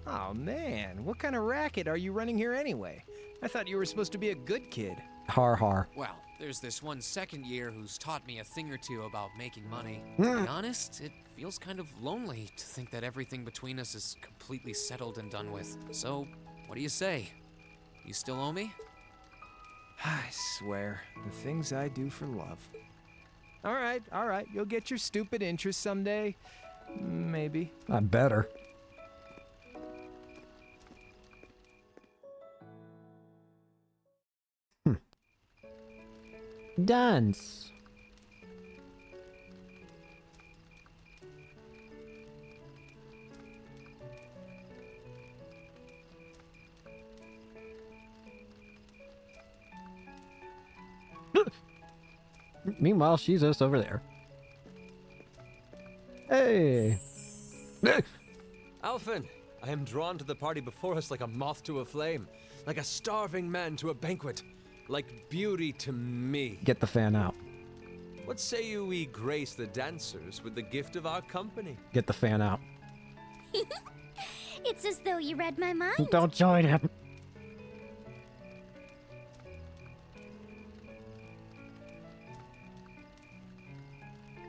Oh man, what kind of racket are you running here anyway? I thought you were supposed to be a good kid. Har har. Well, there's this one second year who's taught me a thing or two about making money. To be honest, it feels kind of lonely to think that everything between us is completely settled and done with. So, what do you say? You still owe me? I swear, the things I do for love. All right, you'll get your stupid interest someday. Maybe. I better. Dance. Meanwhile, she's just over there. Hey! Alphen, I am drawn to the party before us like a moth to a flame, like a starving man to a banquet, like beauty to me. Get the fan out. What say you we grace the dancers with the gift of our company? Get the fan out. It's as though you read my mind. Don't join him.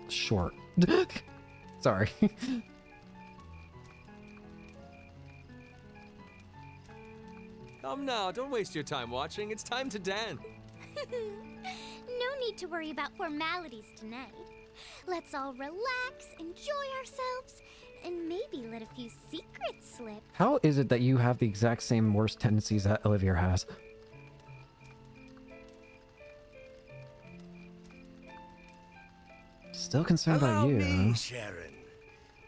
Short. Sorry. Come now, don't waste your time watching. It's time to dance. No need to worry about formalities tonight. Let's all relax, enjoy ourselves, and maybe let a few secrets slip. How is it that you have the exact same worst tendencies that Olivia has? Still concerned about you, me, huh? Sharon,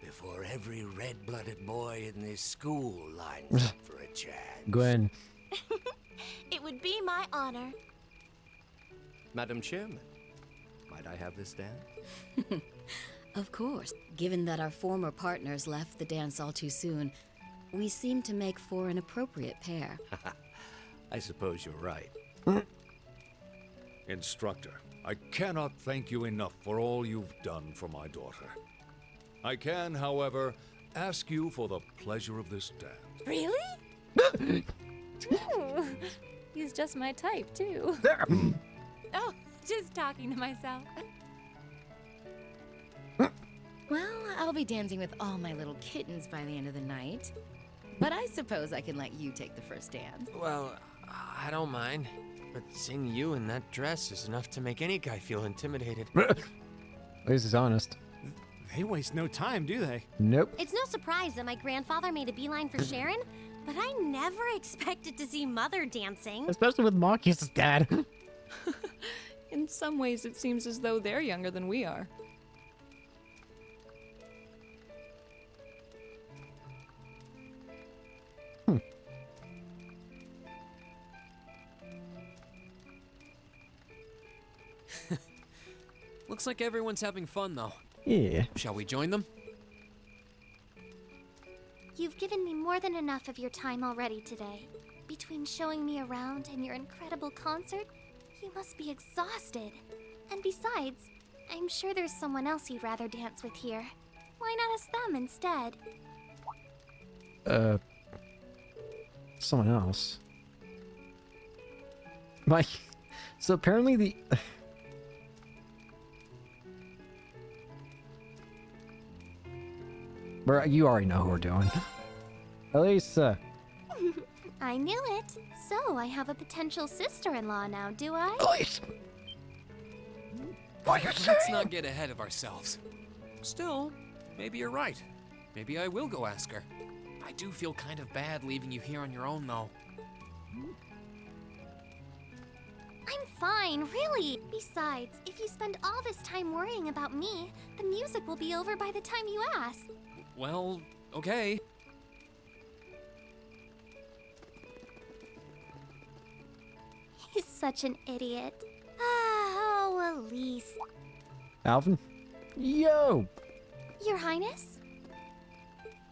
before every red-blooded boy in this school lines up for a chance. Gwen. It would be my honor. Madam Chairman, might I have this dance? Of course. Given that our former partners left the dance all too soon, we seem to make for an appropriate pair. I suppose you're right. Instructor, I cannot thank you enough for all you've done for my daughter. I can, however, ask you for the pleasure of this dance. Really? Ooh, he's just my type, too. Oh, just talking to myself. Well, I'll be dancing with all my little kittens by the end of the night. But I suppose I can let you take the first dance. Well, I don't mind. But seeing you in that dress is enough to make any guy feel intimidated. At least he's honest. They waste no time, do they? Nope. It's no surprise that my grandfather made a beeline for Sharon, but I never expected to see Mother dancing. Especially with Marcus's dad. In some ways, it seems as though they're younger than we are. Looks like everyone's having fun, though. Yeah. Shall we join them? You've given me more than enough of your time already today. Between showing me around and your incredible concert, you must be exhausted. And besides, I'm sure there's someone else you'd rather dance with here. Why not ask them instead? Someone else. So apparently the... You already know who we're doing. Elisa. I knew it. So I have a potential sister-in-law now, do I? Let's not get ahead of ourselves. Still, maybe you're right. Maybe I will go ask her. I do feel kind of bad leaving you here on your own, though. I'm fine, really. Besides, if you spend all this time worrying about me, the music will be over by the time you ask. Well, okay. He's such an idiot. Oh, Elise. Alvin? Yo! Your Highness?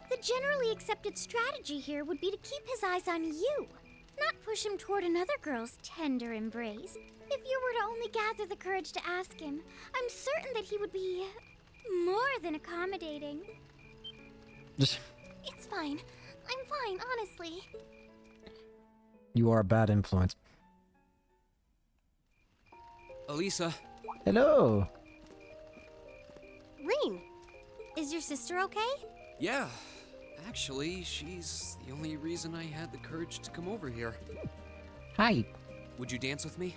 The generally accepted strategy here would be to keep his eyes on you, not push him toward another girl's tender embrace. If you were to only gather the courage to ask him, I'm certain that he would be more than accommodating. It's fine. I'm fine, honestly. You are a bad influence. Elisa. Hello. Rean, is your sister okay? Yeah. Actually, she's the only reason I had the courage to come over here. Hi. Would you dance with me?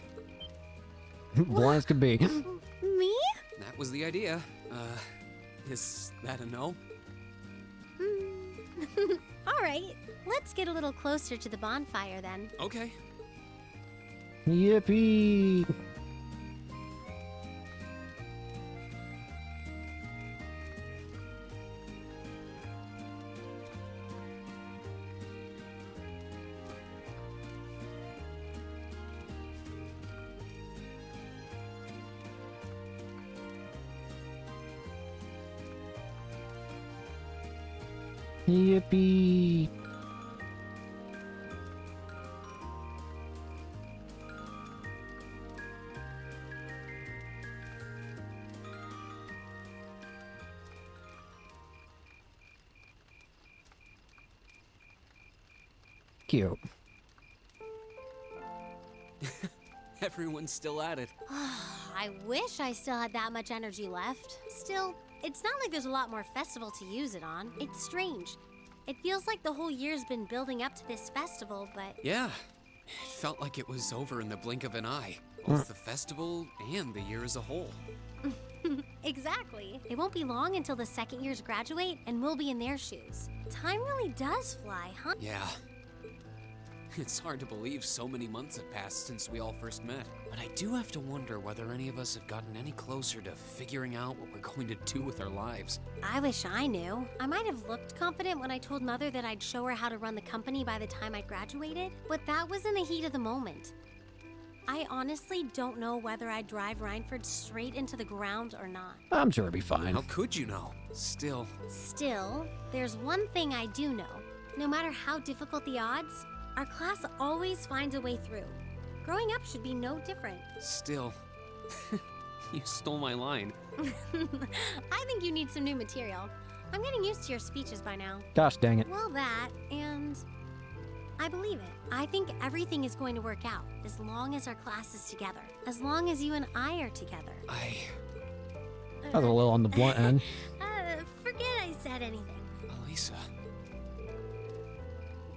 Blind as could be. Me? That was the idea. Is that a no? All right, let's get a little closer to the bonfire then. Okay. Yippee! Yippee! Cute. Everyone's still at it. I wish I still had that much energy left. Still, it's not like there's a lot more festival to use it on. It's strange. It feels like the whole year's been building up to this festival, but... Yeah, it felt like it was over in the blink of an eye. Both the festival and the year as a whole. Exactly. It won't be long until the second years graduate, and we'll be in their shoes. Time really does fly, huh? Yeah. It's hard to believe so many months have passed since we all first met. But I do have to wonder whether any of us have gotten any closer to figuring out what we're going to do with our lives. I wish I knew. I might have looked confident when I told Mother that I'd show her how to run the company by the time I graduated, but that was in the heat of the moment. I honestly don't know whether I'd drive Rhineford straight into the ground or not. I'm sure it'll be fine. How could you know? Still, there's one thing I do know. No matter how difficult the odds, our class always finds a way through. Growing up should be no different. Still. You stole my line. I think you need some new material. I'm getting used to your speeches by now. Gosh dang it. Well, that, and I believe it. I think everything is going to work out as long as our class is together. As long as you and I are together. That was a little on the blunt end. Forget I said anything. Elisa.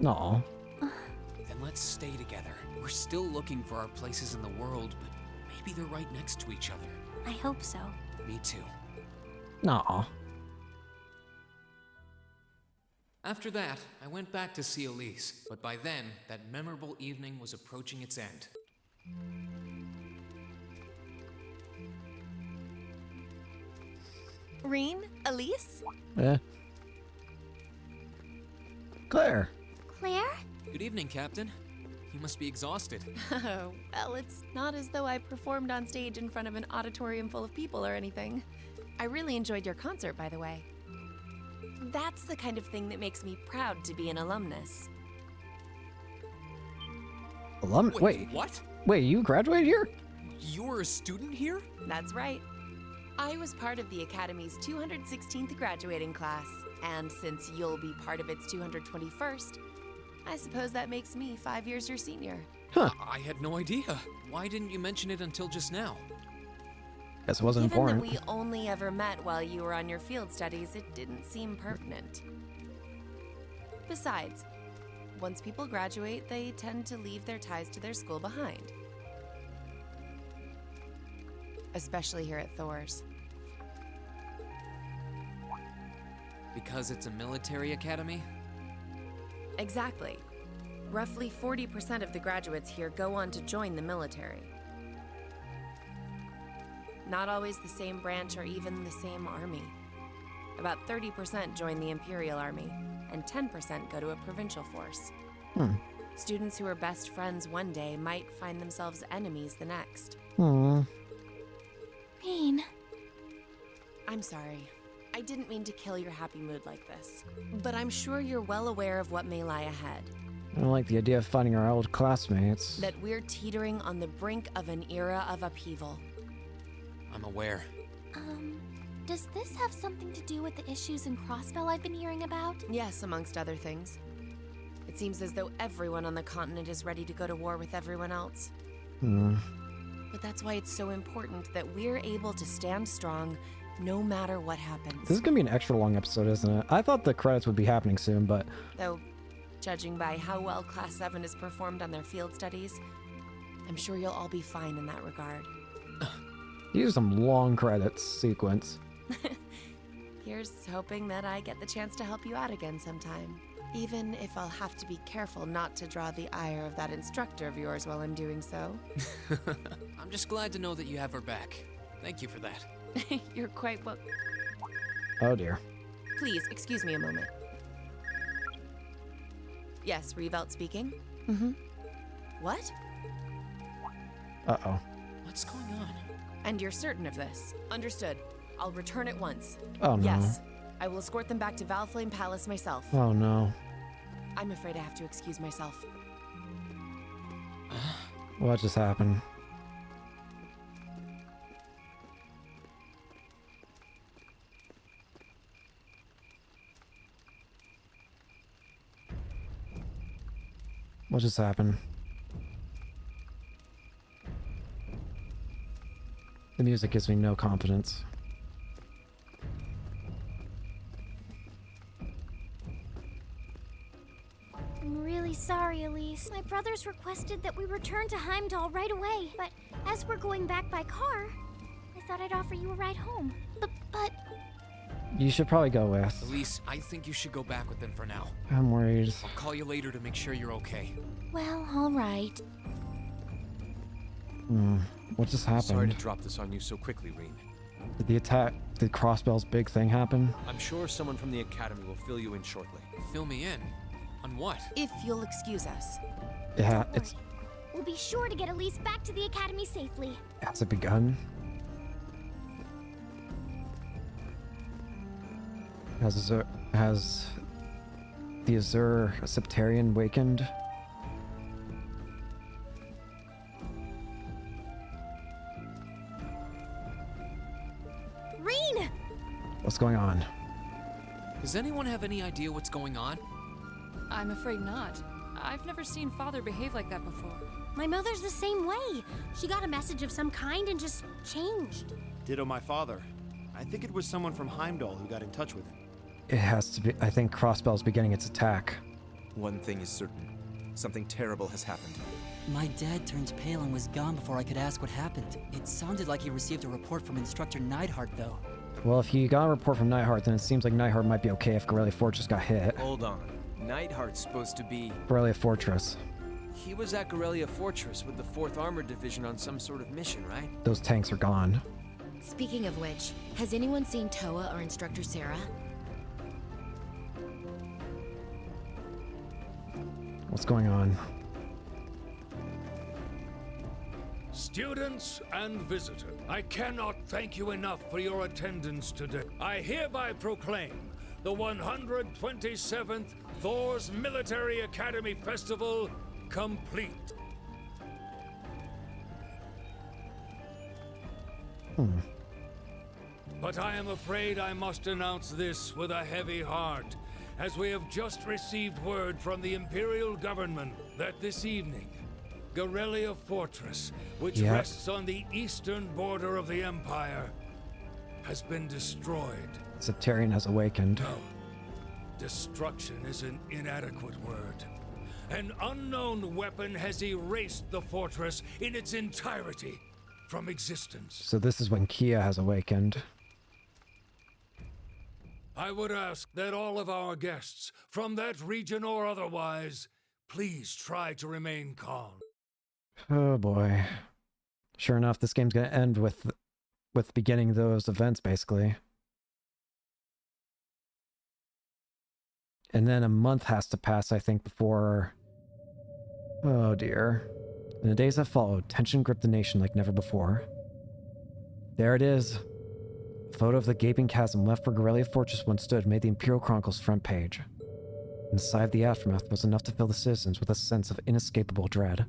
No. Then let's stay together. We're still looking for our places in the world, but maybe they're right next to each other. I hope so. Me too. No. After that, I went back to see Elise, but by then, that memorable evening was approaching its end. Rean? Elise? Yeah. Claire. Claire? Good evening, Captain. You must be exhausted. Oh, well, it's not as though I performed on stage in front of an auditorium full of people or anything. I really enjoyed your concert, by the way. That's the kind of thing that makes me proud to be an alumnus. Wait. What? Wait, you graduated here? You're a student here? That's right. I was part of the Academy's 216th graduating class, and since you'll be part of its 221st, I suppose that makes me 5 years your senior. Huh. I had no idea. Why didn't you mention it until just now? Guess it wasn't important. Given that we only ever met while you were on your field studies, it didn't seem pertinent. Besides, once people graduate, they tend to leave their ties to their school behind. Especially here at Thor's. Because it's a military academy? Exactly. Roughly 40% of the graduates here go on to join the military. Not always the same branch or even the same army. About 30% join the Imperial Army, and 10% go to a provincial force. Students who are best friends one day might find themselves enemies the next. Rean. I'm sorry. I didn't mean to kill your happy mood like this. But I'm sure you're well aware of what may lie ahead. I don't like the idea of finding our old classmates. That we're teetering on the brink of an era of upheaval. I'm aware. Does this have something to do with the issues in Crossbell I've been hearing about? Yes, amongst other things. It seems as though everyone on the continent is ready to go to war with everyone else. But that's why it's so important that we're able to stand strong no matter what happens. This is gonna be an extra long episode, isn't it? I thought the credits would be happening soon, but... Though, judging by how well Class 7 has performed on their field studies, I'm sure you'll all be fine in that regard. These are some long credits sequence. Here's hoping that I get the chance to help you out again sometime. Even if I'll have to be careful not to draw the ire of that instructor of yours while I'm doing so. I'm just glad to know that you have her back. Thank you for that. You're quite well. Oh dear. Please, excuse me a moment. Yes, Revelt speaking. What? Uh-oh. What's going on? And you're certain of this? Understood. I'll return at once. Oh no. Yes. I will escort them back to Valflame Palace myself. Oh no. I'm afraid I have to excuse myself. What just happened? What just happened? The music gives me no confidence. I'm really sorry, Elise. My brothers requested that we return to Heimdall right away, but as we're going back by car, I thought I'd offer you a ride home. But... You should probably go with. Elise, I think you should go back with them for now. I'm worried. I'll call you later to make sure you're okay. Well, all right. What just happened? Sorry to drop this on you so quickly, Rean. Did Crossbell's big thing happen? I'm sure someone from the Academy will fill you in shortly. Fill me in? On what? If you'll excuse us. Yeah, it's... We'll be sure to get Elise back to the Academy safely. Has it begun? Has the Azure Septarian wakened? Rean! What's going on? Does anyone have any idea what's going on? I'm afraid not. I've never seen Father behave like that before. My mother's the same way. She got a message of some kind and just changed. Ditto my father. I think it was someone from Heimdall who got in touch with him. It has to be. I think Crossbell's beginning its attack. One thing is certain. Something terrible has happened. My dad turned pale and was gone before I could ask what happened. It sounded like he received a report from Instructor Neidhart, though. Well, if he got a report from Neidhart, then it seems like Neidhart might be okay if Corellia Fortress got hit. Hold on. Neidhart's supposed to be... Corellia Fortress. He was at Corellia Fortress with the 4th Armored Division on some sort of mission, right? Those tanks are gone. Speaking of which, has anyone seen Toa or Instructor Sarah? What's going on? Students and visitors, I cannot thank you enough for your attendance today. I hereby proclaim the 127th Thor's Military Academy Festival complete. But I am afraid I must announce this with a heavy heart, as we have just received word from the Imperial Government that this evening, Corellia Fortress, which rests on the eastern border of the Empire, has been destroyed. Septarian has awakened. No. Destruction is an inadequate word. An unknown weapon has erased the fortress in its entirety from existence. So this is when Kia has awakened. I would ask that all of our guests, from that region or otherwise, please try to remain calm. Oh boy. Sure enough, this game's gonna end with beginning those events, basically. And then a month has to pass, I think, before... Oh dear. In the days that followed, tension gripped the nation like never before. There it is. A photo of the gaping chasm left where Corellia Fortress once stood made the Imperial Chronicle's front page. And the sight of the aftermath was enough to fill the citizens with a sense of inescapable dread.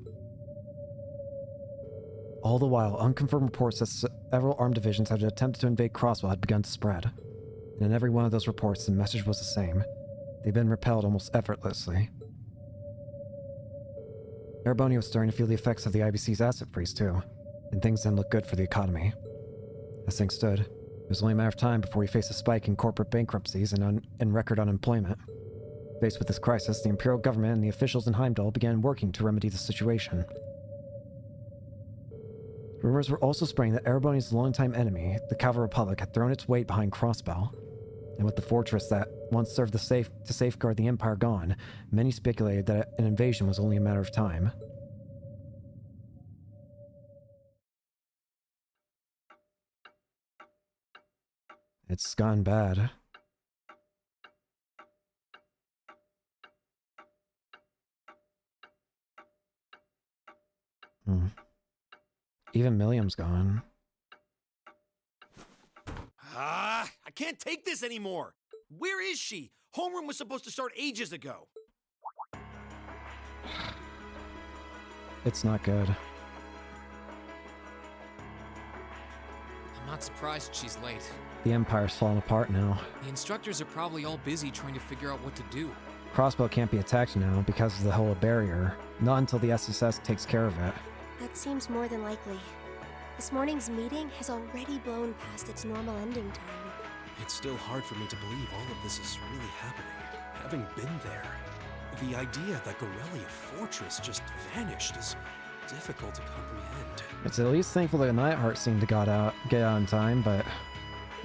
All the while, unconfirmed reports that several armed divisions had attempted to invade Crossbell had begun to spread. And in every one of those reports, the message was the same. They'd been repelled almost effortlessly. Ereboni was starting to feel the effects of the IBC's asset freeze too, and things didn't look good for the economy. As things stood, it was only a matter of time before we faced a spike in corporate bankruptcies and record unemployment. Faced with this crisis, the Imperial government and the officials in Heimdall began working to remedy the situation. Rumors were also spreading that Ereboni's longtime enemy, the Calva Republic, had thrown its weight behind Crossbell. And with the fortress that once served to safeguard the Empire gone, many speculated that an invasion was only a matter of time. It's gone bad. Even Milliam's gone. I can't take this anymore. Where is she? Homeroom was supposed to start ages ago. It's not good. I'm not surprised she's late. The Empire's falling apart now. The instructors are probably all busy trying to figure out what to do. Crossbell can't be attacked now because of the whole barrier. Not until the SSS takes care of it. That seems more than likely. This morning's meeting has already blown past its normal ending time. It's still hard for me to believe all of this is really happening, having been there. The idea that Gorelia Fortress just vanished is difficult to comprehend. It's at least thankful that Nightheart seemed to get out in time, but...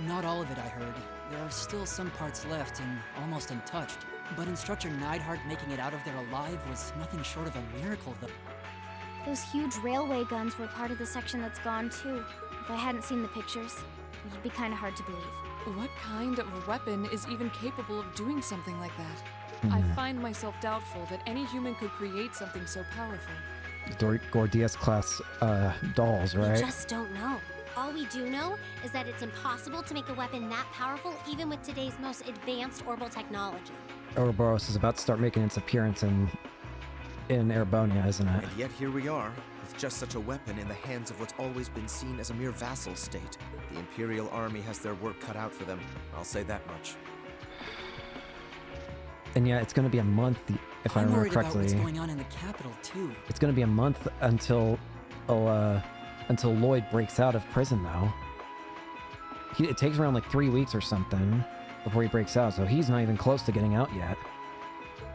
Not all of it, I heard. There are still some parts left and almost untouched. But Instructor Neidhart making it out of there alive was nothing short of a miracle, though. Those huge railway guns were part of the section that's gone too. If I hadn't seen the pictures, it'd be kind of hard to believe. What kind of weapon is even capable of doing something like that? I find myself doubtful that any human could create something so powerful. Gordius class dolls, right? We just don't know. All we do know is that it's impossible to make a weapon that powerful even with today's most advanced orbital technology. Ouroboros is about to start making its appearance in Erebonia, isn't it? And yet here we are, with just such a weapon in the hands of what's always been seen as a mere vassal state. The Imperial Army has their work cut out for them, I'll say that much. And yeah, it's going to be a month, if I remember correctly. About what's going on in the capital too. It's going to be a month until Lloyd breaks out of prison, though. It takes around like 3 weeks or something before he breaks out, so he's not even close to getting out yet.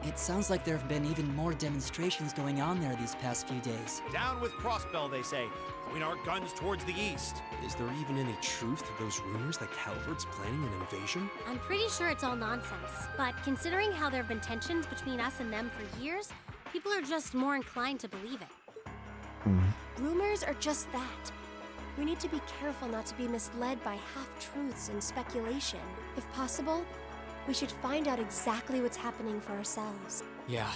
It sounds like there have been even more demonstrations going on there these past few days. Down with Crossbell, they say. Point our guns towards the east. Is there even any truth to those rumors that Calvert's planning an invasion? I'm pretty sure it's all nonsense, but considering how there have been tensions between us and them for years, people are just more inclined to believe it. Rumors are just that. We need to be careful not to be misled by half-truths and speculation. If possible, we should find out exactly what's happening for ourselves. Yeah.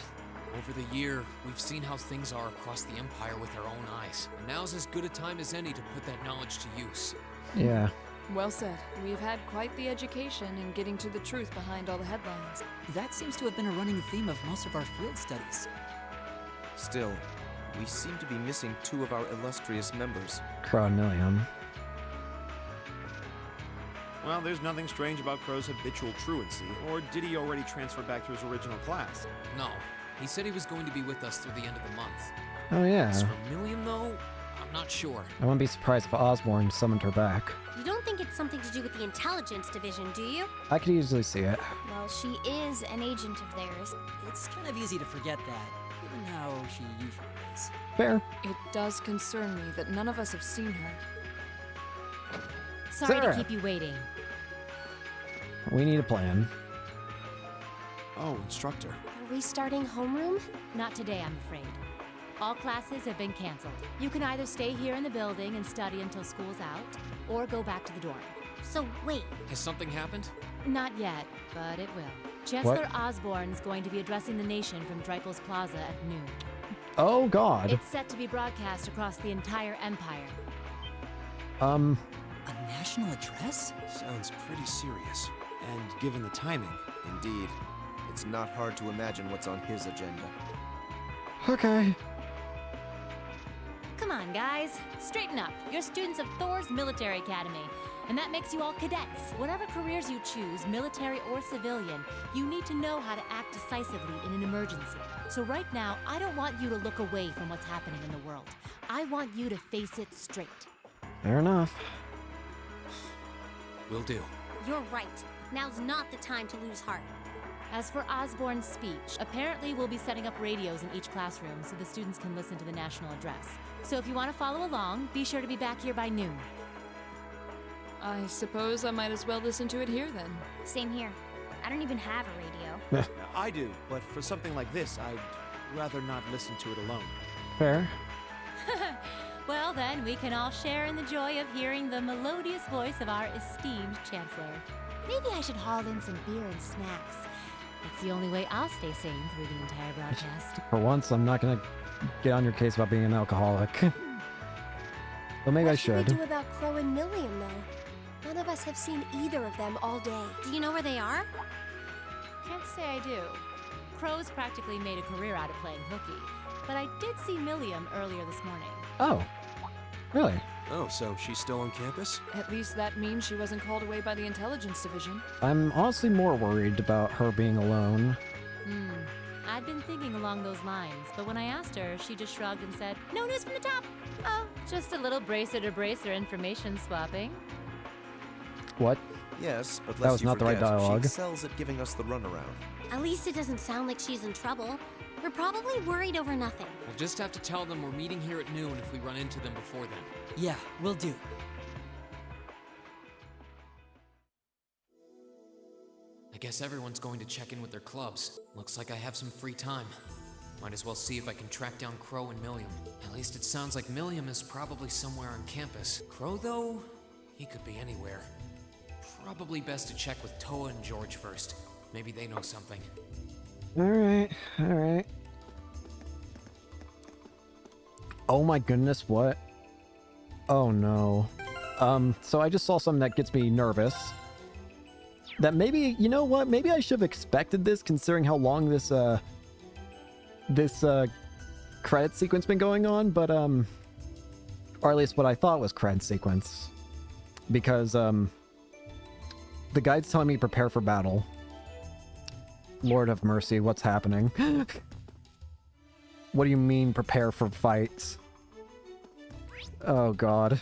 Over the year, we've seen how things are across the Empire with our own eyes. And now's as good a time as any to put that knowledge to use. Yeah. Well said. We've had quite the education in getting to the truth behind all the headlines. That seems to have been a running theme of most of our field studies. Still, we seem to be missing 2 of our illustrious members. Crowd Million. Well, there's nothing strange about Crow's habitual truancy, or did he already transfer back to his original class? No. He said he was going to be with us through the end of the month. Oh yeah. As for Million, though, I'm not sure. I wouldn't be surprised if Osborn summoned her back. You don't think it's something to do with the intelligence division, do you? I could easily see it. Well, she is an agent of theirs. It's kind of easy to forget that, given how she usually is. Fair. It does concern me that none of us have seen her. Sorry Sarah. to keep you waiting. We need a plan. Oh, Instructor. Are we starting homeroom? Not today, I'm afraid. All classes have been canceled. You can either stay here in the building and study until school's out, or go back to the dorm. So wait. Has something happened? Not yet, but it will. Chancellor Osborn's going to be addressing the nation from Dreipel's Plaza at noon. Oh God. It's set to be broadcast across the entire Empire. A national address? Sounds pretty serious. And given the timing, indeed, it's not hard to imagine what's on his agenda. Okay. Come on, guys. Straighten up. You're students of Thor's Military Academy, and that makes you all cadets. Whatever careers you choose, military or civilian, you need to know how to act decisively in an emergency. So right now, I don't want you to look away from what's happening in the world. I want you to face it straight. Fair enough. Will do. You're right. Now's not the time to lose heart. As for Osborn's speech, apparently we'll be setting up radios in each classroom so the students can listen to the national address. So if you want to follow along, be sure to be back here by noon. I suppose I might as well listen to it here then. Same here. I don't even have a radio. I do, but for something like this, I'd rather not listen to it alone. Fair. Well then, we can all share in the joy of hearing the melodious voice of our esteemed Chancellor. Maybe I should haul in some beer and snacks. That's the only way I'll stay sane through the entire broadcast. For once, I'm not gonna get on your case about being an alcoholic. But maybe I should. What should we do about Crow and Million, though? None of us have seen either of them all day. Do you know where they are? Can't say I do. Crow's practically made a career out of playing hooky, but I did see Milliam earlier this morning. Oh. Really? Oh, so she's still on campus? At least that means she wasn't called away by the intelligence division. I'm honestly more worried about her being alone. I'd been thinking along those lines, but when I asked her, she just shrugged and said, "No news from the top." Oh, just a little bracer to bracer information swapping. What? Yes, but That lest was you not the right forget, dialogue. She excels at giving us the runaround. At least it doesn't sound like she's in trouble. We're probably worried over nothing. We'll just have to tell them we're meeting here at noon if we run into them before then. Yeah, will do. I guess everyone's going to check in with their clubs. Looks like I have some free time. Might as well see if I can track down Crow and Milliam. At least it sounds like Milliam is probably somewhere on campus. Crow, though, he could be anywhere. Probably best to check with Toa and George first. Maybe they know something. Alright, alright. Oh my goodness, what? Oh no. So I just saw something that gets me nervous. That maybe, you know what? Maybe I should have expected this considering how long this credit sequence been going on, but or at least what I thought was credit sequence. Because the guide's telling me prepare for battle. Lord of mercy, what's happening? What do you mean prepare for fights? Oh god.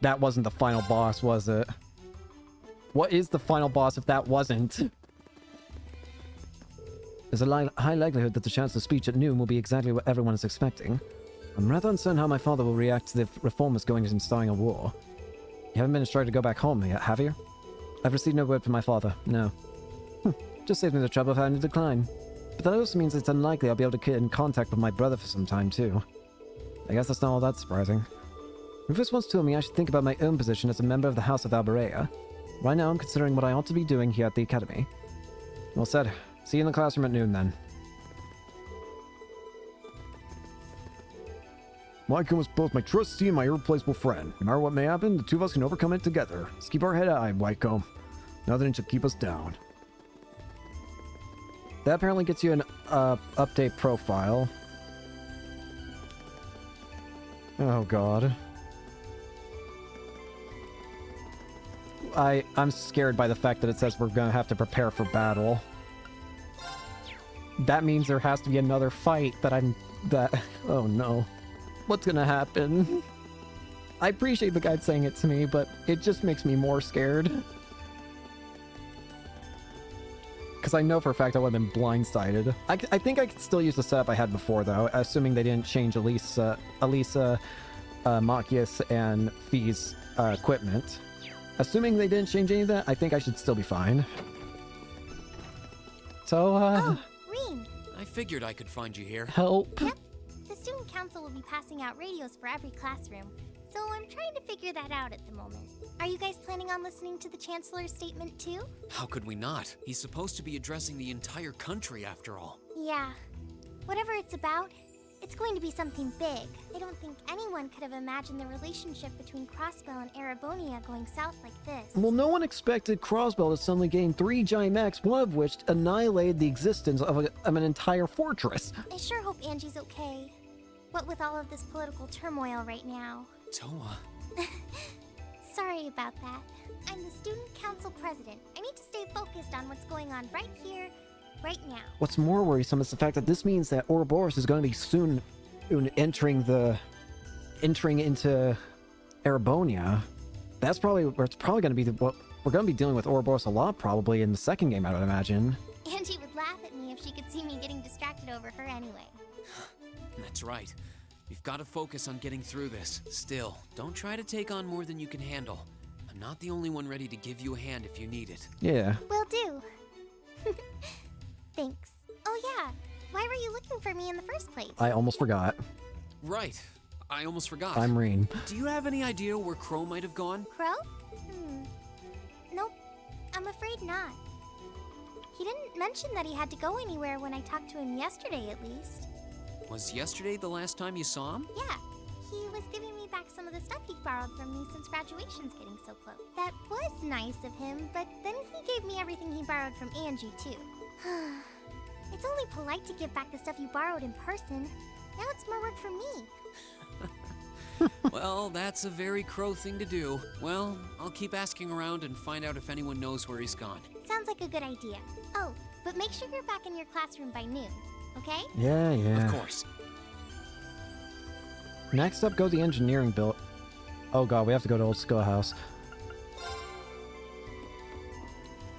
That wasn't the final boss, was it? What is the final boss if that wasn't? There's a high likelihood that the chancellor's speech at noon will be exactly what everyone is expecting. I'm rather uncertain how my father will react to the reformers going and starting a war. You haven't been instructed to go back home yet, have you? I've received no word from my father, no. Just saves me the trouble of having to decline. But that also means it's unlikely I'll be able to get in contact with my brother for some time, too. I guess that's not all that surprising. Rufus once told me I should think about my own position as a member of the House of Alberea. Right now I'm considering what I ought to be doing here at the Academy. Well said. See you in the classroom at noon, then. Micah was both my trustee and my irreplaceable friend. No matter what may happen, the two of us can overcome it together. Let's keep our head high, Wycombe. Nothing should keep us down. That apparently gets you an update profile. Oh god. I'm scared by the fact that it says we're gonna have to prepare for battle. That means there has to be another fight oh no. What's gonna happen? I appreciate the guy saying it to me, but it just makes me more scared. Because I know for a fact I would have been blindsided. I think I could still use the setup I had before, though, assuming they didn't change Elisa, Machias, and Fee's equipment. Assuming they didn't change any of that, I think I should still be fine. So, Oh, Rean! I figured I could find you here. Help! Yep. The student council will be passing out radios for every classroom, so I'm trying to figure that out at the moment. Are you guys planning on listening to the Chancellor's statement too? How could we not? He's supposed to be addressing the entire country, after all. Yeah. Whatever it's about, it's going to be something big. I don't think anyone could have imagined the relationship between Crossbell and Erebonia going south like this. Well, no one expected Crossbell to suddenly gain 3 giant mechs, one of which annihilated the existence of an entire fortress. I sure hope Angie's okay. What with all of this political turmoil right now. Toa. Sorry about that. I'm the student council president. I need to stay focused on what's going on right here, right now. What's more worrisome is the fact that this means that Ouroboros is going to be soon entering into Erebonia. That's probably where it's probably going to be what we're going to be dealing with Ouroboros a lot probably in the second game, I would imagine. Angie would laugh at me if she could see me getting distracted over her anyway. That's right. We've got to focus on getting through this. Still, don't try to take on more than you can handle. I'm not the only one ready to give you a hand if you need it. Yeah. Will do. Thanks. Oh yeah, why were you looking for me in the first place? I almost forgot. Right. I almost forgot. I'm Rean. Do you have any idea where Crow might have gone? Crow? Nope. I'm afraid not. He didn't mention that he had to go anywhere when I talked to him yesterday, at least. Was yesterday the last time you saw him? Yeah. He was giving me back some of the stuff he borrowed from me since graduation's getting so close. That was nice of him, but then he gave me everything he borrowed from Angie, too. It's only polite to give back the stuff you borrowed in person. Now it's more work for me. Well, that's a very Crow thing to do. Well, I'll keep asking around and find out if anyone knows where he's gone. Sounds like a good idea. Oh, but make sure you're back in your classroom by noon, okay? Yeah. Of course. Next up goes the engineering build. Oh god, we have to go to Old Schoolhouse.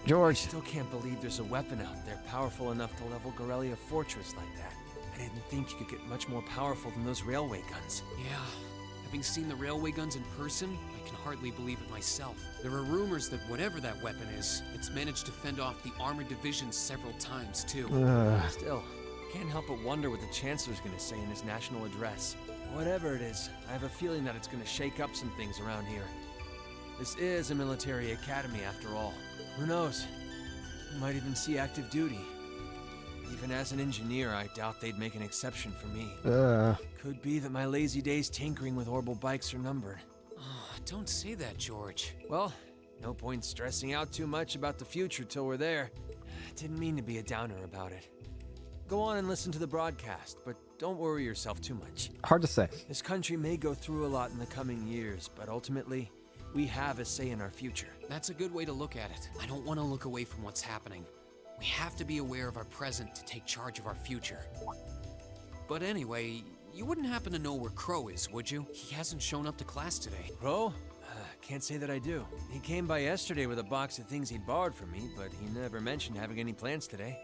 George. I still can't believe there's a weapon out there powerful enough to level Gorelia Fortress like that. I didn't think you could get much more powerful than those railway guns. Yeah, having seen the railway guns in person, I can hardly believe it myself. There are rumors that whatever that weapon is, it's managed to fend off the armored divisions several times, too. Still, I can't help but wonder what the Chancellor's gonna say in his national address. Whatever it is, I have a feeling that it's gonna shake up some things around here. This is a military academy after all. Who knows? We might even see active duty. Even as an engineer, I doubt they'd make an exception for me. Could be that my lazy days tinkering with orbital bikes are numbered. Oh, don't say that, George. Well, no point stressing out too much about the future till we're there. Didn't mean to be a downer about it. Go on and listen to the broadcast, but don't worry yourself too much. Hard to say. This country may go through a lot in the coming years, but ultimately, we have a say in our future. That's a good way to look at it. I don't want to look away from what's happening. We have to be aware of our present to take charge of our future. But anyway, you wouldn't happen to know where Crow is, would you? He hasn't shown up to class today. Crow? Can't say that I do. He came by yesterday with a box of things he'd borrowed from me, but he never mentioned having any plans today.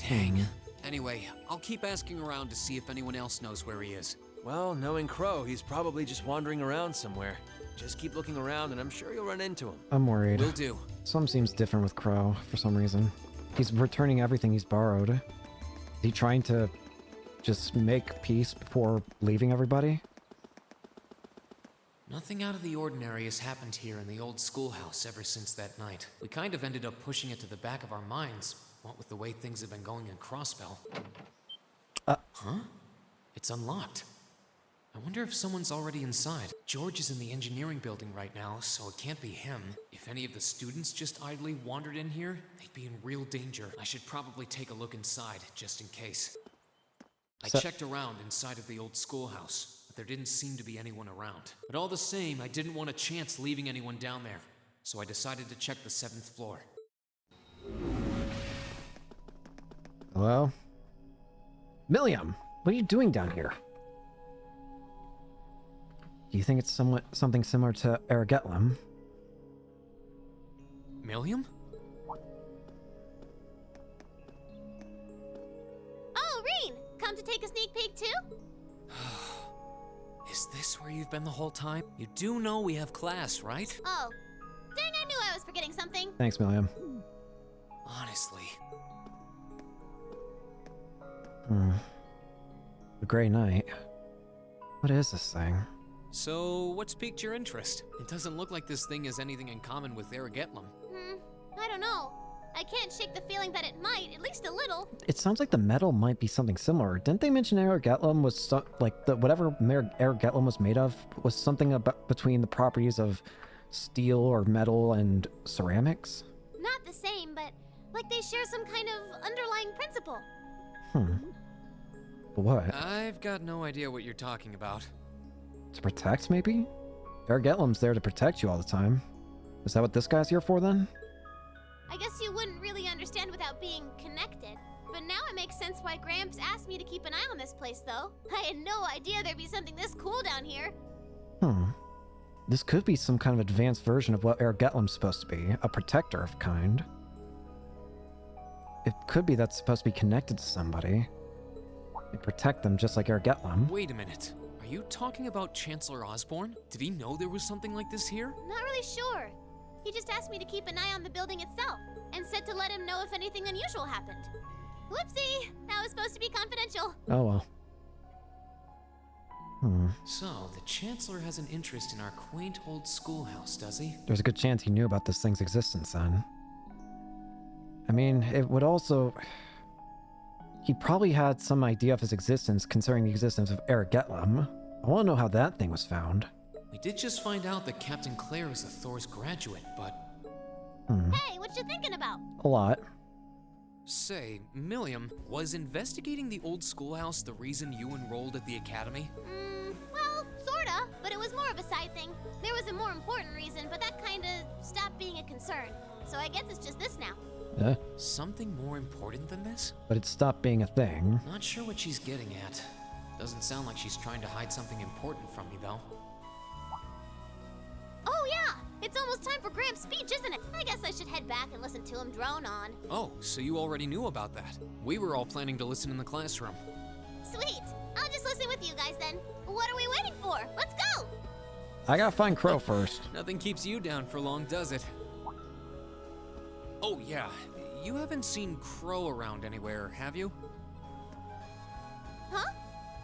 Dang. Anyway, I'll keep asking around to see if anyone else knows where he is. Well, knowing Crow, he's probably just wandering around somewhere. Just keep looking around and I'm sure you'll run into him. I'm worried. Will do. Something seems different with Crow for some reason. He's returning everything he's borrowed. Is he trying to just make peace before leaving everybody? Nothing out of the ordinary has happened here in the old schoolhouse ever since that night. We kind of ended up pushing it to the back of our minds, what with the way things have been going in Crossbell. Huh? It's unlocked. I wonder if someone's already inside. George is in the engineering building right now, so it can't be him. If any of the students just idly wandered in here, they'd be in real danger. I should probably take a look inside, just in case. I checked around inside of the old schoolhouse, but there didn't seem to be anyone around. But all the same, I didn't want a chance leaving anyone down there, so I decided to check the 7th floor. Hello? Milliam, what are you doing down here? Do you think it's something similar to Aragetlum? Milliam? Oh, Rean! Come to take a sneak peek too? Is this where you've been the whole time? You do know we have class, right? Oh. Dang, I knew I was forgetting something. Thanks, Milliam. Honestly. The Grey Knight. What is this thing? So, what's piqued your interest? It doesn't look like this thing has anything in common with Aragetlum. I don't know. I can't shake the feeling that it might, at least a little. It sounds like the metal might be something similar. Didn't they mention Aragetlum was whatever Aragetlum was made of was something about between the properties of steel or metal and ceramics? Not the same, but like they share some kind of underlying principle. What? I've got no idea what you're talking about. To protect, maybe? Aragetlum's there to protect you all the time. Is that what this guy's here for, then? I guess you wouldn't really understand without being connected. But now it makes sense why Gramps asked me to keep an eye on this place, though. I had no idea there'd be something this cool down here. This could be some kind of advanced version of what Aragetlum's supposed to be. A protector of kind. It could be that's supposed to be connected to somebody. They protect them just like Aragetlum. Wait a minute. Are you talking about Chancellor Osborne? Did he know there was something like this here? Not really sure. He just asked me to keep an eye on the building itself, and said to let him know if anything unusual happened. Whoopsie! That was supposed to be confidential. Oh well. So, the Chancellor has an interest in our quaint old schoolhouse, does he? There's a good chance he knew about this thing's existence then. I mean, it would also... He probably had some idea of his existence concerning the existence of Aragetlum. I want to know how that thing was found. We did just find out that Captain Claire is a Thor's graduate, but... Hey, what you thinking about? A lot. Say, Milliam, was investigating the old schoolhouse the reason you enrolled at the academy? Well, sorta, but it was more of a side thing. There was a more important reason, but that kinda stopped being a concern. So I guess it's just this now. Something more important than this? But it stopped being a thing. Not sure what she's getting at. Doesn't sound like she's trying to hide something important from me, though. Oh yeah! It's almost time for Gramps' speech, isn't it? I guess I should head back and listen to him drone on. Oh, so you already knew about that. We were all planning to listen in the classroom. Sweet. I'll just listen with you guys then. What are we waiting for? Let's go! I gotta find Crow first. Nothing keeps you down for long, does it? Oh, yeah. You haven't seen Crow around anywhere, have you? Huh?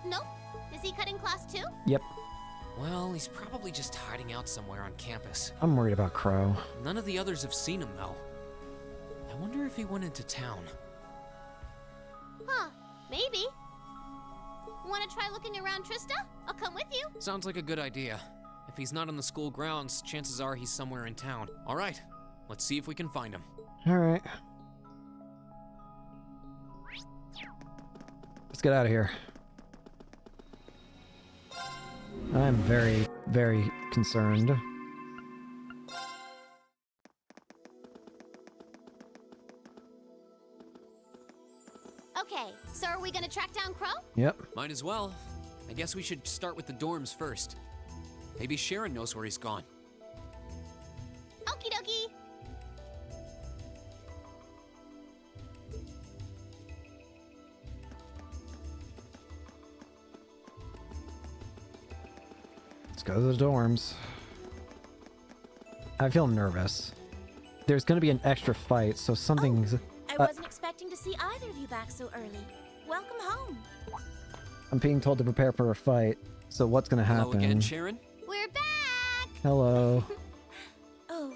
Nope. Is he cutting class too? Yep. Well, he's probably just hiding out somewhere on campus. I'm worried about Crow. None of the others have seen him, though. I wonder if he went into town. Huh. Maybe. Want to try looking around, Trista? I'll come with you. Sounds like a good idea. If he's not on the school grounds, chances are he's somewhere in town. All right, let's see if we can find him. All right. Let's get out of here. I'm very, very concerned. Okay, so are we gonna track down Crow? Yep. Might as well. I guess we should start with the dorms first. Maybe Sharon knows where he's gone. Okie dokie. Let's go to the dorms. I feel nervous. There's gonna be an extra fight, so something's... I wasn't expecting to see either of you back so early. Welcome home. I'm being told to prepare for a fight, so what's gonna happen? Hello again, Sharon? We're back! Hello. Oh,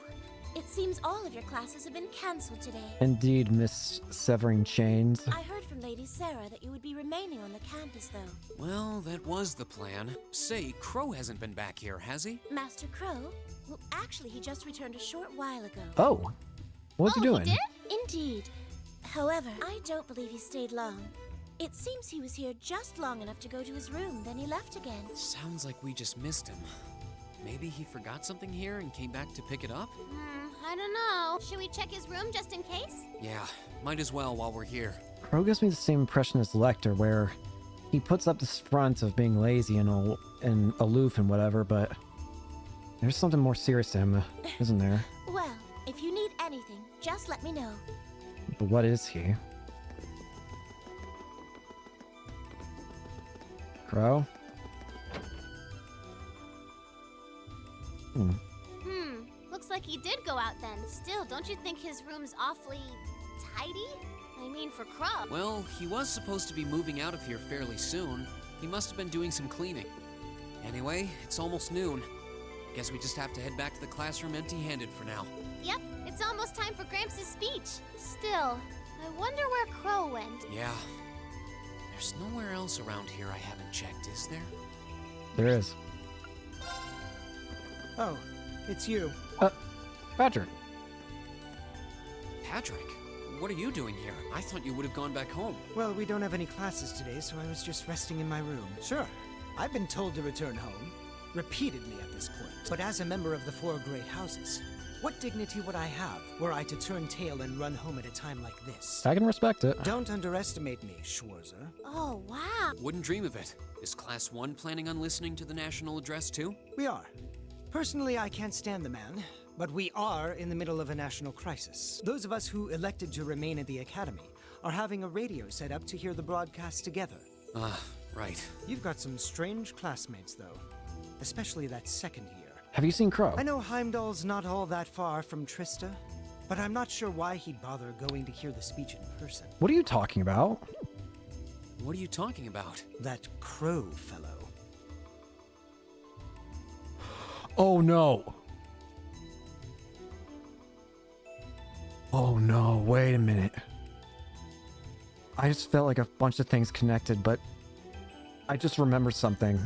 it seems all of your classes have been cancelled today. Indeed, Miss Severing Chains. I heard from Lady Sarah that you would be remaining on the campus, though. Well, that was the plan. Say, Crow hasn't been back here, has he? Master Crow? Well, actually, he just returned a short while ago. Oh. What's he doing? He did? Indeed. However, I don't believe he stayed long. It seems he was here just long enough to go to his room, then he left again. Sounds like we just missed him. Maybe he forgot something here and came back to pick it up? I don't know. Should we check his room just in case? Yeah, might as well while we're here. Crow gives me the same impression as Lecter, where he puts up this front of being lazy and aloof and whatever, but there's something more serious to him, isn't there? Well, if you need anything, just let me know. But what is he? Crow? Looks like he did go out then. Still, don't you think his room's awfully tidy? I mean, for Crow. Well, he was supposed to be moving out of here fairly soon. He must have been doing some cleaning. Anyway, it's almost noon. Guess we just have to head back to the classroom empty-handed for now. Yep, it's almost time for Gramps' speech. Still, I wonder where Crow went. Yeah. There's nowhere else around here I haven't checked, is there? There is. Oh, it's you. Patrick. Patrick? What are you doing here? I thought you would have gone back home. Well, we don't have any classes today, so I was just resting in my room. Sure, I've been told to return home, repeatedly at this point. But as a member of the Four Great Houses, what dignity would I have were I to turn tail and run home at a time like this? I can respect it. Don't underestimate me, Schwarzer. Oh, wow. Wouldn't dream of it. Is Class 1 planning on listening to the national address too? We are. Personally, I can't stand the man, but we are in the middle of a national crisis. Those of us who elected to remain at the Academy are having a radio set up to hear the broadcast together. Ah, right. You've got some strange classmates, though. Especially that second year. Have you seen Crow? I know Heimdall's not all that far from Trista, but I'm not sure why he'd bother going to hear the speech in person. What are you talking about? What are you talking about? That Crow fellow. Oh no. Oh no, wait a minute. I just felt like a bunch of things connected, but I just remembered something.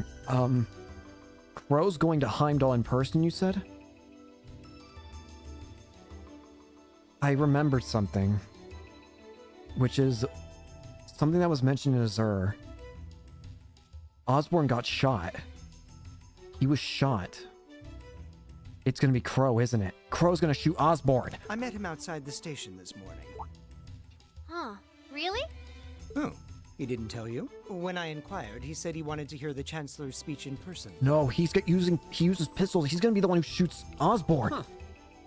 Crow's going to Heimdall in person, you said? I remembered something, which is something that was mentioned in Azure. Osborn got shot. He was shot. It's gonna be Crow, isn't it? Crow's gonna shoot Osborn. I met him outside the station this morning. Huh. Really? Oh, He didn't tell you? When I inquired, he said he wanted to hear the Chancellor's speech in person. No, he uses pistols. He's gonna be the one who shoots Osborn. Huh.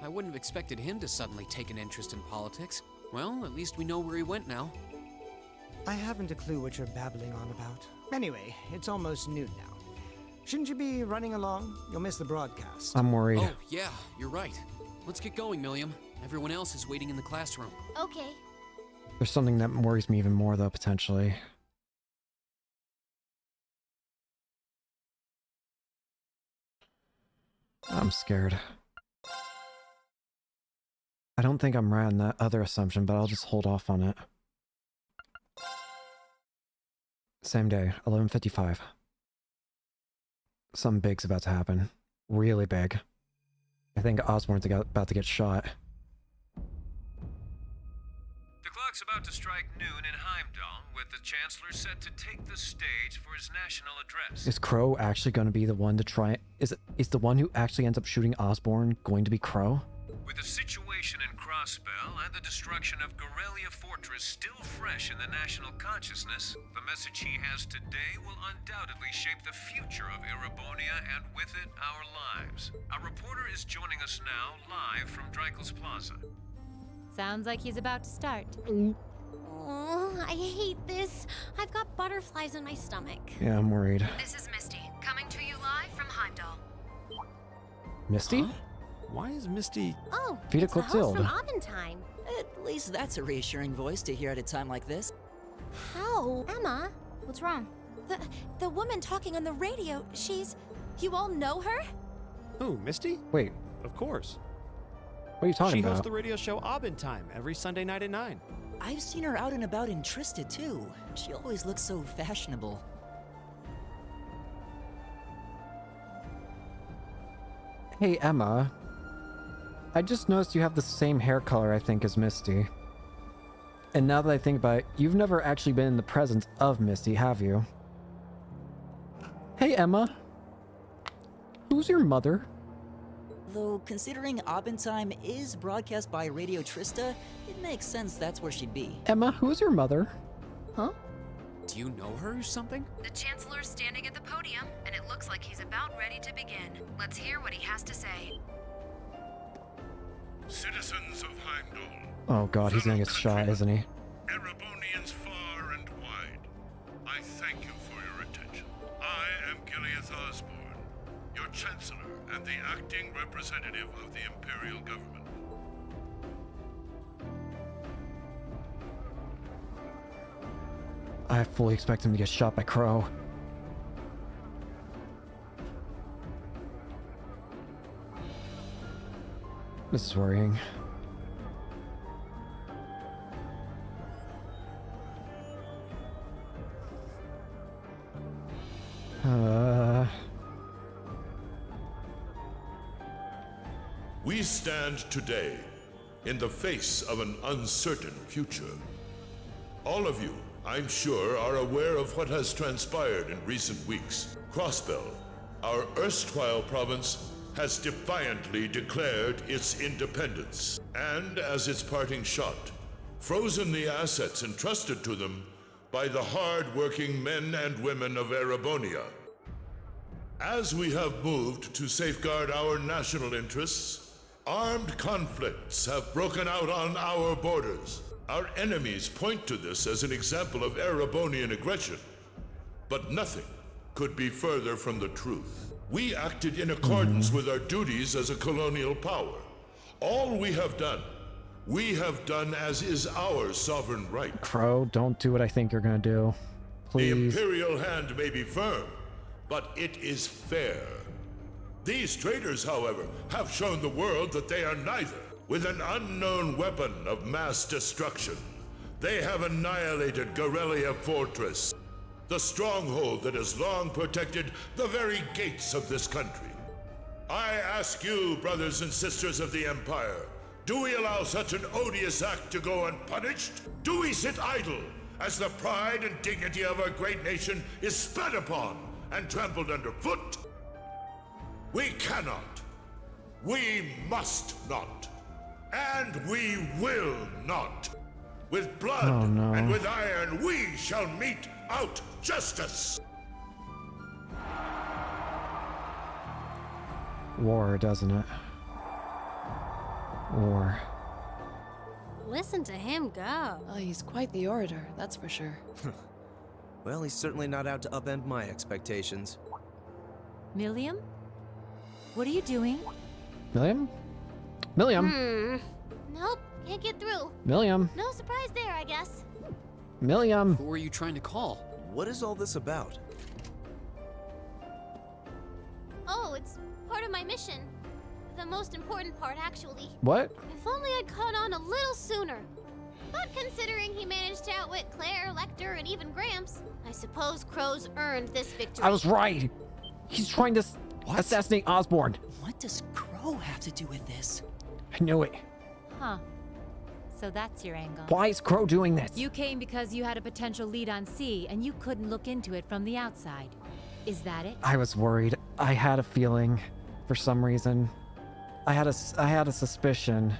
I wouldn't have expected him to suddenly take an interest in politics. Well, at least we know where he went now. I haven't a clue what you're babbling on about. Anyway, it's almost noon now. Shouldn't you be running along? You'll miss the broadcast. I'm worried. Oh, yeah, you're right. Let's get going, Milliam. Everyone else is waiting in the classroom. Okay. There's something that worries me even more, though, potentially. I'm scared. I don't think I'm right on that other assumption, but I'll just hold off on it. Same day, 11:55. Something big's about to happen. Really big. I think Osborn's about to get shot. The clock's about to strike noon in Heimdall, with the Chancellor set to take the stage for his national address. Is Crow actually going to be the one to try? Is the one who actually ends up shooting Osborn going to be Crow? With the situation in Crossbell and the destruction of Gorelia Fortress still fresh in the national consciousness, the message he has today will undoubtedly shape the future of Erebonia and with it, our lives. Our reporter is joining us now, live from Dreikel's Plaza. Sounds like he's about to start. Oh, I hate this. I've got butterflies in my stomach. Yeah, I'm worried. This is Misty, coming to you live from Heimdall. Misty? Huh? Why is Misty... Oh, Vita it's the host Clotilde. from Aventine. At least that's a reassuring voice to hear at a time like this. How? Emma, what's wrong? The woman talking on the radio, she's... You all know her? Who, Misty? Wait. Of course. What are you talking She about? hosts the radio show Abendtime every Sunday night at 9. I've seen her out and about in Trista, too. She always looks so fashionable. Hey, Emma. I just noticed you have the same hair color, I think, as Misty. And now that I think about it, you've never actually been in the presence of Misty, have you? Hey, Emma. Who's your mother? Though, considering Abendtime is broadcast by Radio Trista, it makes sense that's where she'd be. Emma, who's your mother? Huh? Do you know her or something? The Chancellor's standing at the podium, and it looks like he's about ready to begin. Let's hear what he has to say. Citizens of Heimdall. Oh god, he's gonna get shot, isn't he? Erebonians far and wide, I thank you for your attention. I am Gileath Osborn, your Chancellor and the acting representative of the Imperial Government. I fully expect him to get shot by Crow. This is worrying. We stand today in the face of an uncertain future. All of you, I'm sure, are aware of what has transpired in recent weeks. Crossbell, our erstwhile province, has defiantly declared its independence, and as its parting shot, frozen the assets entrusted to them by the hard-working men and women of Erebonia. As we have moved to safeguard our national interests, armed conflicts have broken out on our borders. Our enemies point to this as an example of Erebonian aggression, but nothing could be further from the truth. We acted in accordance with our duties as a colonial power. All we have done as is our sovereign right. Crow, don't do what I think you're gonna do. Please. The Imperial hand may be firm, but it is fair. These traitors, however, have shown the world that they are neither. With an unknown weapon of mass destruction, they have annihilated Gorelia Fortress, the stronghold that has long protected the very gates of this country. I ask you, brothers and sisters of the Empire, do we allow such an odious act to go unpunished? Do we sit idle as the pride and dignity of our great nation is spat upon and trampled underfoot? We cannot. We must not. And we will not. With blood Oh, no. and with iron, we shall mete out justice. War, doesn't it? War. Listen to him go. Oh, he's quite the orator, that's for sure. Well, he's certainly not out to upend my expectations. Milliam? What are you doing? Milliam? Milliam? Nope, can't get through. Milliam? No surprise there, I guess. Milliam? Who are you trying to call? What is all this about? Oh, it's part of my mission. The most important part, actually. What? If only I'd caught on a little sooner. But considering he managed to outwit Claire, Lecter, and even Gramps, I suppose Crow's earned this victory. I was right. He's trying to assassinate Osborn. What does Crow have to do with this? I knew it. Huh. So that's your angle. Why is Crow doing this? You came because you had a potential lead on C, and you couldn't look into it from the outside. Is that it? I was worried. I had a feeling, for some reason. I had a suspicion.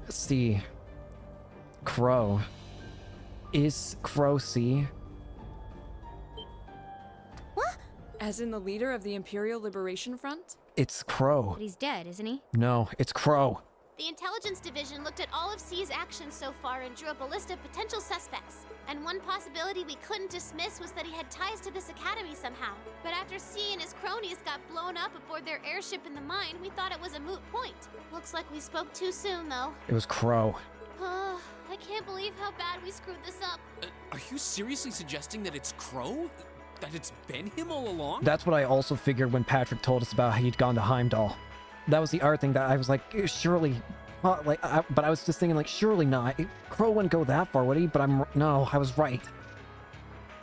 C. Crow. Is Crow C? As in the leader of the Imperial Liberation Front? It's Crow. But he's dead, isn't he? No, it's Crow. The Intelligence Division looked at all of C's actions so far and drew up a list of potential suspects. And one possibility we couldn't dismiss was that he had ties to this academy somehow. But after C and his cronies got blown up aboard their airship in the mine, we thought it was a moot point. Looks like we spoke too soon, though. It was Crow. I can't believe how bad we screwed this up. Are you seriously suggesting that it's Crow? That it's been him all along? That's what I also figured when Patrick told us about how he'd gone to Heimdall. That was the other thing that I was like, surely, but I was just thinking like, surely not. Crow wouldn't go that far, would he? But no, I was right.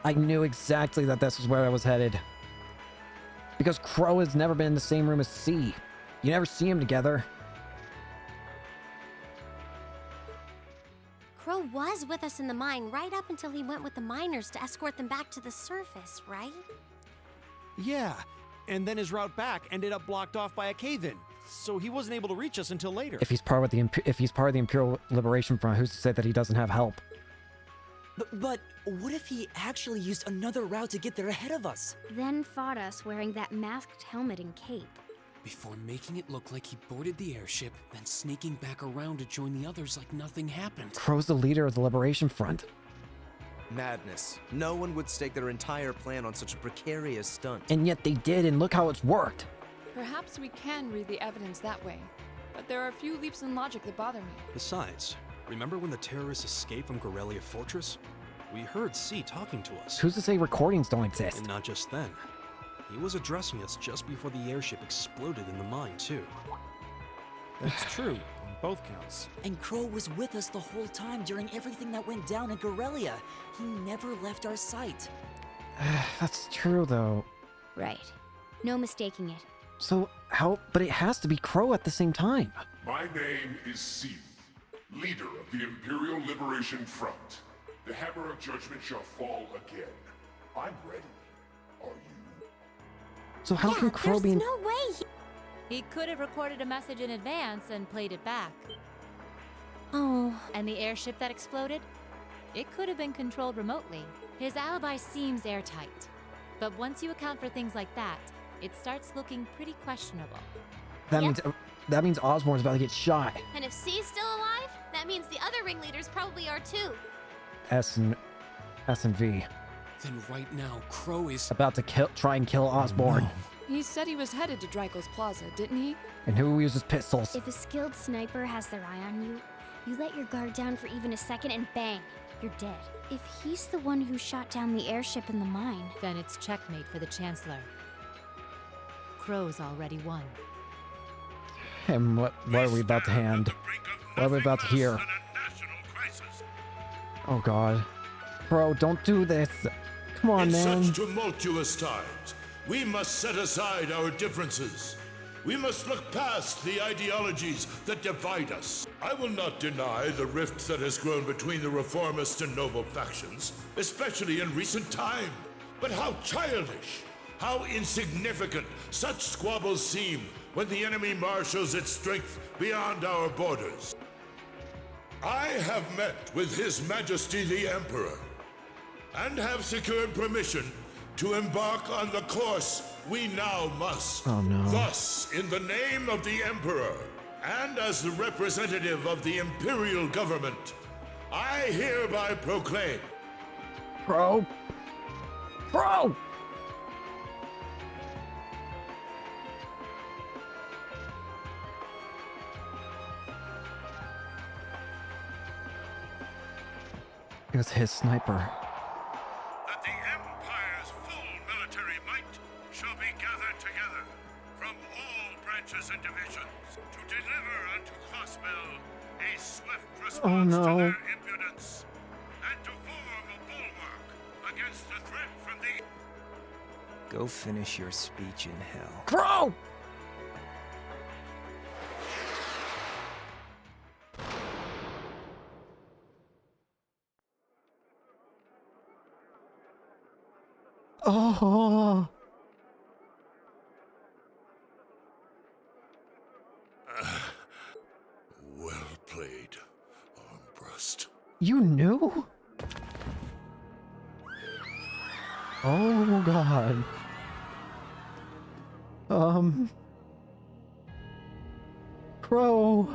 I knew exactly that this was where I was headed. Because Crow has never been in the same room as C. You never see him together. Crow was with us in the mine right up until he went with the miners to escort them back to the surface, right? Yeah, and then his route back ended up blocked off by a cave-in, so he wasn't able to reach us until later. If he's part of the Imperial Liberation Front, who's to say that he doesn't have help? But what if he actually used another route to get there ahead of us? Then fought us wearing that masked helmet and cape. Before making it look like he boarded the airship, then sneaking back around to join the others like nothing happened. Crow's the leader of the Liberation Front. Madness. No one would stake their entire plan on such a precarious stunt. And yet they did, and look how it's worked. Perhaps we can read the evidence that way, but there are a few leaps in logic that bother me. Besides, remember when the terrorists escaped from Gorelia Fortress? We heard C talking to us. Who's to say recordings don't exist? And not just then. He was addressing us just before the airship exploded in the mine, too. That's true, on both counts. And Crow was with us the whole time during everything that went down in Gorelia. He never left our sight. That's true, though. Right. No mistaking it. So, how? But it has to be Crow at the same time. My name is C, leader of the Imperial Liberation Front. The hammer of judgment shall fall again. I'm ready. Are you? So how can Crow be? No way. He could have recorded a message in advance and played it back. Oh. And the airship that exploded? It could have been controlled remotely. His alibi seems airtight. But once you account for things like that, it starts looking pretty questionable. That means Osborn's about to get shot. And if C's still alive, that means the other ringleaders probably are too. S and V. Then right now, Crow is about to try and kill Osborn. No. He said he was headed to Drykel's Plaza, didn't he? And who uses pistols? If a skilled sniper has their eye on you, you let your guard down for even a second and bang, you're dead. If he's the one who shot down the airship in the mine, then it's checkmate for the Chancellor. Crow's already won. And what are we about to hand? What are we about to hear? Oh God. Bro, don't do this. Come on, man. In such tumultuous times, we must set aside our differences. We must look past the ideologies that divide us. I will not deny the rift that has grown between the reformist and noble factions, especially in recent time. But how childish, how insignificant such squabbles seem when the enemy marshals its strength beyond our borders. I have met with His Majesty the Emperor, and have secured permission to embark on the course we now must. Oh no. Thus, in the name of the Emperor, and as the representative of the Imperial Government, I hereby proclaim... Bro! Bro! It was his sniper. That the Empire's full military might shall be gathered together from all branches and divisions to deliver unto Cosbel a swift response to their impudence, and to form a bulwark against the threat from the... Go finish your speech in hell. Crow! Oh. Well played, Armbrust. You knew? Oh god. Crow.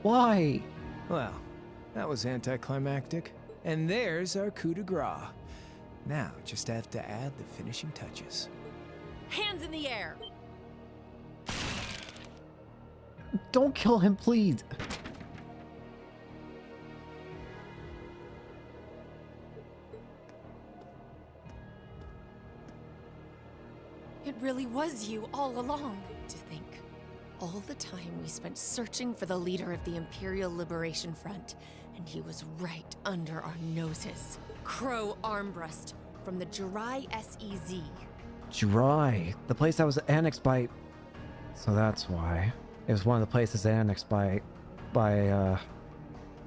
Why? Well, that was anticlimactic. And there's our coup de grace. Now, just have to add the finishing touches. Hands in the air! Don't kill him, please. It really was you all along. To think, all the time we spent searching for the leader of the Imperial Liberation Front, and he was right under our noses. Crow Armbrust from the Jirai SEZ. Jirai, the place that was annexed by... So that's why. It was one of the places annexed by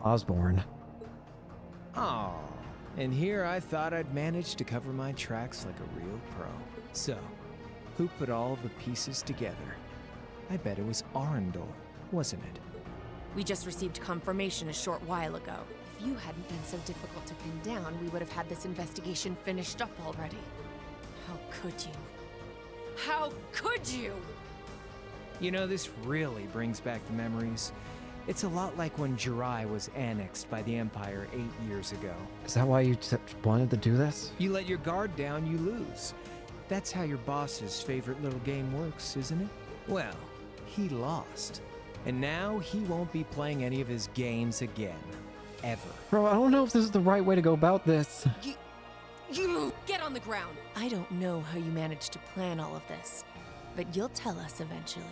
Osborne. Oh, and here I thought I'd managed to cover my tracks like a real pro. So, who put all the pieces together? I bet it was Arundel, wasn't it? We just received confirmation a short while ago. If you hadn't been so difficult to pin down, we would have had this investigation finished up already. How could you? How could you? You know, this really brings back the memories. It's a lot like when Jirai was annexed by the Empire 8 years ago. Is that why you wanted to do this? You let your guard down, you lose. That's how your boss's favorite little game works, isn't it? Well, he lost. And now he won't be playing any of his games again. Ever. Bro, I don't know if this is the right way to go about this. You get on the ground! I don't know how you managed to plan all of this, but you'll tell us eventually.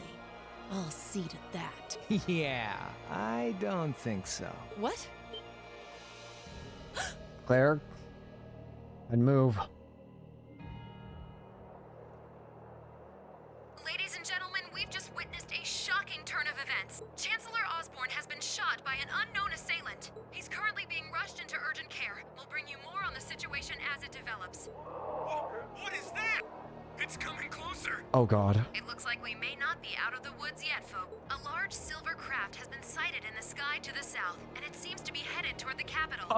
I'll see to that. Yeah, I don't think so. What? Claire, I'd move. Ladies and gentlemen, we've just witnessed a shocking turn of events. Chancellor Osborne has been shot by an unknown assailant. He's currently being rushed into urgent care. We'll bring you more on the situation as it develops. What is that? It's coming closer. Oh god. It looks like we may not be out of the woods yet, folk. A large silver craft has been sighted in the sky to the south, and it seems to be headed toward the capital.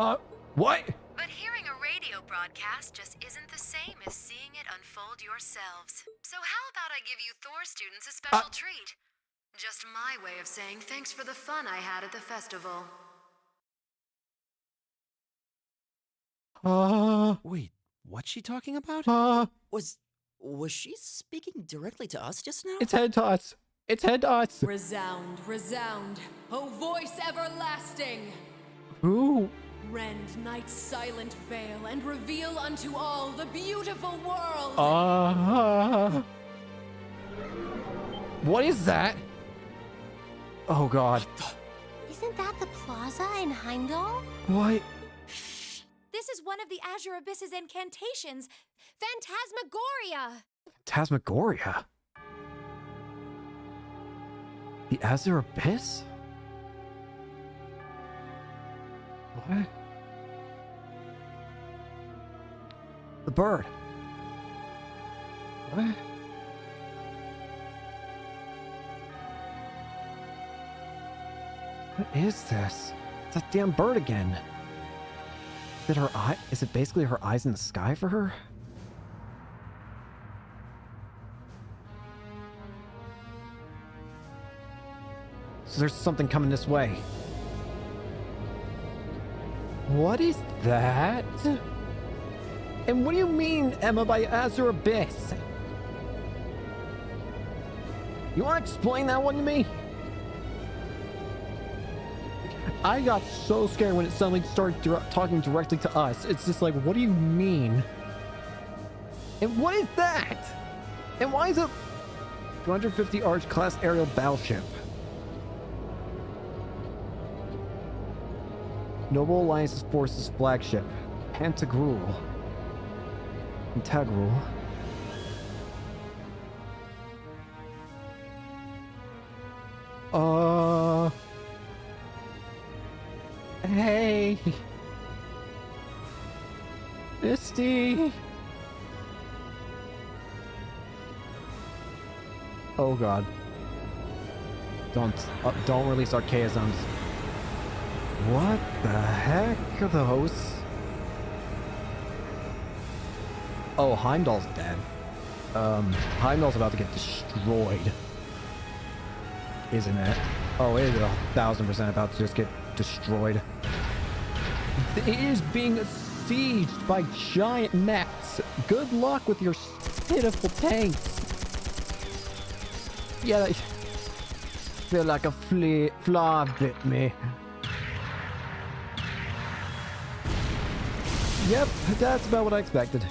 What? But hearing a radio broadcast just isn't the same as seeing it unfold yourselves. So how about I give you Thor students a special treat? Just my way of saying thanks for the fun I had at the festival. Wait, what's she talking about? Was she speaking directly to us just now? It's head to us. It's head to us. Resound, resound, O voice everlasting! Who? Rend night's silent veil and reveal unto all the beautiful world! What is that? Oh god. Isn't that the plaza in Heimdall? What? This is one of the Azure Abyss's incantations, Phantasmagoria. Phantasmagoria? The Azure Abyss? What? The bird. What? What is this? It's that damn bird again. Is it her eye? Is it basically her eyes in the sky for her? So there's something coming this way. What is that? And what do you mean, Emma, by Azure Abyss? You want to explain that one to me? I got so scared when it suddenly started talking directly to us. It's just like, what do you mean? And what is that? And why is it 250 Arch class aerial battleship? Noble Alliance's forces flagship, Pantagruel. Integral. Hey. Misty. Oh God. Don't release archaisms. What the heck are those? Oh, Heimdall's dead. Heimdall's about to get destroyed. Isn't it? Oh, it is 1000% about to just get destroyed. It is being besieged by giant mechs. Good luck with your pitiful tanks. Yeah, I feel like a fly bit me. Yep, that's about what I expected.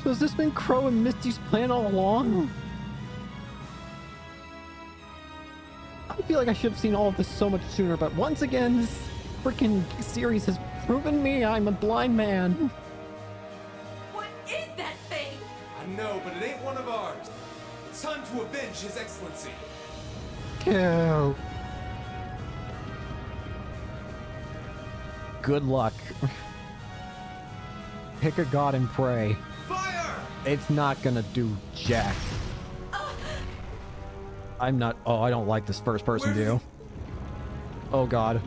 So has this been Crow and Misty's plan all along? I feel like I should have seen all of this so much sooner, but once again, this freaking series has proven me I'm a blind man. What is that thing? I know, but it ain't one of ours. It's time to avenge His Excellency. Kill. Good luck. Pick a god and pray. Fire! It's not gonna do jack. I'm not. Oh, I don't like this first person view. Oh God.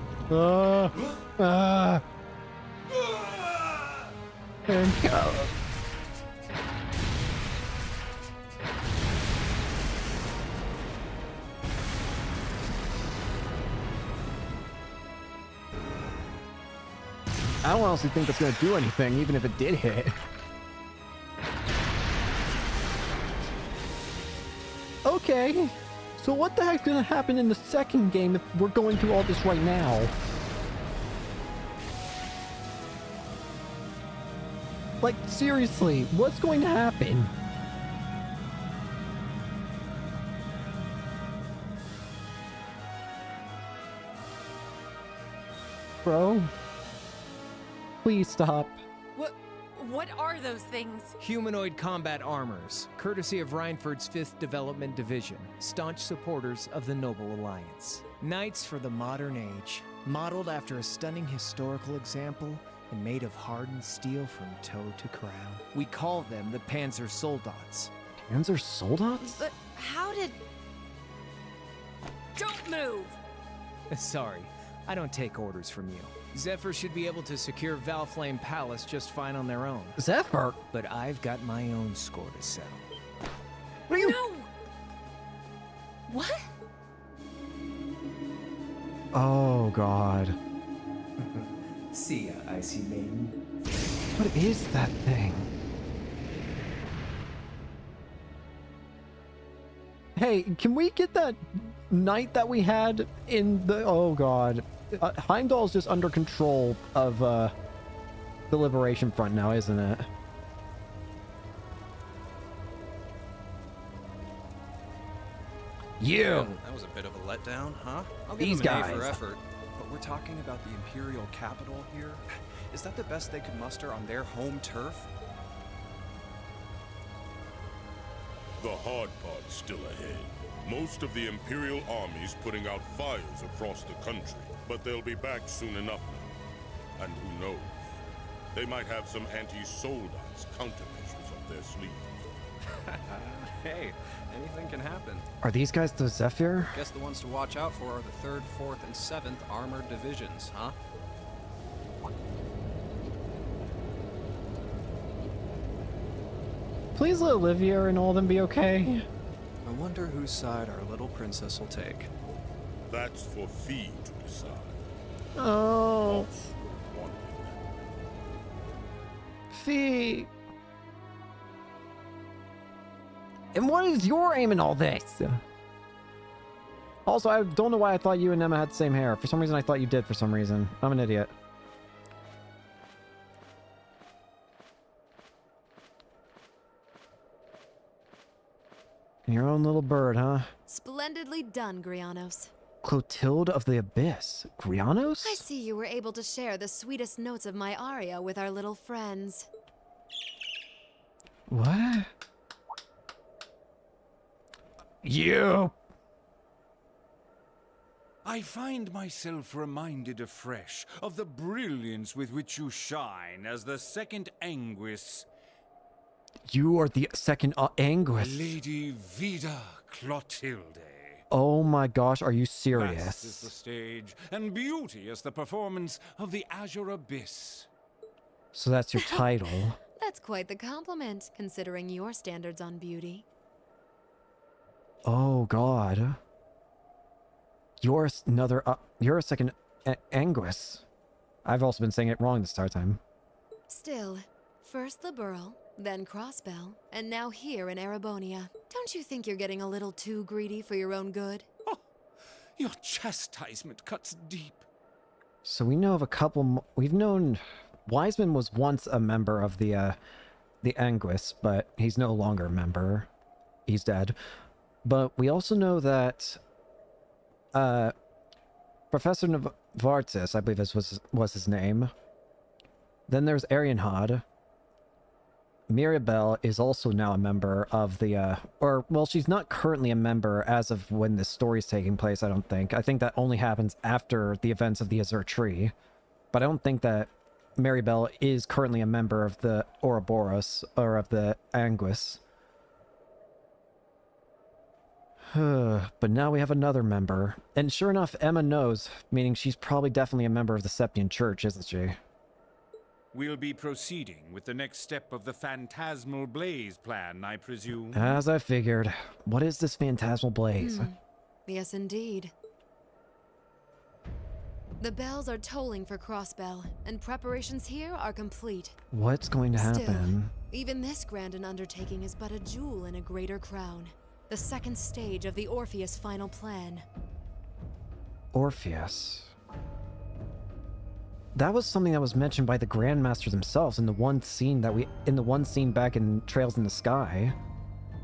And go. I don't honestly think that's gonna do anything, even if it did hit. Okay. So what the heck's gonna happen in the second game if we're going through all this right now? Like, seriously, what's going to happen? Bro? Please stop. What are those things? Humanoid combat armors, courtesy of Reinford's 5th Development Division, staunch supporters of the Noble Alliance. Knights for the modern age, modeled after a stunning historical example and made of hardened steel from toe to crown. We call them the Panzer Soldats. Panzer Soldats? But how did... Don't move! Sorry, I don't take orders from you. Zephyr should be able to secure Valflame Palace just fine on their own. Zephyr? But I've got my own score to settle. What are you... No! What? Oh, God. See ya, Icy Maiden. What is that thing? Hey, can we get that knight that we had in the... Oh, God. Heimdall's just under control of the Liberation Front now, isn't it? You! That was a bit of a letdown, huh? I'll These give them an guys. A for effort. But we're talking about the Imperial capital here? Is that the best they could muster on their home turf? The hard part's still ahead. Most of the Imperial army's putting out fires across the country, but they'll be back soon enough now. And who knows? They might have some anti-Soldas countermeasures up their sleeve. Hey, anything can happen. Are these guys the Zephyr? Guess the ones to watch out for are the 3rd, 4th, and 7th Armored Divisions, huh? Please let Olivia and all of them be okay. I wonder whose side our little princess will take. That's for Fee to decide. Oh. Fee. And what is your aim in all this? Also, I don't know why I thought you and Emma had the same hair. For some reason, I thought you did for some reason. I'm an idiot. Your own little bird, huh? Splendidly done, Grianos. Clotilde of the Abyss. Grianos? I see you were able to share the sweetest notes of my aria with our little friends. What? You! I find myself reminded afresh of the brilliance with which you shine as the second Anguis. You are the second Anguis. Lady Vida Clotilde. Oh my gosh, are you Vast is serious? the stage, and beauty is the performance of the Azure Abyss. So that's your title. That's quite the compliment, considering your standards on beauty. Oh god. You're you're a second Anguis. I've also been saying it wrong this entire time. Still, first Liberl, then Crossbell, and now here in Erebonia. Don't you think you're getting a little too greedy for your own good? Your chastisement cuts deep. So we know of a couple. We've known Wiseman was once a member of the Anguis, but he's no longer a member. He's dead. But we also know that Professor Novartis, I believe this was his name. Then there's Arianhad. Mirabelle is also now a member of the, well, she's not currently a member as of when this story's taking place, I don't think. I think that only happens after the events of the Azure Tree. But I don't think that Mirabelle is currently a member of the Ouroboros, or of the Anguis. But now we have another member. And sure enough, Emma knows, meaning she's probably definitely a member of the Septian Church, isn't she? We'll be proceeding with the next step of the Phantasmal Blaze plan, I presume. As I figured. What is this Phantasmal Blaze? Yes, indeed. The bells are tolling for Crossbell, and preparations here are complete. What's going to happen? Still, even this grand an undertaking is but a jewel in a greater crown. The second stage of the Orpheus final plan. Orpheus. That was something that was mentioned by the Grandmasters themselves in the one scene back in Trails in the Sky.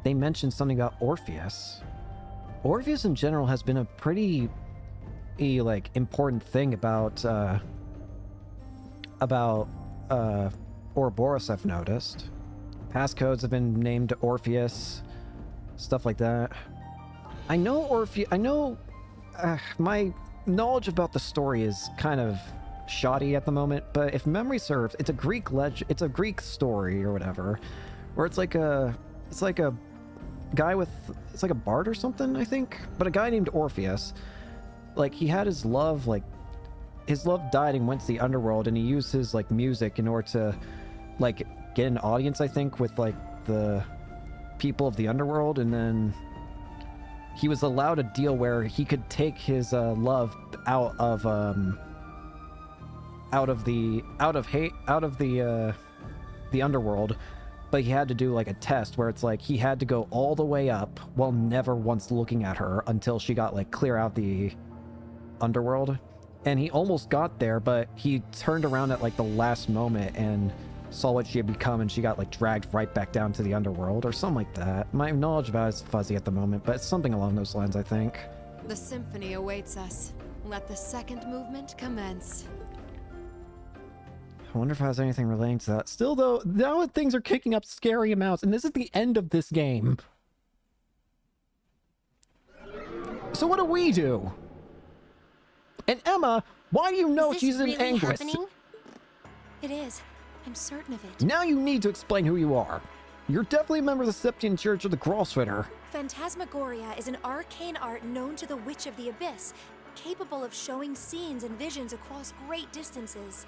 They mentioned something about Orpheus. Orpheus in general has been a pretty important thing about Ouroboros, I've noticed. Passcodes have been named Orpheus, stuff like that. I know my knowledge about the story is kind of shoddy at the moment, but if memory serves, it's a Greek it's a Greek story or whatever, where it's like a guy with, it's like a bard or something, I think, but a guy named Orpheus, like, he had his love died and went to the underworld, and he used his music in order to get an audience, I think, with the people of the underworld, and then he was allowed a deal where he could take his love out of the underworld, but he had to do a test where it's he had to go all the way up while never once looking at her until she got clear out the underworld. And he almost got there, but he turned around at the last moment and saw what she had become, and she got dragged right back down to the underworld or something like that. My knowledge about it is fuzzy at the moment, but it's something along those lines, I think. The symphony awaits us. Let the second movement commence. I wonder if it has anything relating to that. Still, though, now things are kicking up scary amounts, and this is the end of this game. So what do we do? And Emma, why do you know she's in Anguis? It is. I'm certain of it. Now you need to explain who you are. You're definitely a member of the Septian Church of the Crossfitter. Phantasmagoria is an arcane art known to the Witch of the Abyss, capable of showing scenes and visions across great distances.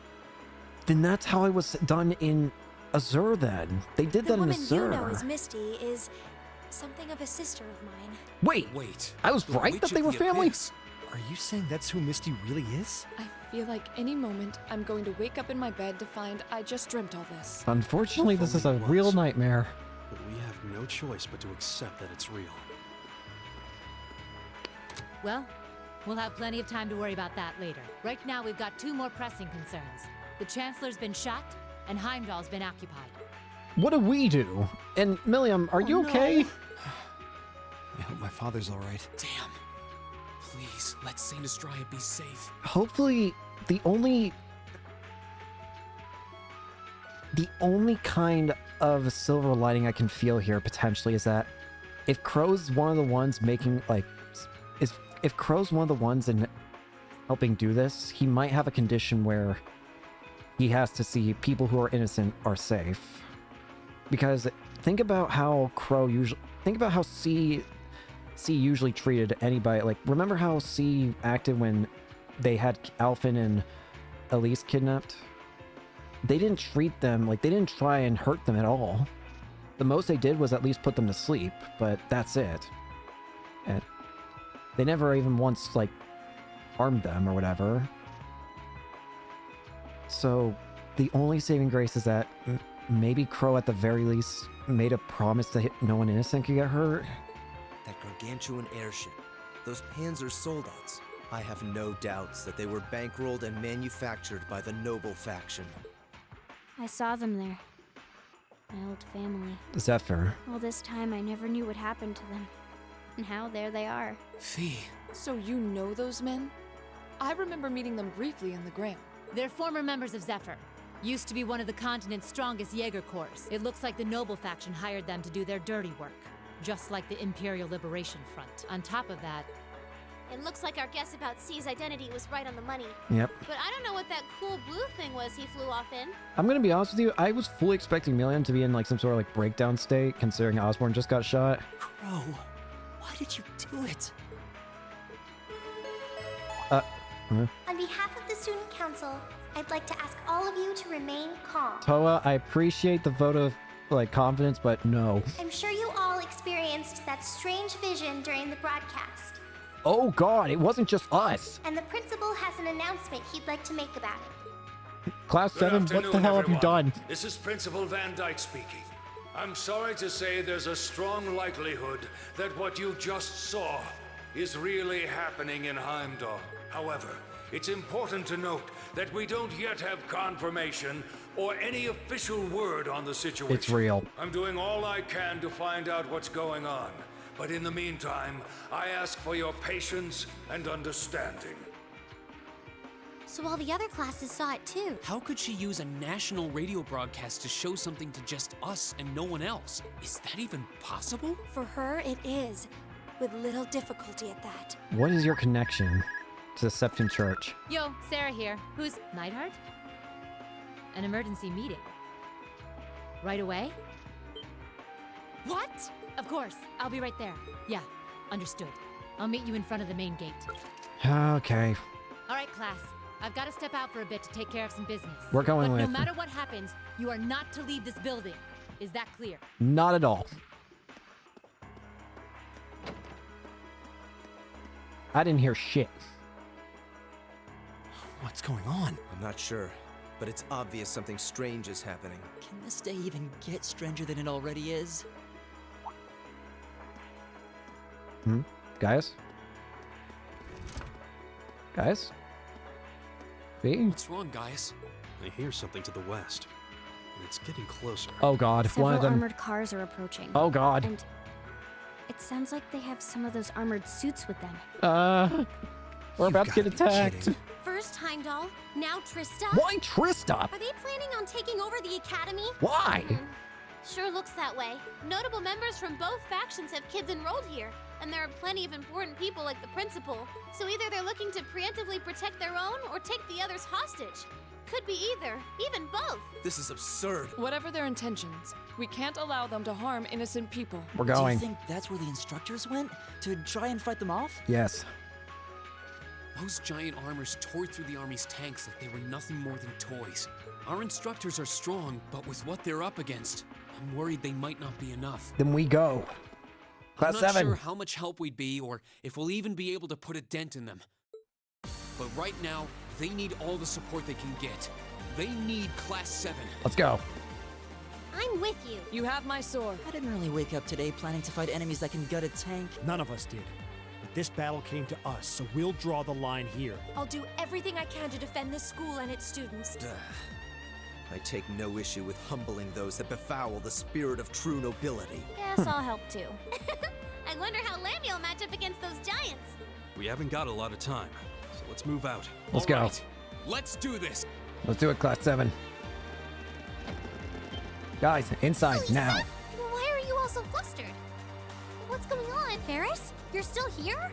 Then that's how it was done in Azure then. They did that in Azure. The woman you know as Misty is something of a sister of mine. Wait, I was right that they were family? Are you saying that's who Misty really is? I feel like any moment I'm going to wake up in my bed to find I just dreamt all this. Unfortunately, this is a real nightmare. But we have no choice but to accept that it's real. Well, we'll have plenty of time to worry about that later. Right now, we've got 2 more pressing concerns. The Chancellor's been shot, and Heimdall's been occupied. What do we do? And Milliam, are you okay? I hope my father's all right. Damn. Please, let Saint Estrella be safe. Hopefully, the only kind of silver lining I can feel here potentially is that if Crow's one of the ones making if Crow's one of the ones in helping do this, he might have a condition where he has to see people who are innocent are safe. Because think about how C usually treated anybody. Like, remember how C acted when they had Alphen and Elise kidnapped? They didn't treat them, like, they didn't try and hurt them at all. The most they did was at least put them to sleep, but that's it. And they never even once, like, harmed them or whatever. So, the only saving grace is that maybe Crow at the very least made a promise that no one innocent could get hurt. That gargantuan airship, those Panzer Soldats. I have no doubts that they were bankrolled and manufactured by the noble faction. I saw them there. My old family. Zephyr. All this time I never knew what happened to them. And now there they are. Fee. So you know those men? I remember meeting them briefly in the Graham. They're former members of Zephyr. Used to be one of the continent's strongest Jaeger Corps. It looks like the Noble faction hired them to do their dirty work. Just like the Imperial Liberation Front. On top of that... It looks like our guess about C's identity was right on the money. Yep. But I don't know what that cool blue thing was he flew off in. I'm gonna be honest with you, I was fully expecting Milliam to be in like some sort of like breakdown state, considering Osborn just got shot. Crow, why did you do it? On behalf of the Student Council, I'd like to ask all of you to remain calm. Toa, I appreciate the vote of like confidence, but no. I'm sure you all experienced that strange vision during the broadcast. Oh god, it wasn't just us. And the principal has an announcement he'd like to make about it. Class Good 7, what the afternoon, hell have you everyone. done? This is Principal Van Dyke speaking. I'm sorry to say there's a strong likelihood that what you just saw is really happening in Heimdall. However, it's important to note that we don't yet have confirmation or any official word on the situation. It's real. I'm doing all I can to find out what's going on. But in the meantime, I ask for your patience and understanding. So all the other classes saw it too. How could she use a national radio broadcast to show something to just us and no one else? Is that even possible? For her, it is. With little difficulty at that. What is your connection to the Septon Church? Yo, Sarah here. Who's Neidhart? An emergency meeting. Right away? What? Of course. I'll be right there. Yeah, understood. I'll meet you in front of the main gate. Okay. All right, class. I've got to step out for a bit to take care of some business. We're going but with... no matter what happens, you are not to leave this building. Is that clear? Not at all. I didn't hear shit. What's going on? I'm not sure, but it's obvious something strange is happening. Can this day even get stranger than it already is? Guys? Guys? V? What's wrong, guys? I hear something to the west, and it's getting closer. Oh god, Several one of them... armored cars are approaching. Oh god. And it sounds like they have some of those armored suits with them. We're about to get attacked. First Heimdall, now Trista. Why Trista? Are they planning on taking over the academy? Why? Sure looks that way. Notable members from both factions have kids enrolled here, and there are plenty of important people like the principal. So either they're looking to preemptively protect their own or take the others hostage. Could be either, even both. This is absurd. Whatever their intentions, we can't allow them to harm innocent people. We're going. Do you think that's where the instructors went? To try and fight them off? Yes. Those giant armors tore through the army's tanks like they were nothing more than toys. Our instructors are strong, but with what they're up against, I'm worried they might not be enough. Then we go. Class I'm not 7. sure how much help we'd be or if we'll even be able to put a dent in them. But right now, they need all the support they can get. They need Class 7. Let's go. I'm with you. You have my sword. I didn't really wake up today planning to fight enemies that can gut a tank. None of us did. But this battle came to us, so we'll draw the line here. I'll do everything I can to defend this school and its students. I take no issue with humbling those that befoul the spirit of true nobility. Guess I'll help too. I wonder how Lammy will match up against those giants. We haven't got a lot of time, so let's move out. Let's go. Let's do this. Let's do it, Class 7. Guys, inside now. Why are you all so flustered? What's going on? Ferris? You're still here?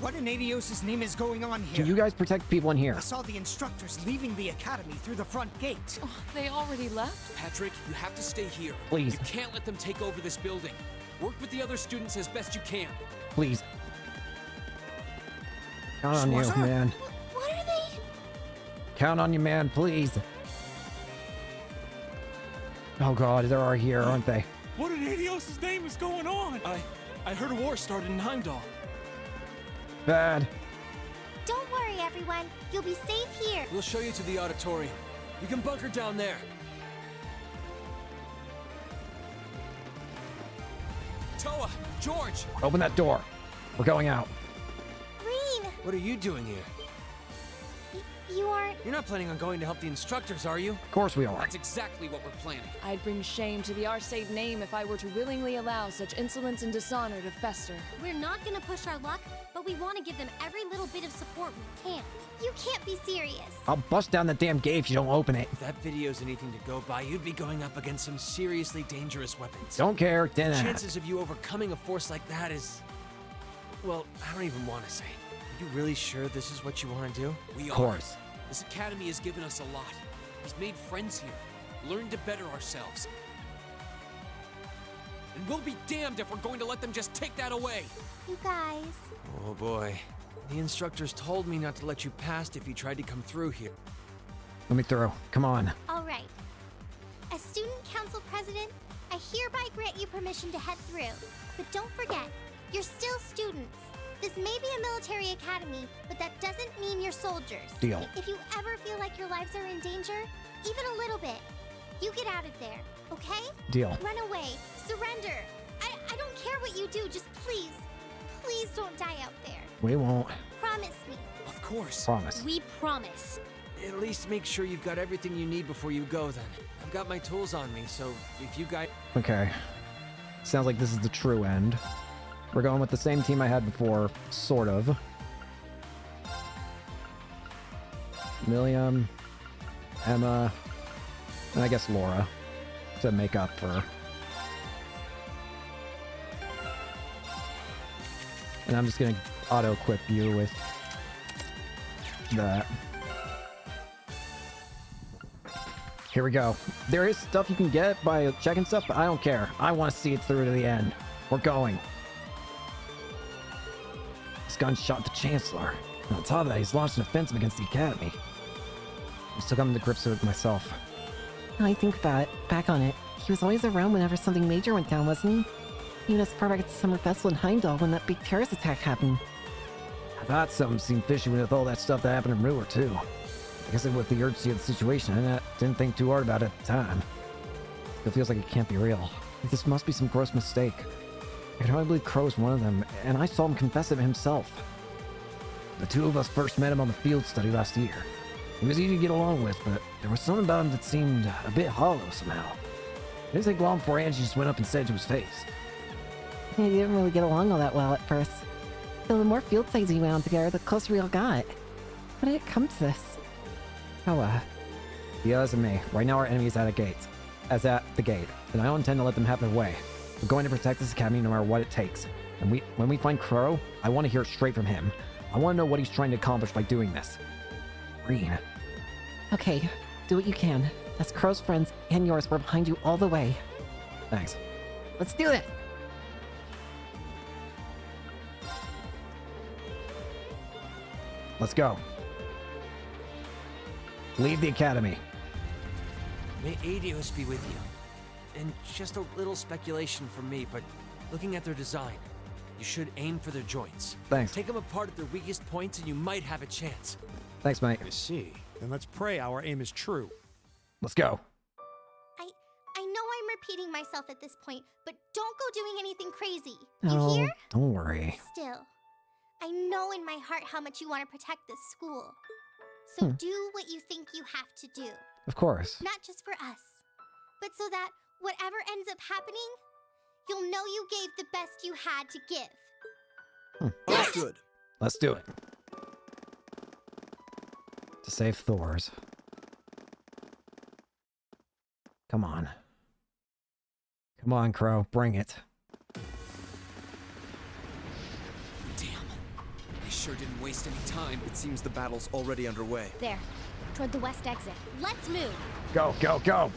What in Adios' name is going on here? Can you guys protect people in here? I saw the instructors leaving the academy through the front gate. Oh, they already left? Patrick, you have to stay here. Please. You can't let them take over this building. Work with the other students as best you can. Please. Count on you, man. What are they? Count on you, man, please. Oh god, they are here, aren't they? What in Adios' name is going on? I heard a war started in Heimdall. Bad. Don't worry, everyone. You'll be safe here. We'll show you to the auditorium. You can bunker down there. Toa, George! Open that door. We're going out. Green, What are you doing here? you aren't. You're not planning on going to help the instructors, are you? Of course we are. That's exactly what we're planning. I'd bring shame to the Arcade name if I were to willingly allow such insolence and dishonor to fester. We're not gonna push our luck, but we want to give them every little bit of support we can. You can't be serious. I'll bust down the damn gate if you don't open it. If that video's anything to go by, you'd be going up against some seriously dangerous weapons. Don't care, The dinner. chances of you overcoming a force like that is... Well, I don't even want to say. Are you really sure this is what you want to do? We are. Of course. This academy has given us a lot. We've made friends here, learned to better ourselves. And we'll be damned if we're going to let them just take that away. You guys. Oh boy. The instructors told me not to let you past if you tried to come through here. Let me through. Come on. All right. As student council president, I hereby grant you permission to head through. But don't forget, you're still students. This may be a military academy, but that doesn't mean you're soldiers. Deal. If you ever feel like your lives are in danger, even a little bit, you get out of there, okay? Deal. Run away. Surrender. I don't care what you do, just please don't die out there. We won't. Promise me. Of course. Promise. We promise. At least make sure you've got everything you need before you go then. I've got my tools on me, so if you guys... Okay. Sounds like this is the true end. We're going with the same team I had before, sort of. Milliam, Emma, and I guess Laura to make up for. And I'm just gonna auto-equip you with that. Here we go. There is stuff you can get by checking stuff, but I don't care. I want to see it through to the end. We're going. This gun shot the Chancellor. And on top of that, he's launched an offensive against the Academy. I'm still coming to grips with it myself. I think back on it. He was always around whenever something major went down, wasn't he? Even as far back as the Summer Festival in Heimdall when that big terrorist attack happened. I thought something seemed fishy with all that stuff that happened in Ruhr, too. I guess with the urgency of the situation, I didn't think too hard about it at the time. It feels like it can't be real. Like this must be some gross mistake. I can hardly believe Crow's one of them, and I saw him confess it himself. The two of us first met him on the field study last year. He was easy to get along with, but there was something about him that seemed a bit hollow somehow. It didn't take long before Angie just went up and said it to his face. They didn't really get along all that well at first. So the more field studies we went on together, the closer we all got. How did it come to this? Oh, yeah, that's me. Right now our enemy is at the gate. And I don't intend to let them have their way. We're going to protect this academy no matter what it takes. And when we find Crow, I want to hear it straight from him. I want to know what he's trying to accomplish by doing this. Green. Okay, do what you can. As Crow's friends and yours, we're behind you all the way. Thanks. Let's do this! Let's go. Leave the academy. May Adios be with you. And just a little speculation from me, but looking at their design, you should aim for their joints. Thanks. Take them apart at their weakest points and you might have a chance. Thanks, mate. I see. Then let's pray our aim is true. Let's go. I know I'm repeating myself at this point, but don't go doing anything crazy. You Oh, hear? don't worry. Still, I know in my heart how much you want to protect this school. So do what you think you have to do. Of course. Not just for us, but so that whatever ends up happening, you'll know you gave the best you had to give. That's good. Let's do it. To save Thor's. Come on. Come on, Crow. Bring it. Damn. They sure didn't waste any time. It seems the battle's already underway. There, toward the west exit. Let's move. Go, go, go!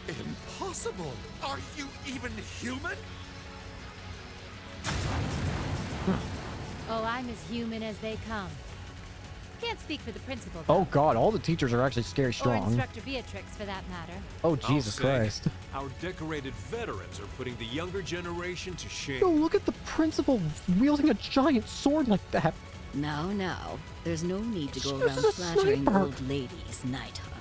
Impossible! Are you even human? Oh, I'm as human as they come. Can't speak for the principal. Oh god, all the teachers are actually scary Or strong. Instructor Beatrix, for that matter. Oh, Jesus Christ. Our decorated veterans are putting the younger generation to shame. Yo, look at the principal wielding a giant sword like that. Now, there's no need to go She around uses a flattering sniper. old ladies, Nightheart.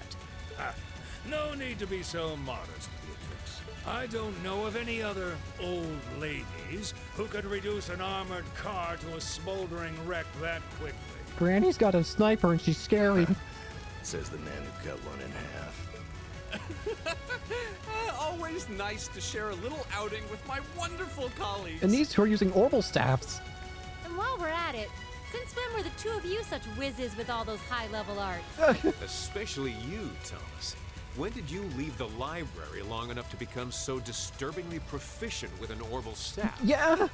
No need to be so modest, Beatrix. I don't know of any other old ladies who could reduce an armored car to a smoldering wreck that quickly. Granny's got a sniper and she's scary. Says the man who cut one in half. Always nice to share a little outing with my wonderful colleagues. And these two are using orbital staffs. And while we're at it, since when were the two of you such whizzes with all those high-level arts? Especially you, Thomas. When did you leave the library long enough to become so disturbingly proficient with an orbital staff? Yeah.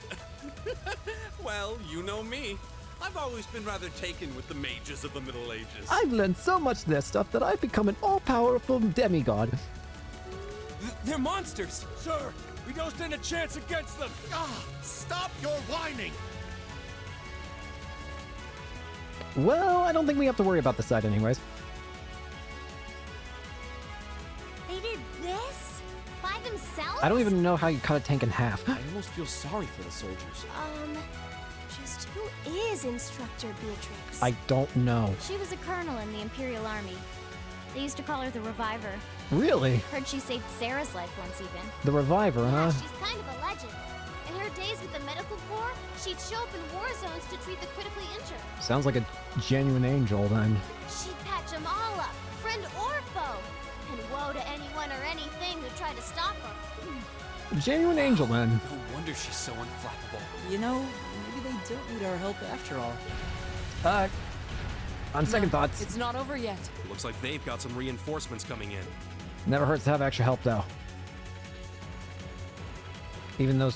Well, you know me. I've always been rather taken with the mages of the Middle Ages. I've learned so much of their stuff that I've become an all-powerful demigod. They're monsters! Sir, we don't stand a chance against them! Stop your whining! Well, I don't think we have to worry about the side anyways. They did this? By themselves? I don't even know how you cut a tank in half. I almost feel sorry for the soldiers. Just who is Instructor Beatrix? I don't know. She was a colonel in the Imperial Army. They used to call her the Reviver. Really? Heard she saved Sarah's life once even. The Reviver, huh? She's kind of a legend. In her days with the medical corps, she'd show up in war zones to treat the critically injured. Sounds like a genuine angel then. She'd patch them all up, friend or foe. And woe to anyone or anything who tried to stop her. Genuine angel then. No wonder she's so unflappable. You know, maybe they don't need our help after all. On second thoughts, It's not over yet. Looks like they've got some reinforcements coming in. never hurts to have extra help though. Even they'll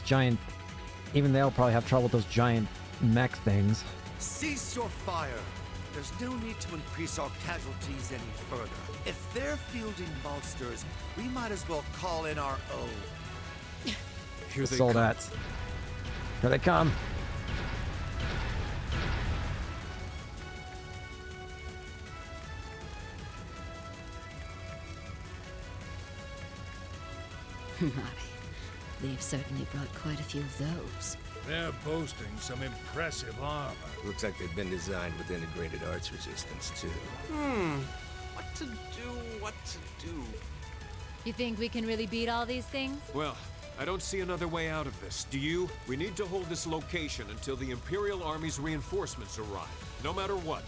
probably have trouble with those giant mech things. Cease your fire. There's no need to increase our casualties any further. If they're fielding monsters, we might as well call in our own. Here they Soldats. Here they come. My, they've certainly brought quite a few of those. They're boasting some impressive armor. Looks like they've been designed with integrated arts resistance, too. What to do? You think we can really beat all these things? Well, I don't see another way out of this. Do you? We need to hold this location until the Imperial Army's reinforcements arrive. No matter what.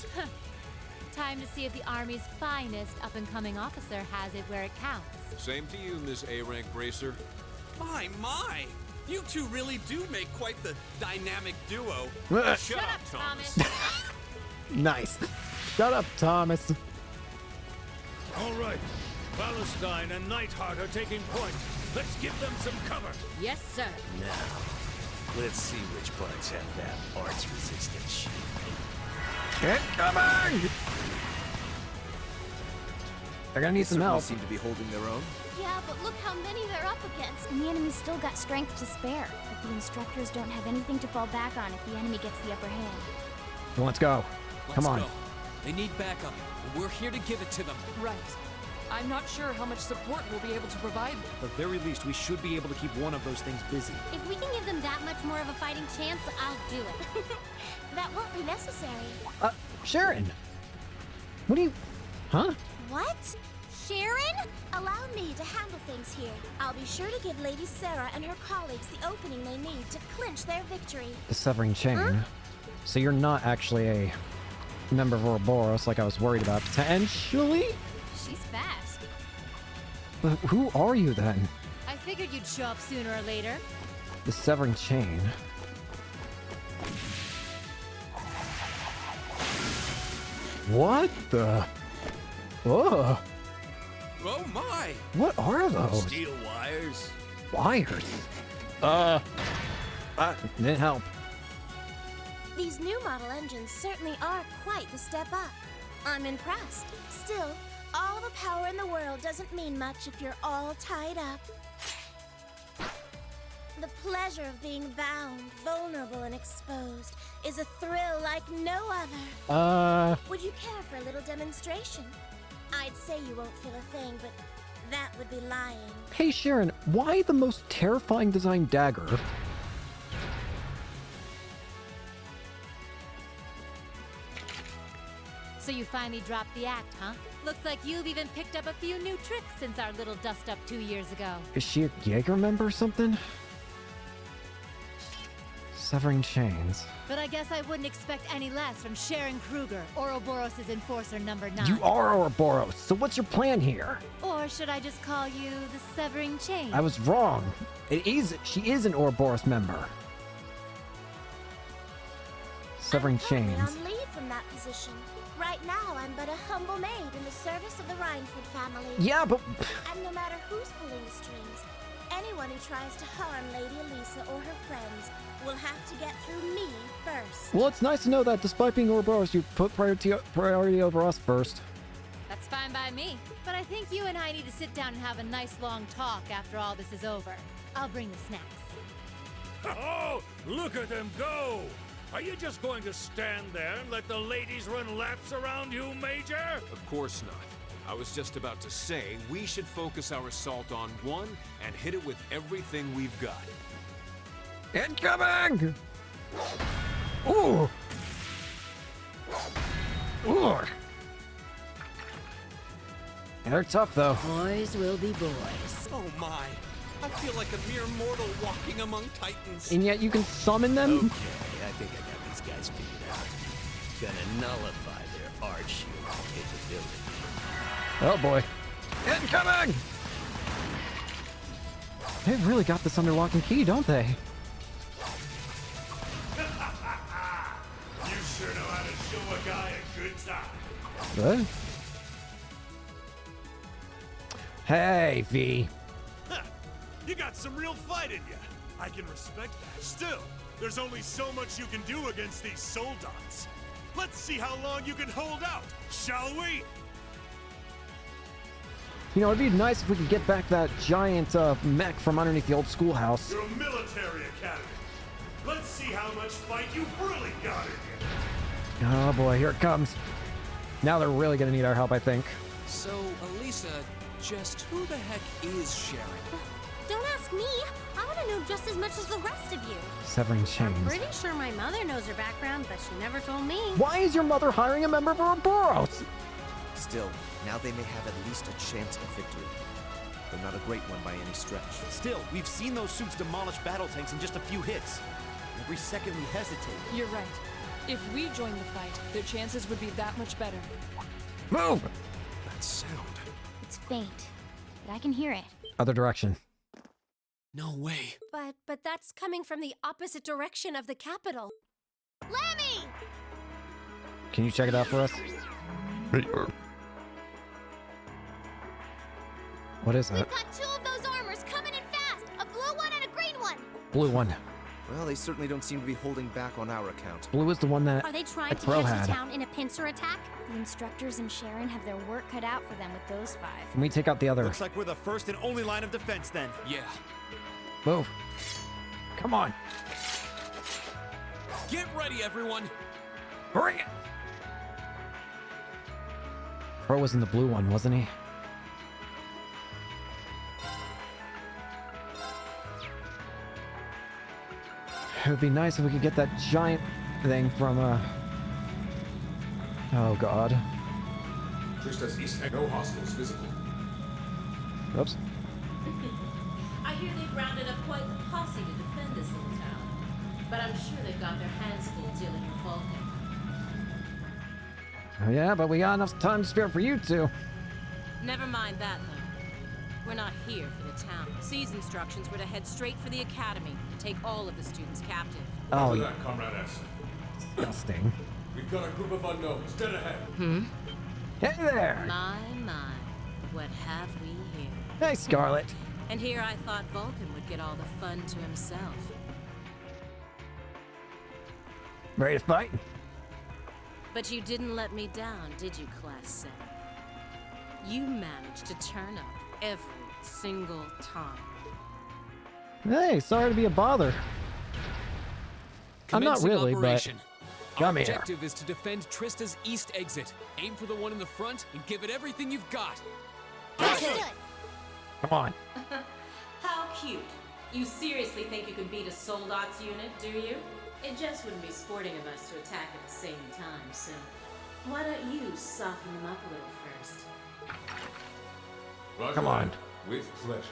Time to see if the Army's finest up-and-coming officer has it where it counts. Same to you, Miss A-Rank Bracer. My! You two really do make quite the dynamic duo. Shut up, Thomas. Nice. Shut up, Thomas. All right. Palestine and Nightheart are taking point. Let's give them some cover. Yes, sir. Now, Let's see which parts have that arts-resistant shit. Incoming! They're gonna need some help. Seem to be holding their own. Yeah, but look how many they're up against. And the enemy's still got strength to spare. But the instructors don't have anything to fall back on if the enemy gets the upper hand. Let's go. Come on. Go. They need backup, and we're here to give it to them. Right. I'm not sure how much support we'll be able to provide. At the very least, we should be able to keep one of those things busy. If we can give them that much more of a fighting chance, I'll do it. That won't be necessary. Sharon! What do you... Huh? What? Sharon? Allow me to handle things here. I'll be sure to give Lady Sarah and her colleagues the opening they need to clinch their victory. The Severing Chain. Huh? So you're not actually a member of Ouroboros like I was worried about. Potentially? She's fast. But who are you then? I figured you'd show up sooner or later. The Severing Chain. What the? Oh. Oh my! What are those? Steel wires? Wires? Didn't help. These new model engines certainly are quite the step up. I'm impressed. Still, all the power in the world doesn't mean much if you're all tied up. The pleasure of being bound, vulnerable, and exposed is a thrill like no other. Would you care for a little demonstration? I'd say you won't feel a thing, but that would be lying. Hey Sharon, why the most terrifying design dagger? So you finally dropped the act, huh? Looks like you've even picked up a few new tricks since our little dust-up 2 years ago. Is she a Jaeger member or something? Severing Chains. But I guess I wouldn't expect any less from Sharon Kruger, Ouroboros' enforcer number 9. You are Ouroboros, so what's your plan here? Or should I just call you the Severing Chain? I was wrong. She is an Ouroboros member. Severing Chains. I'm leave from that position. Right now, I'm but a humble maid in the service of the Rhineford family. Yeah, but... And no matter who's pulling the strings, anyone who tries to harm Lady Elisa or her friends will have to get through me first. Well, it's nice to know that despite being Ouroboros, you put priority over us first. That's fine by me. But I think you and I need to sit down and have a nice long talk after all this is over. I'll bring the snacks. Oh, look at them go! Are you just going to stand there and let the ladies run laps around you, Major? Of course not. I was just about to say we should focus our assault on one and hit it with everything we've got. Incoming! Ooh! Ooh! They're tough, though. Boys will be boys. Oh my! I feel like a mere mortal walking among titans. And yet you can summon them? Okay, I think I got these guys figured out. Gonna nullify their art shield capability. Oh boy. Incoming! They've really got this under lock and key, don't they? You sure know how to show a guy a good time. What? Hey, V. You got some real fight in you. I can respect that. Still, there's only so much you can do against these soul dots. Let's see how long you can hold out, shall we? You know, it'd be nice if we could get back that giant mech from underneath the old schoolhouse. You're a military academy. Let's see how much fight you've really got in you. Oh boy, here it comes. Now they're really gonna need our help, I think. So, Elisa, just who the heck is Sharon? Don't ask me. I want to know just as much as the rest of you. Severing Chains. I'm pretty sure my mother knows her background, but she never told me. Why is your mother hiring a member of Ouroboros? Still, now they may have at least a chance of victory. Though not a great one by any stretch. Still, we've seen those suits demolish battle tanks in just a few hits. Every second we hesitate. You're right. If we join the fight, their chances would be that much better. Move! That sound. It's faint, but I can hear it. Other direction. No way. But that's coming from the opposite direction of the capital. Lemmy! Can you check it out for us? What is We've that? got two of those armors coming in fast! A blue one and a green one! Blue one. Well, they certainly don't seem to be holding back on our account. Blue is the one that Are they trying to Crow catch had. the town in a pincer attack? The instructors and Sharon have their work cut out for them with those 5. Can we take out the other? Looks like we're the first and only line of defense then. Yeah. Move. Come on. Get ready, everyone. Bring it. Crow was in the blue one, wasn't he? It would be nice if we could get that giant thing from, oh, God. Trista's east and no hostiles visible. Oops. I hear they've rounded up quite the posse to defend this little town. But I'm sure they've got their hands full dealing with Vulcan. Oh, yeah, but we got enough time to spare for you two. Never mind that, though. We're not here for the town. C's instructions were to head straight for the academy and take all of the students captive. Oh, Roger that, Comrade S. Disgusting. We've got a group of unknowns dead ahead. Hey there! My, what have we here? Hey, Scarlet. And here I thought Vulcan would get all the fun to himself. Ready to fight? But you didn't let me down, did you, Class 7? You managed to turn up every single time. Hey, sorry to be a bother. I'm not Commencing really, operation. but come Our here. objective is to defend Trista's east exit. Aim for the one in the front and give it everything you've got. Come on. How cute. You seriously think you can beat a Soldats unit, do you? It just wouldn't be sporting of us to attack at the same time, so why don't you soften them up a little first? Roger Come on. that. With pleasure.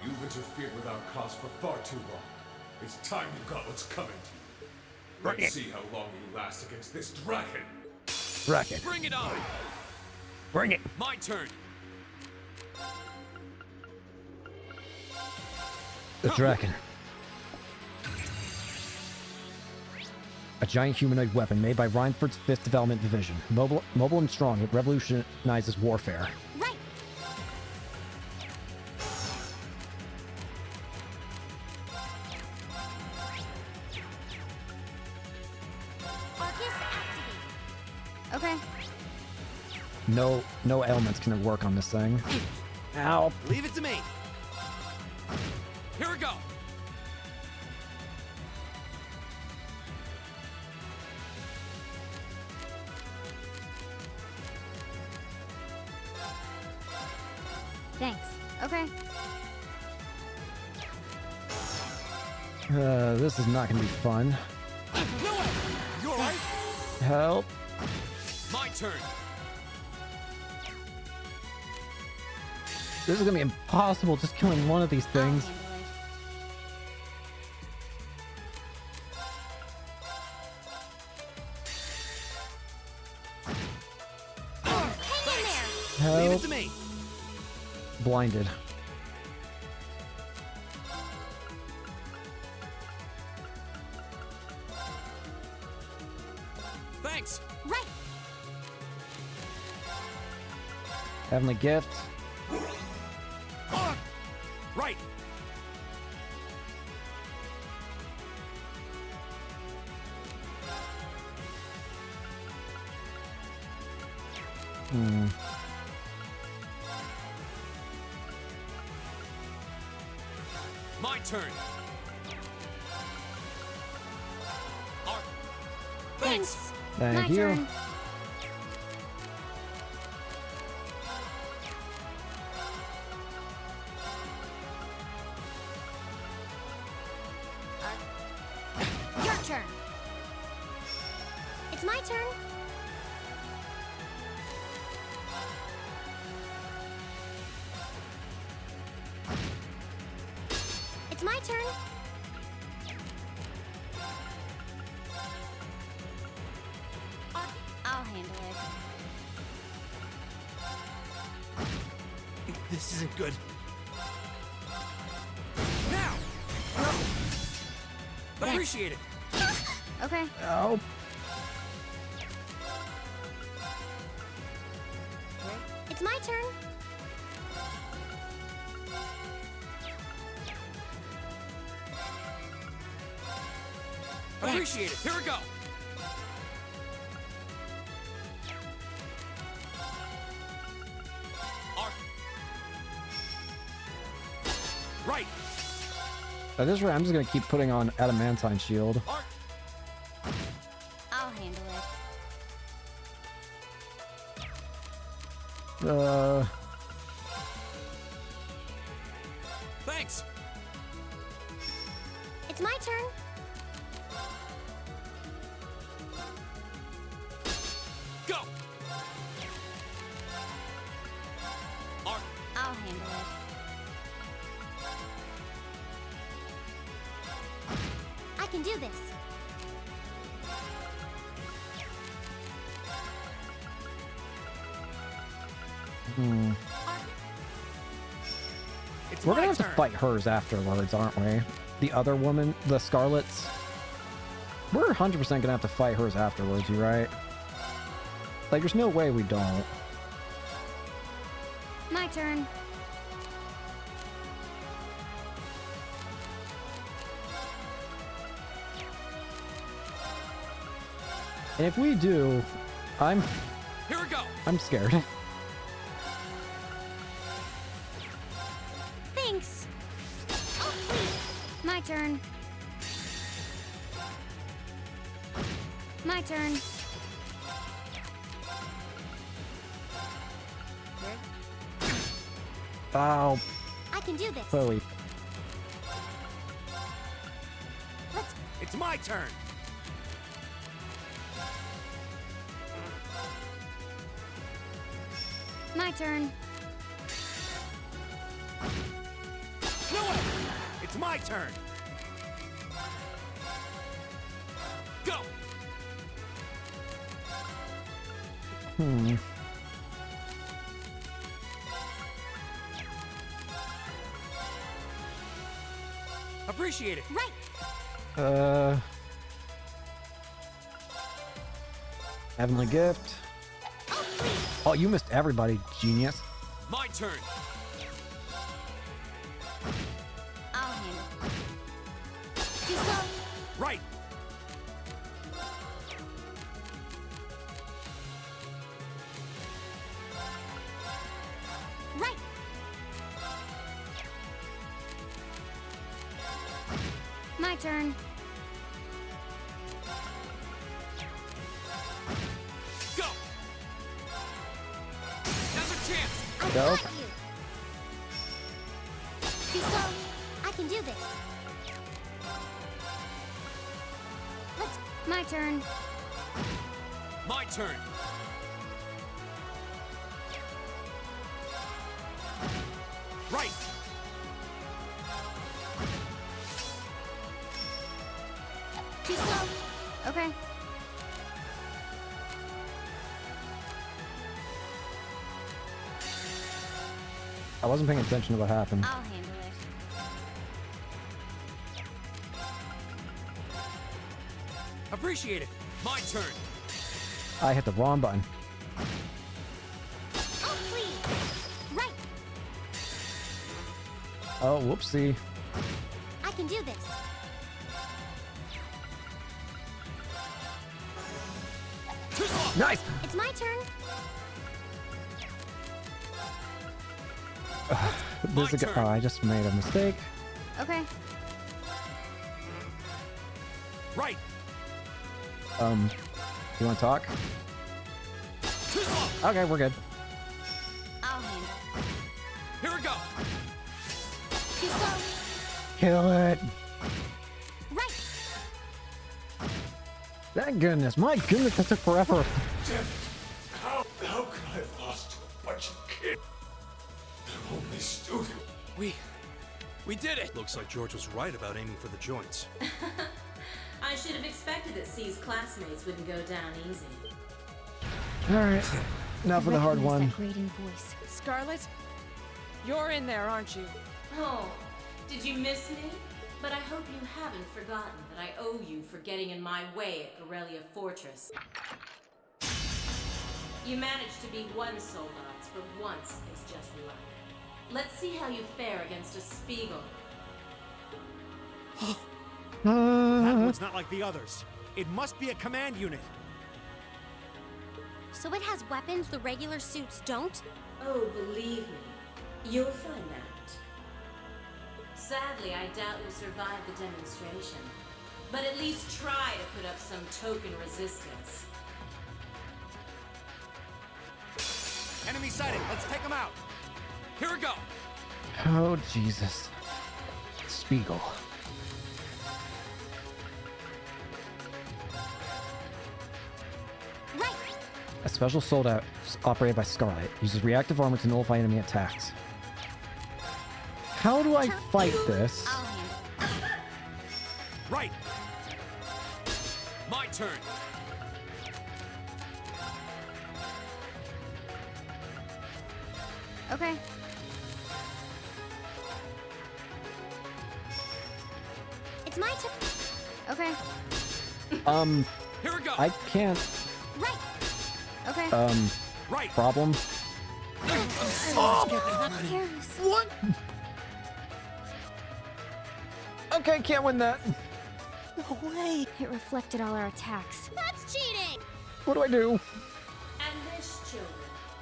You've interfered with our cause for far too long. It's time you got what's coming to you. Bring Let's it. see how long you last against this dragon. Bracket. Bring it on. Bring it. My turn. The Draken. A giant humanoid weapon made by Reinford's 5th Development Division. Mobile and strong, it revolutionizes warfare. Right. Arcus activate. Okay. No elements can work on this thing. Ow. Leave it to me. Here we go. Thanks. Okay. This is not gonna be fun. You alright? Help. My turn. This is gonna be impossible just killing one of these things. Leave it Help. to me. Blinded. Thanks. Right. Heavenly gift. Right. My turn. Art. Thanks. Thank My you. turn. Your turn. It's my turn. It's my turn. I'll handle it. This isn't good. Now! Appreciate it. Okay. Oh. It's my turn. Appreciate it. Here we go. Right. At this rate, I'm just gonna keep putting on adamantine shield. I'll handle it. Thanks. It's my turn. Go. I'll handle it. I can do this. Hmm. We're gonna have to fight hers afterwards, aren't we? The other woman, the Scarlets. We're 100% gonna have to fight hers afterwards, you right? Like, there's no way we don't. My turn. And if we do, Here we go. I'm scared. Thanks. Oh, please. My turn. My turn. Oh, I can do this. Chloe. It's my turn. My turn. No way. It's my turn. Go. Hmm. Appreciate it. Right. Heavenly gift. Oh, you missed everybody, genius. My turn. I'll handle it. Too slow. Right. Right. My turn. Go. Now's a chance. I Go. got you. Too slow. I can do this. My turn. My turn. Right. Too slow. Okay. I wasn't paying attention to what happened. I'll handle it. Appreciate it. My turn. I hit the wrong button. Oh, please. Right. Oh, whoopsie. I can do this. Nice. It's my turn. There's a guy. Oh, I just made a mistake. Okay. Right. You want to talk? Okay, we're good. I'll handle it. Here we go. Too slow. Kill it. Right. Thank goodness. My goodness, that took forever. How could I have lost to a bunch of kids? They're only students. We did it. Looks like George was right about aiming for the joints. I should have expected that C's classmates wouldn't go down easy. All right. Now for the hard one. Grating voice. Scarlet, you're in there, aren't you? Oh, did you miss me? But I hope you haven't forgotten that I owe you for getting in my way at Garrelia Fortress. You managed to be one Soldats, but once is just luck. Let's see how you fare against a Spiegel. That one's not like the others. It must be a command unit. So it has weapons the regular suits don't? Oh, believe me, you'll find out. Sadly, I doubt you'll survive the demonstration. But at least try to put up some token resistance. Enemy sighted. Let's take them out. Here we go. Oh, Jesus. Spiegel. Right. A special soldier operated by Scarlet uses reactive armor to nullify enemy attacks. How do I fight this? Right. My turn. Okay. It's my turn. Okay. Here we go. I can't. Right. Okay. Right. Problem. What? Okay, can't win that. No way. It reflected all our attacks. That's cheating. What do I do? And this, children,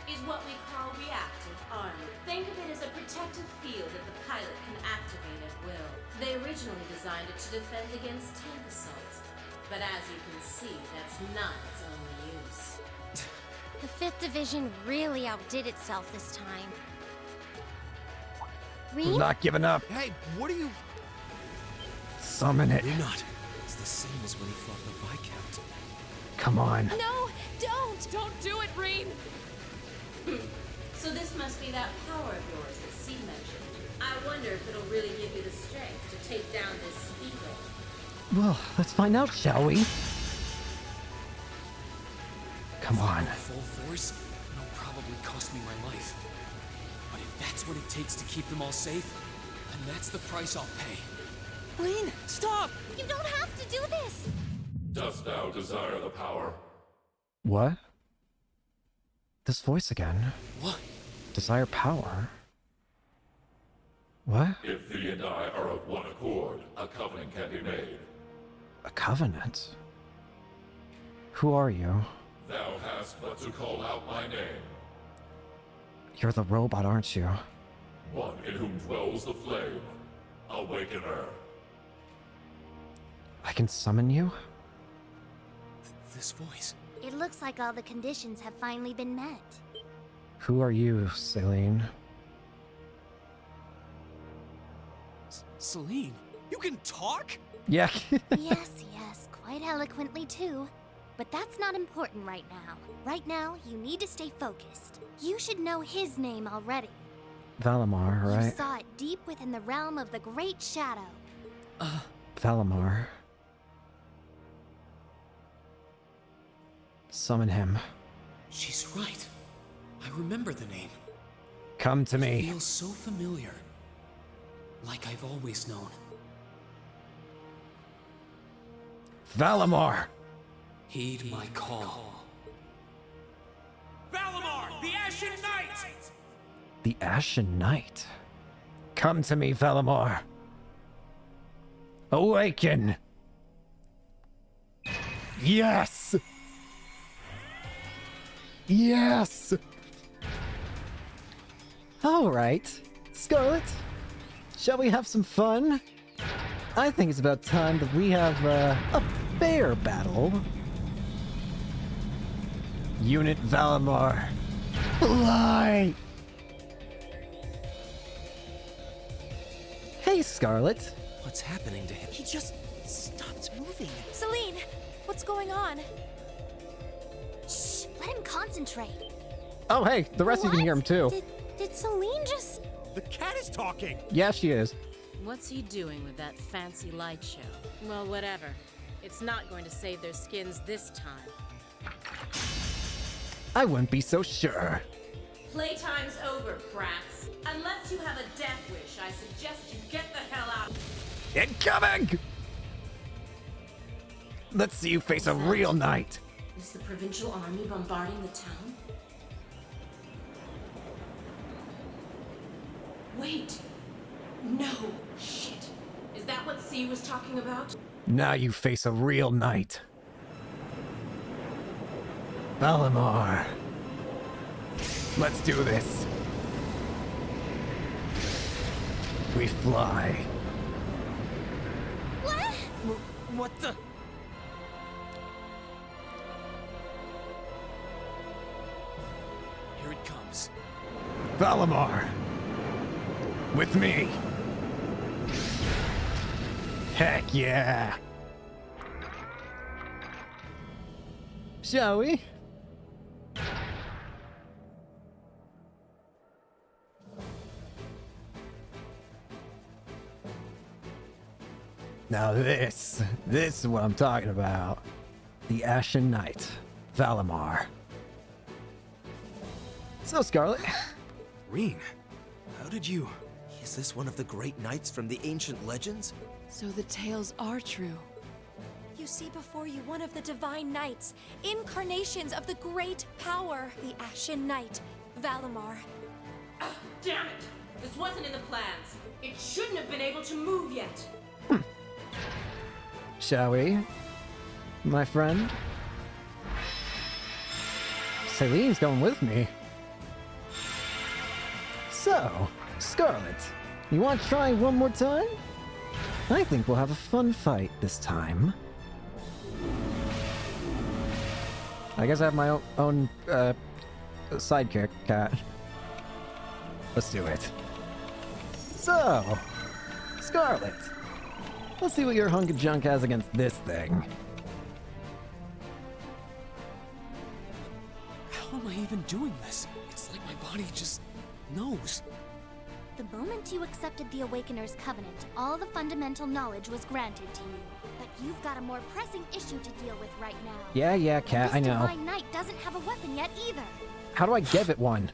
is what we call reactive armor. Think of it as a protective field that the pilot can activate at will. They originally designed it to defend against tank assaults, but as you can see, that's not its only use. The 5th Division really outdid itself this time. Reed? Not giving up. Hey, what are you... Summon it. You're not. It's the same as when he fought the Viscount. Come on. No, don't! Don't do it, Rean! So this must be that power of yours that C mentioned. I wonder if it'll really give you the strength to take down this Spiegel. Well, let's find out, shall we? Come on. Full force, it'll probably cost me my life. But if that's what it takes to keep them all safe, then that's the price I'll pay. Rean, stop! You don't have to do this! Dost thou desire the power? What? This voice again. What? Desire power? What? If thee and I are of one accord, a covenant can be made. A covenant? Who are you? Thou hast but to call out my name. You're the robot, aren't you? One in whom dwells the flame. Awakener. I can summon you? This voice. It looks like all the conditions have finally been met. Who are you, Celine? Celine, you can talk? Yeah. Yes, quite eloquently too. But that's not important right now. Right now, you need to stay focused. You should know his name already. Valimar, You right? saw it deep within the realm of the Great Shadow. Valimar. Summon him. She's right. I remember the name. Come to It me. feels so familiar. Like I've always known. Valimar! Heed my call. Valimar, the Ashen Knight! The Ashen Knight. Come to me, Valimar. Awaken! Yes! Yes! All right, Scarlet. Shall we have some fun? I think it's about time that we have a fair battle. Unit Valimar, fly! Hey, Scarlet. What's happening to him? He just stopped moving. Celine, what's going on? Shh, let him concentrate. Oh, hey, the rest of you can hear him too. Did Celine just... The cat is talking! Yeah, she is. What's he doing with that fancy light show? Well, whatever. It's not going to save their skins this time. I wouldn't be so sure. Playtime's over, brats. Unless you have a death wish, I suggest you get the hell out. Incoming! Let's see you face a real knight. Is the provincial army bombarding the town? Wait. No. Shit. Is that what C was talking about? Now you face a real knight. Valimar. Let's do this. We fly. What the? Here it comes. Valimar. With me. Heck yeah. Shall we? Now this is what I'm talking about. The Ashen Knight, Valimar. So, Scarlet. Rean, how did you... Is this one of the great knights from the ancient legends? So the tales are true. You see before you one of the Divine Knights, incarnations of the great power, the Ashen Knight, Valimar. Damn it! This wasn't in the plans. It shouldn't have been able to move yet. Shall we, my friend? Celine's going with me. So, Scarlet, you want to try one more time? I think we'll have a fun fight this time. I guess I have my own sidekick, cat. Let's do it. So, Scarlet, let's see what your hunk of junk has against this thing. How am I even doing this? It's like my body just knows. The moment you accepted the Awakener's Covenant, all the fundamental knowledge was granted to you. But you've got a more pressing issue to deal with right now. Yeah, cat, I This know. Divine Knight doesn't have a weapon yet either. How do I give it one?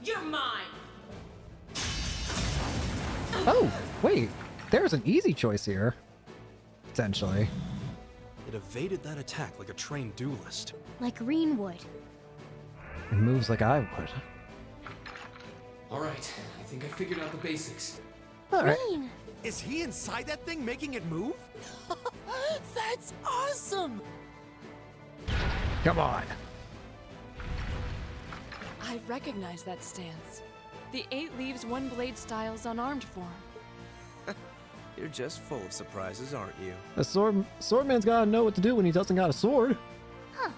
You're mine! Oh, wait. There's an easy choice here. Potentially. It evaded that attack like a trained duelist. Like Rean would. It moves like I would. Alright, I think I figured out the basics. Alright. Rean! Is he inside that thing making it move? That's awesome! Come on. I recognize that stance. The 8 leaves 1 blade style's unarmed form. You're just full of surprises, aren't you? A swordman's gotta know what to do when he doesn't got a sword. Huh.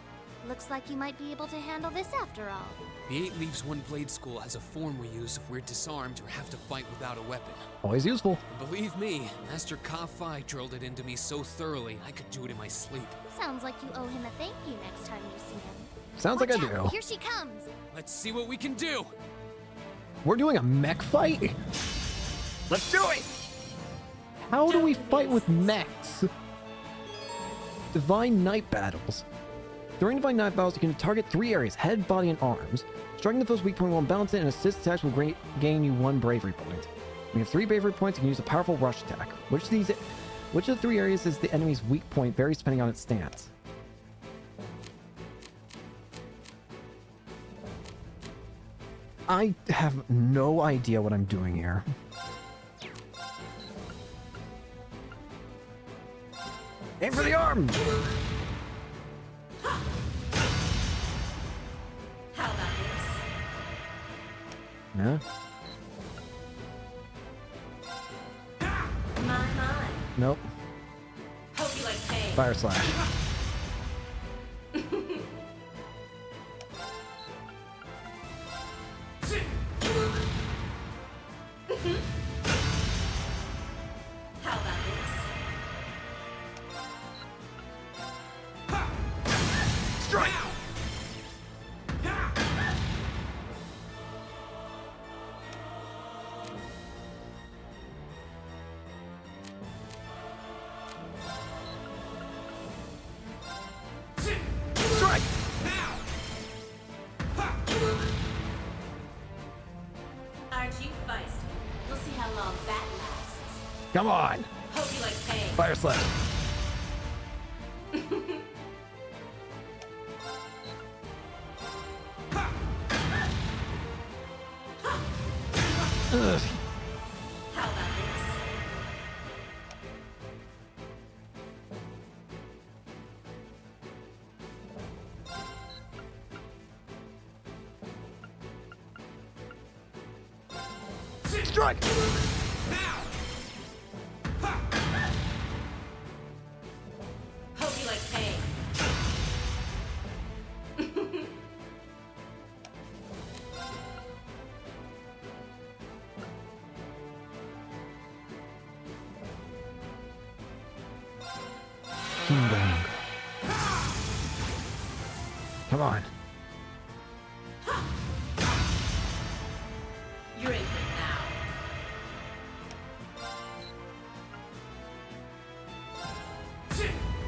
Looks like you might be able to handle this after all. The 8 leaves 1 blade school has a form we use if we're disarmed or have to fight without a weapon. Always useful. And believe me, Master Ka-Fai drilled it into me so thoroughly I could do it in my sleep. Sounds like you owe him a thank you next time you see him. Sounds Watch like I out, do. Here she comes. Let's see what we can do! We're doing a mech fight? Let's do it! How do we fight with mechs? Divine Knight battles. During Divine Knight battles, you can target 3 areas: head, body, and arms. Striking the foe's weak point will balance it, and assist attacks will gain you 1 bravery point. When you have 3 bravery points, you can use a powerful rush attack. Which of the 3 areas is the enemy's weak point varies depending on its stance. I have no idea what I'm doing here. Aim for the arm! How about Yeah? this? My. Nope. Hope you like pain. Fire slash. How about this? Strike! Strike! Aren't you feisty? We'll see how long that lasts. Come on! Hope you like pain. Fire slash. Ugh. How about this? Strike! Hope you like pain. King Dong. Come on. You're in for it now.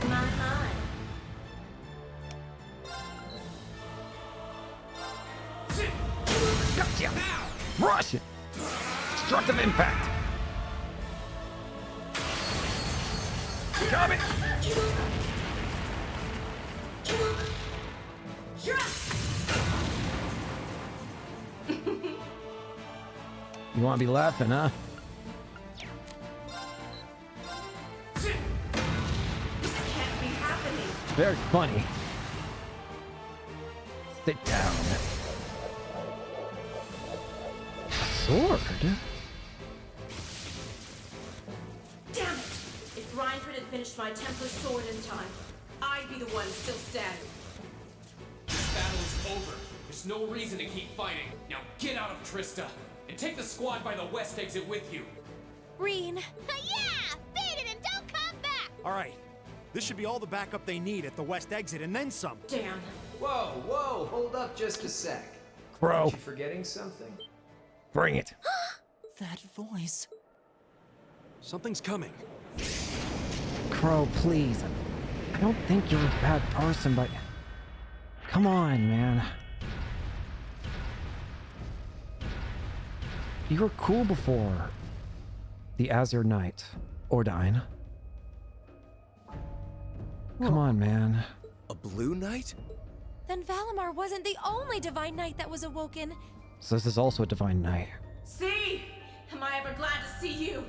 My. Gotcha! Rush it! Destructive impact! Got it! You want to be laughing, huh? This can't be happening. Very funny. Sit down. Sword? Damn it! If Reinford had finished my Templar sword in time, I'd be the one still standing. This battle is over. There's no reason to keep fighting. Now get out of Trista and take the squad by the west exit with you. Reen. Yeah! Beat it and don't come back! Alright. This should be all the backup they need at the west exit and then some. Damn. Whoa, whoa, hold up just a sec. Bro. Aren't you forgetting something? Bring it. That voice. Something's coming. Crow, please. I don't think you're a bad person, but... Come on, man. You were cool before. The Azure Knight. Ordyne. Come on, man. A blue knight? Then Valimar wasn't the only divine knight that was awoken. So this is also a divine knight. See? Am I ever glad to see you?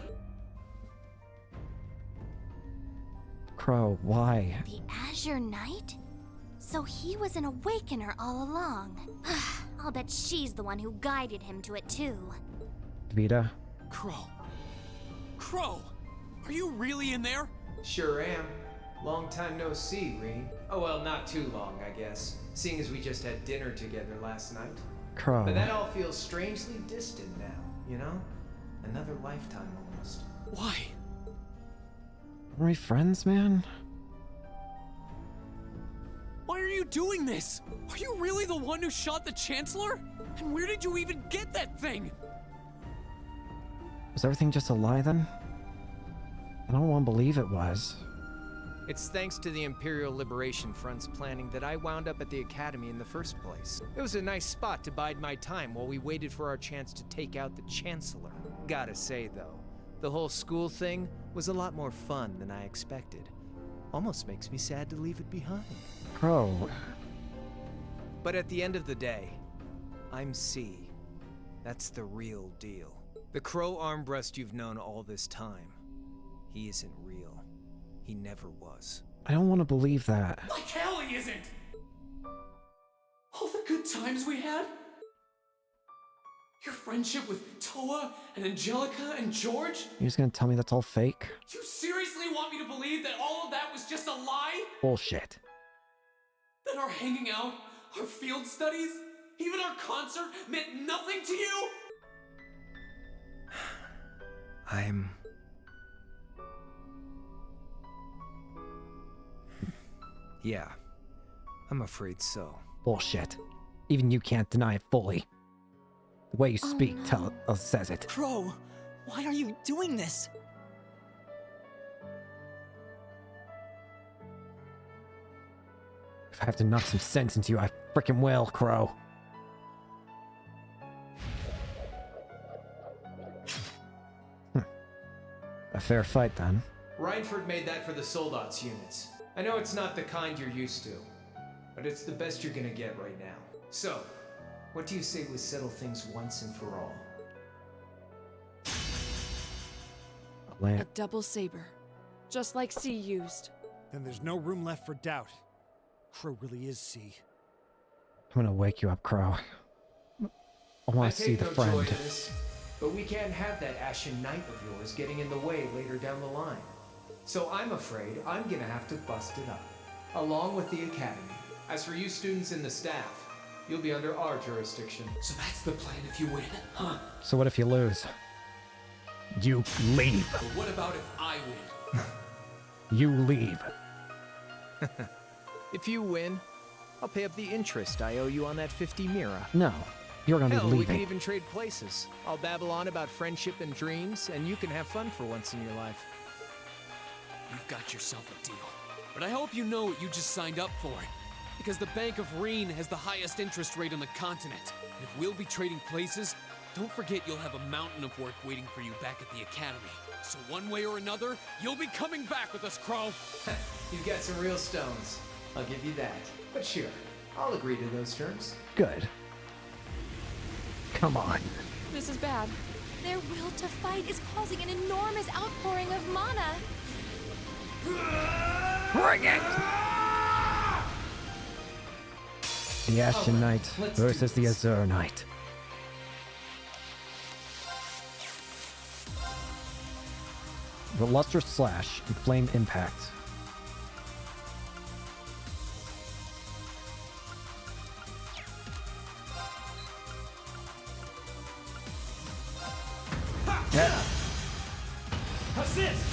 Crow, why? The Azure Knight? So he was an awakener all along. I'll bet she's the one who guided him to it too. Vita? Crow. Crow! Are you really in there? Sure am. Long time no see, Reen. Oh well, not too long, I guess. Seeing as we just had dinner together last night. Crow. But that all feels strangely distant now, you know? Another lifetime almost. Why? Are we friends, man? Why are you doing this? Are you really the one who shot the Chancellor? And where did you even get that thing? Was everything just a lie then? I don't want to believe it was. It's thanks to the Imperial Liberation Front's planning that I wound up at the Academy in the first place. It was a nice spot to bide my time while we waited for our chance to take out the Chancellor. Gotta say, though, the whole school thing was a lot more fun than I expected. Almost makes me sad to leave it behind. Crow. But at the end of the day, I'm C. That's the real deal. The Crow Armbrust you've known all this time, he isn't real. He never was. I don't want to believe that. Like hell he isn't! All the good times we had? Your friendship with Toa and Angelica and George? You're just gonna tell me that's all fake? You seriously want me to believe that all of that was just a lie? Bullshit. That our hanging out, our field studies, even our concert meant nothing to you? Yeah, I'm afraid so. Bullshit. Even you can't deny it fully. The way you speak says it. Crow, why are you doing this? If I have to knock some sense into you, I frickin' will, Crow. A fair fight, then. Reinford made that for the Soldats units. I know it's not the kind you're used to, but it's the best you're gonna get right now. So, what do you say we settle things once and for all? A double saber. Just like C used. Then there's no room left for doubt. Crow really is C. I'm gonna wake you up, Crow. I want to see the friend. Joy in this, but we can't have that Ashen Knight of yours getting in the way later down the line. So I'm afraid I'm gonna have to bust it up, along with the Academy. As for you students and the staff, you'll be under our jurisdiction. So that's the plan if you win, huh? So what if you lose? You leave. But what about if I win? You leave. If you win, I'll pay up the interest I owe you on that 50 Mira. No, you're gonna Hell, be we can leaving. even trade places. I'll babble on about friendship and dreams, and you can have fun for once in your life. You've got yourself a deal. But I hope you know what you just signed up for. Because the Bank of Reen has the highest interest rate on the continent. And if we'll be trading places, don't forget you'll have a mountain of work waiting for you back at the Academy. So one way or another, you'll be coming back with us, Crow. You've got some real stones. I'll give you that. But sure, I'll agree to those terms. Good. Come on. This is bad. Their will to fight is causing an enormous outpouring of mana. Bring it! The Ashen Knight versus the Azure Knight. The Luster Slash and Flame Impact. Yeah. Assist!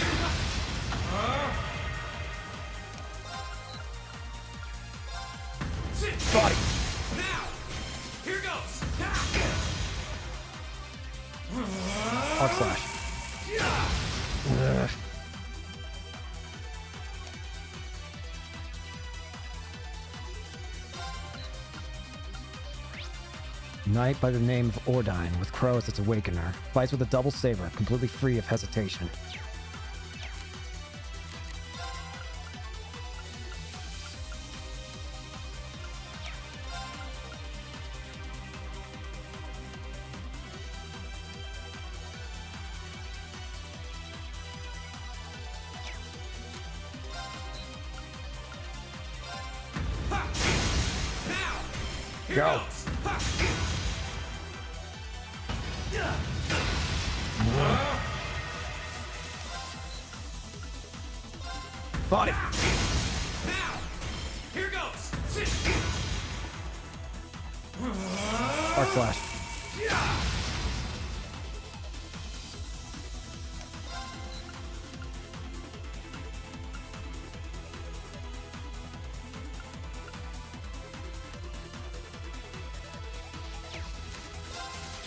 Body. Now! Here goes! Arc Slash. Ugh. Knight by the name of Ordine, with Crow as its awakener, fights with a double saber, completely free of hesitation. Go. Body. Now! Here goes! Arc Slash.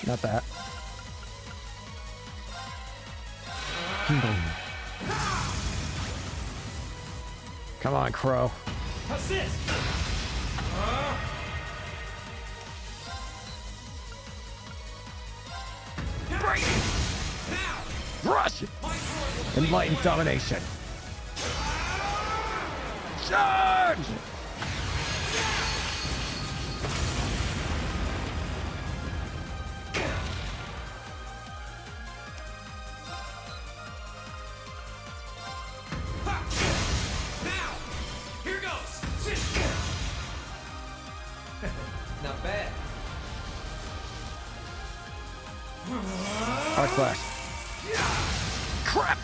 Not that. Boom. Come on, Crow. Assist! Break! Rush! Enlightened Domination. Charge! Not bad. Arc Slash. Crap!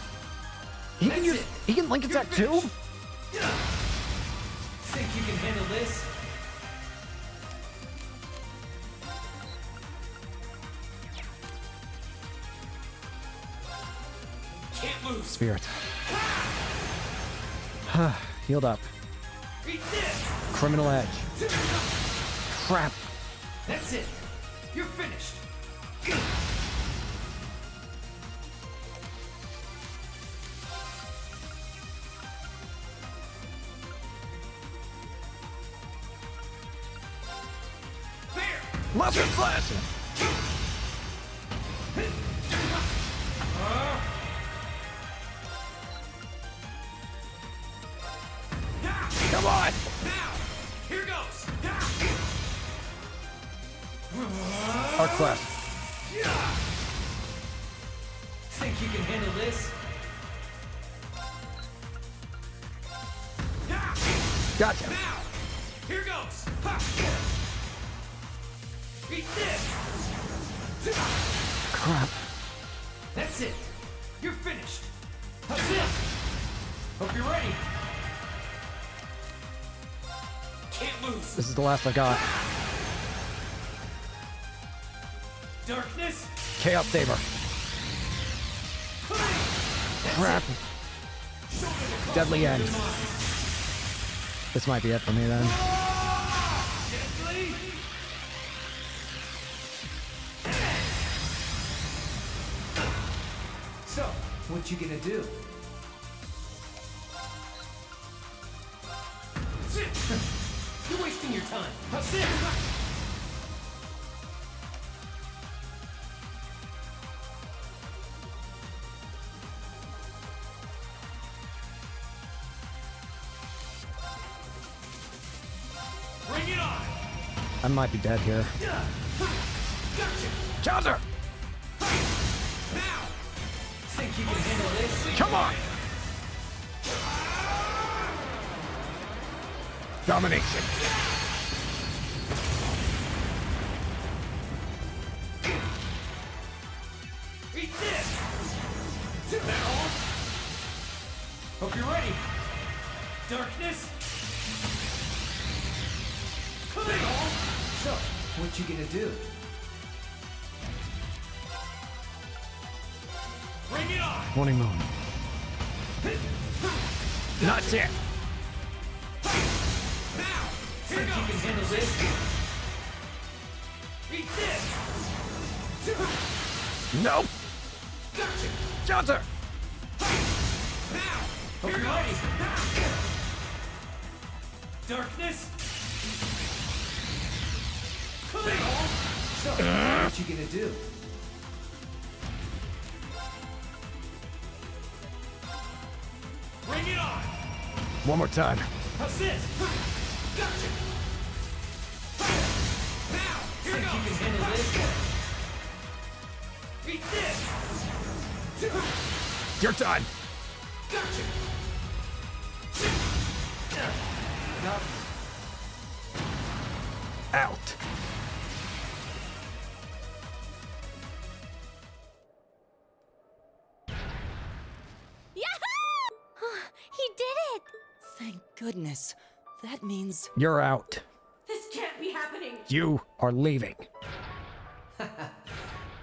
He can link attack too? Think you can handle this? Can't lose. Spirit. Healed up. Eat this! Criminal Edge. Crap. That's it! You're finished! Luster Slash! Come on! Now! Here goes! Arc Slash. Think you can handle this? Gotcha. Now, here goes. Ha! Eat this. Crap. That's it. You're finished. How's this? Hope you're ready. Can't lose. This is the last I got. Darkness. Chaos Saber. Crap. Deadly End. This might be it for me then. So, what you gonna do? You're wasting your time. How's this? Bring it on! I might be dead here. Counter! Now! Think you can handle this? Come on! Domination. Eat this! Now! Hope you're ready. Darkness. So, what you gonna do? Bring it on! Morning Moon. Not yet. Now! Think you can handle this? Eat this! Nope. Gotcha! Counter! Now! Hope you're ready. Darkness. So, what you gonna do? Bring it on! One more time. How's this? Gotcha! Now! Here goes! Think you can handle this? Eat this! Your time. Gotcha! Out. He did it! Thank goodness. That means... You're out. This can't be happening! You are leaving.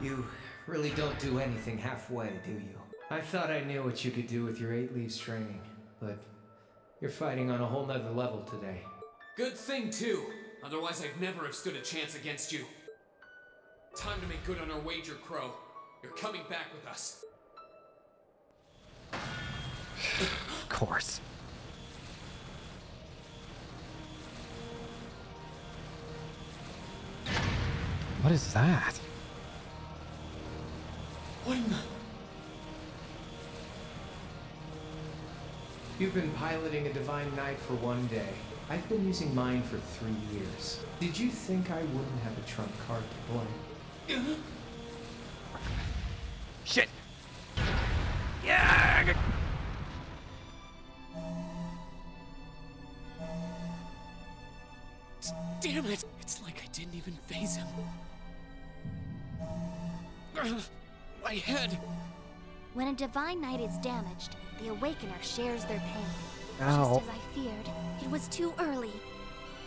You really don't do anything halfway, do you? I thought I knew what you could do with your 8 leaves training, but you're fighting on a whole nother level today. Good thing, too. Otherwise, I'd never have stood a chance against you. Time to make good on our wager, Crow. You're coming back with us. Of course. What is that? What in the... You've been piloting a Divine Knight for 1 day. I've been using mine for 3 years. Did you think I wouldn't have a trump card to play? Shit! Yeah! Damn it! It's like I didn't even phase him. My head! When a Divine Knight is damaged, the Awakener shares their pain. Ow. Just as I feared, it was too early.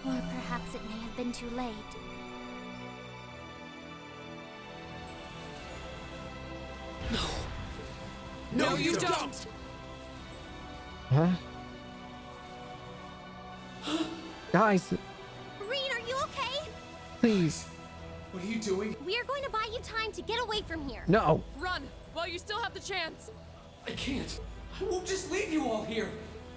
Or perhaps it may have been too late. No, you don't! Huh? Guys, Reed, are you okay? please. What are you doing? We are going to buy you time to get away from here. No. Run while you still have the chance. I can't. I won't just leave you all here.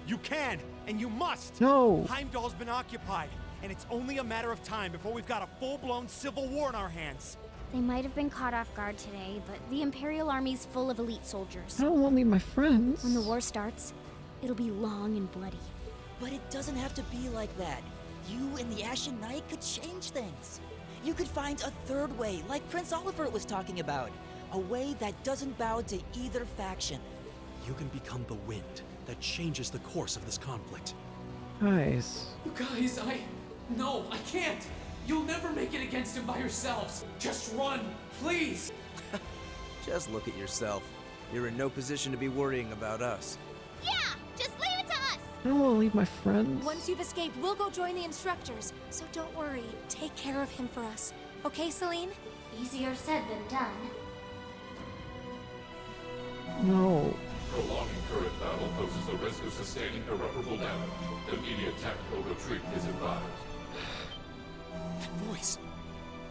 You can, and you must! No. Heimdall's been occupied, and it's only a matter of time before we've got a full-blown civil war on our hands. They might have been caught off guard today, but the Imperial Army's full of elite soldiers. I don't want to leave my friends. When the war starts, it'll be long and bloody. But it doesn't have to be like that. You and the Ashen Knight could change things. You could find a third way, like Prince Oliver was talking about. A way that doesn't bow to either faction. You can become the wind that changes the course of this conflict. Nice. You guys, No, I can't! You'll never make it against him by yourselves! Just run, please! Just look at yourself. You're in no position to be worrying about us. Yeah! Just leave it to us! I don't want to leave my friends. Once you've escaped, we'll go join the instructors. So don't worry. Take care of him for us. Okay, Celine? Easier said than done. No. Prolonging current battle poses the risk of sustaining irreparable damage. Immediate tactical retreat is advised. That voice.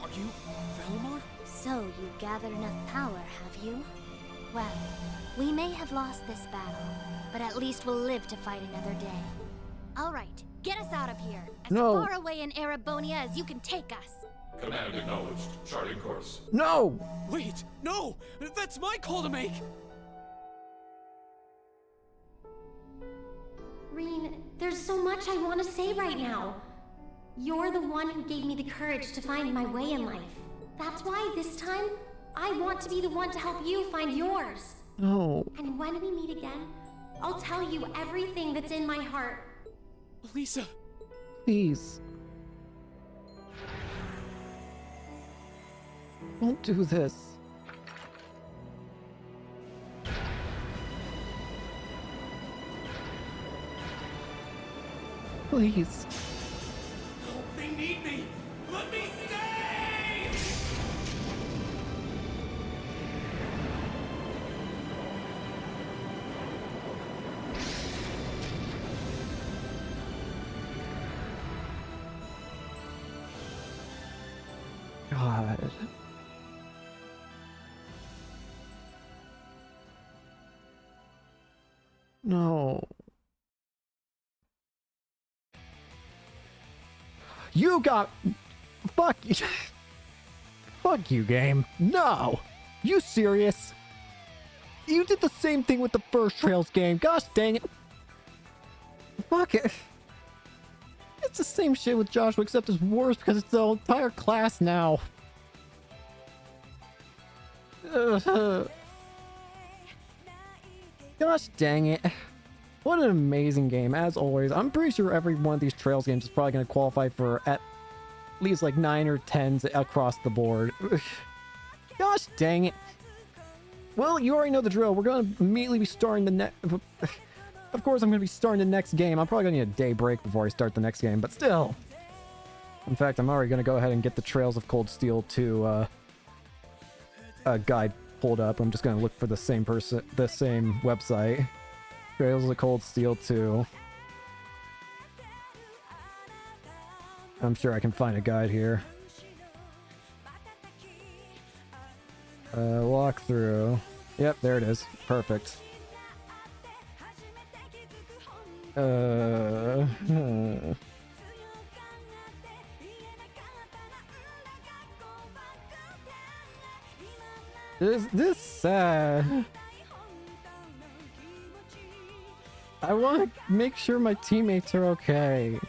Are you Valimar? So you've gathered enough power, have you? Well, we may have lost this battle, but at least we'll live to fight another day. All right, get us out of here. As far away in Erebonia as you can take us. Command acknowledged. Charting course. No! Wait, no! That's my call to make! Rean, there's so much I want to say right now. You're the one who gave me the courage to find my way in life. That's why this time, I want to be the one to help you find yours. No. And when we meet again, I'll tell you everything that's in my heart. Lisa. Please. Don't do this. Please. They need me! Let me stay! God. No. You got... Fuck you. Fuck you, game. No! You serious? You did the same thing with the first Trails game. Gosh dang it. Fuck it. It's the same shit with Joshua, except it's worse because it's the entire class now. Gosh dang it. What an amazing game, as always. I'm pretty sure every one of these Trails games is probably going to qualify for at least like 9 or 10s across the board. Gosh dang it. Well, you already know the drill. We're going to immediately be starting the next... Of course, I'm going to be starting the next game. I'm probably going to need a day break before I start the next game, but still. In fact, I'm already going to go ahead and get the Trails of Cold Steel 2 guide pulled up. I'm just going to look for the same website. Trails of Cold Steel 2. I'm sure I can find a guide here. Walk through. Yep, there it is. Perfect. This sad. I want to make sure my teammates are okay.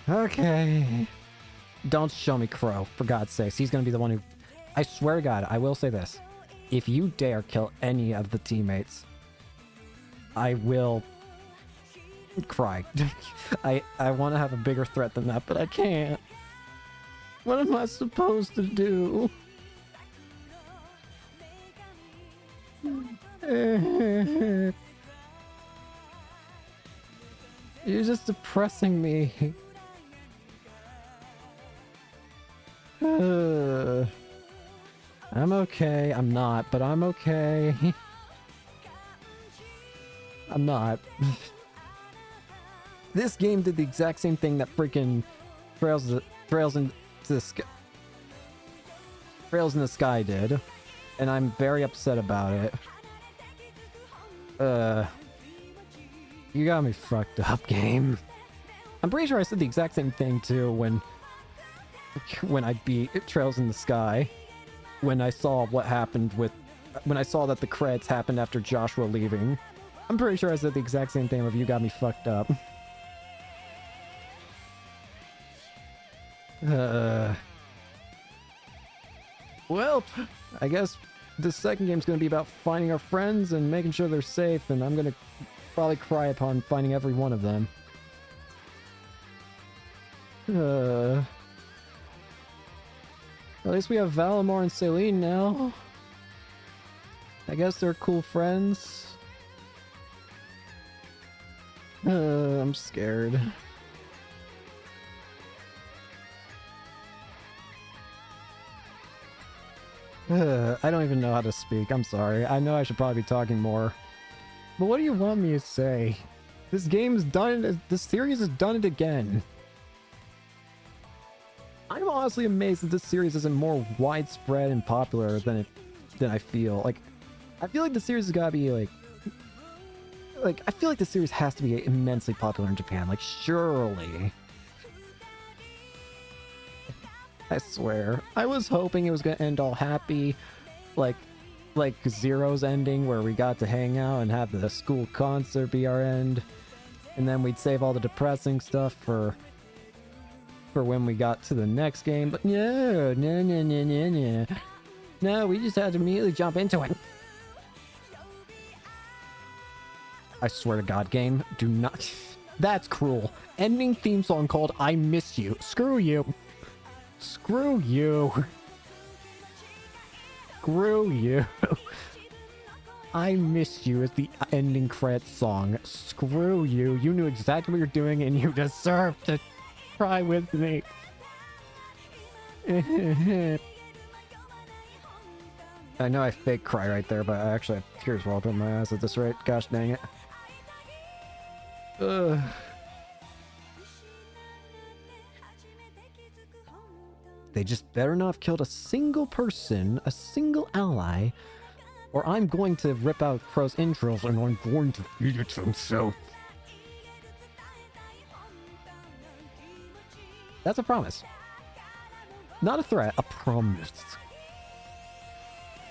Okay. Don't show me Crow, for God's sakes. He's gonna be the one who... I swear to God, I will say this. If you dare kill any of the teammates, I will cry. I want to have a bigger threat than that, but I can't. What am I supposed to do? You're just depressing me. I'm okay. I'm not, but I'm okay. I'm not. This game did the exact same thing that freaking Trails in the Sky did, and I'm very upset about it. You got me fucked up, game. I'm pretty sure I said the exact same thing too when I beat Trails in the Sky. When I saw what happened with... When I saw that the credits happened after Joshua leaving. I'm pretty sure I said the exact same thing of you got me fucked up. Well, I guess the second game's going to be about finding our friends and making sure they're safe, and I'm going to probably cry upon finding every one of them. At least we have Valimar and Celine now. I guess they're cool friends. I'm scared. I don't even know how to speak. I'm sorry. I know I should probably be talking more. But what do you want me to say? This game's done. This series has done it again. I'm honestly amazed that this series isn't more widespread and popular than I feel. Like, I feel like the series has got to be like I feel like the series has to be immensely popular in Japan. Like, surely. I swear. I was hoping it was gonna end all happy, like Zero's ending, where we got to hang out and have the school concert be our end, and then we'd save all the depressing stuff for when we got to the next game. But no, we just had to immediately jump into it. I swear to God, game, do not. That's cruel. Ending theme song called "I Miss You." Screw you. Screw you. Screw you. I Miss You is the ending credits song. Screw you. You knew exactly what you're doing and you deserve to cry with me. I know I fake cry right there, but I actually have tears welled up in my eyes at this rate. Gosh dang it. They just better not have killed a single person, a single ally, or I'm going to rip out Crow's entrails and I'm going to feed it to himself. That's a promise. Not a threat, a promise.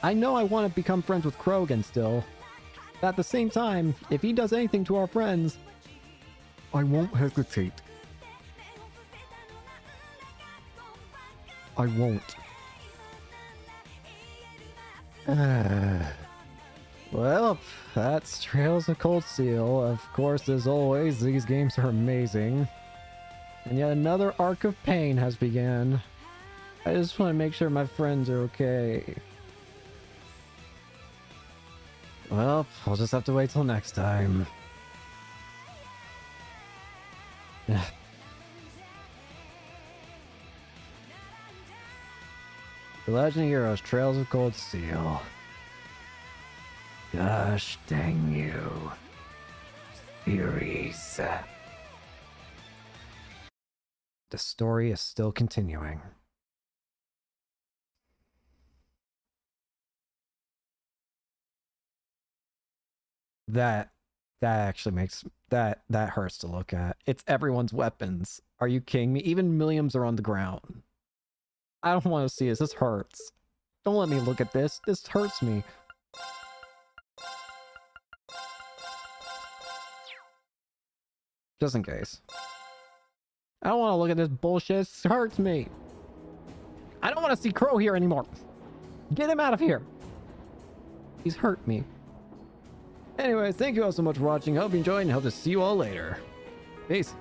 I know I want to become friends with Crow again still. But at the same time, if he does anything to our friends, I won't hesitate. I won't. Well, that's Trails of Cold Steel. Of course, as always, these games are amazing. And yet another arc of pain has begun. I just want to make sure my friends are okay. Well, I'll just have to wait till next time. The Legend of Heroes, Trails of Cold Steel. Gosh dang you. Series. The story is still continuing. That actually makes that hurts to look at. It's everyone's weapons. Are you kidding me? Even Milliams are on the ground. I don't want to see this. This hurts. Don't let me look at this. This hurts me. Just in case. I don't want to look at this bullshit. This hurts me. I don't want to see Crow here anymore. Get him out of here. He's hurt me. Anyways, thank you all so much for watching. Hope you enjoyed and hope to see you all later. Peace.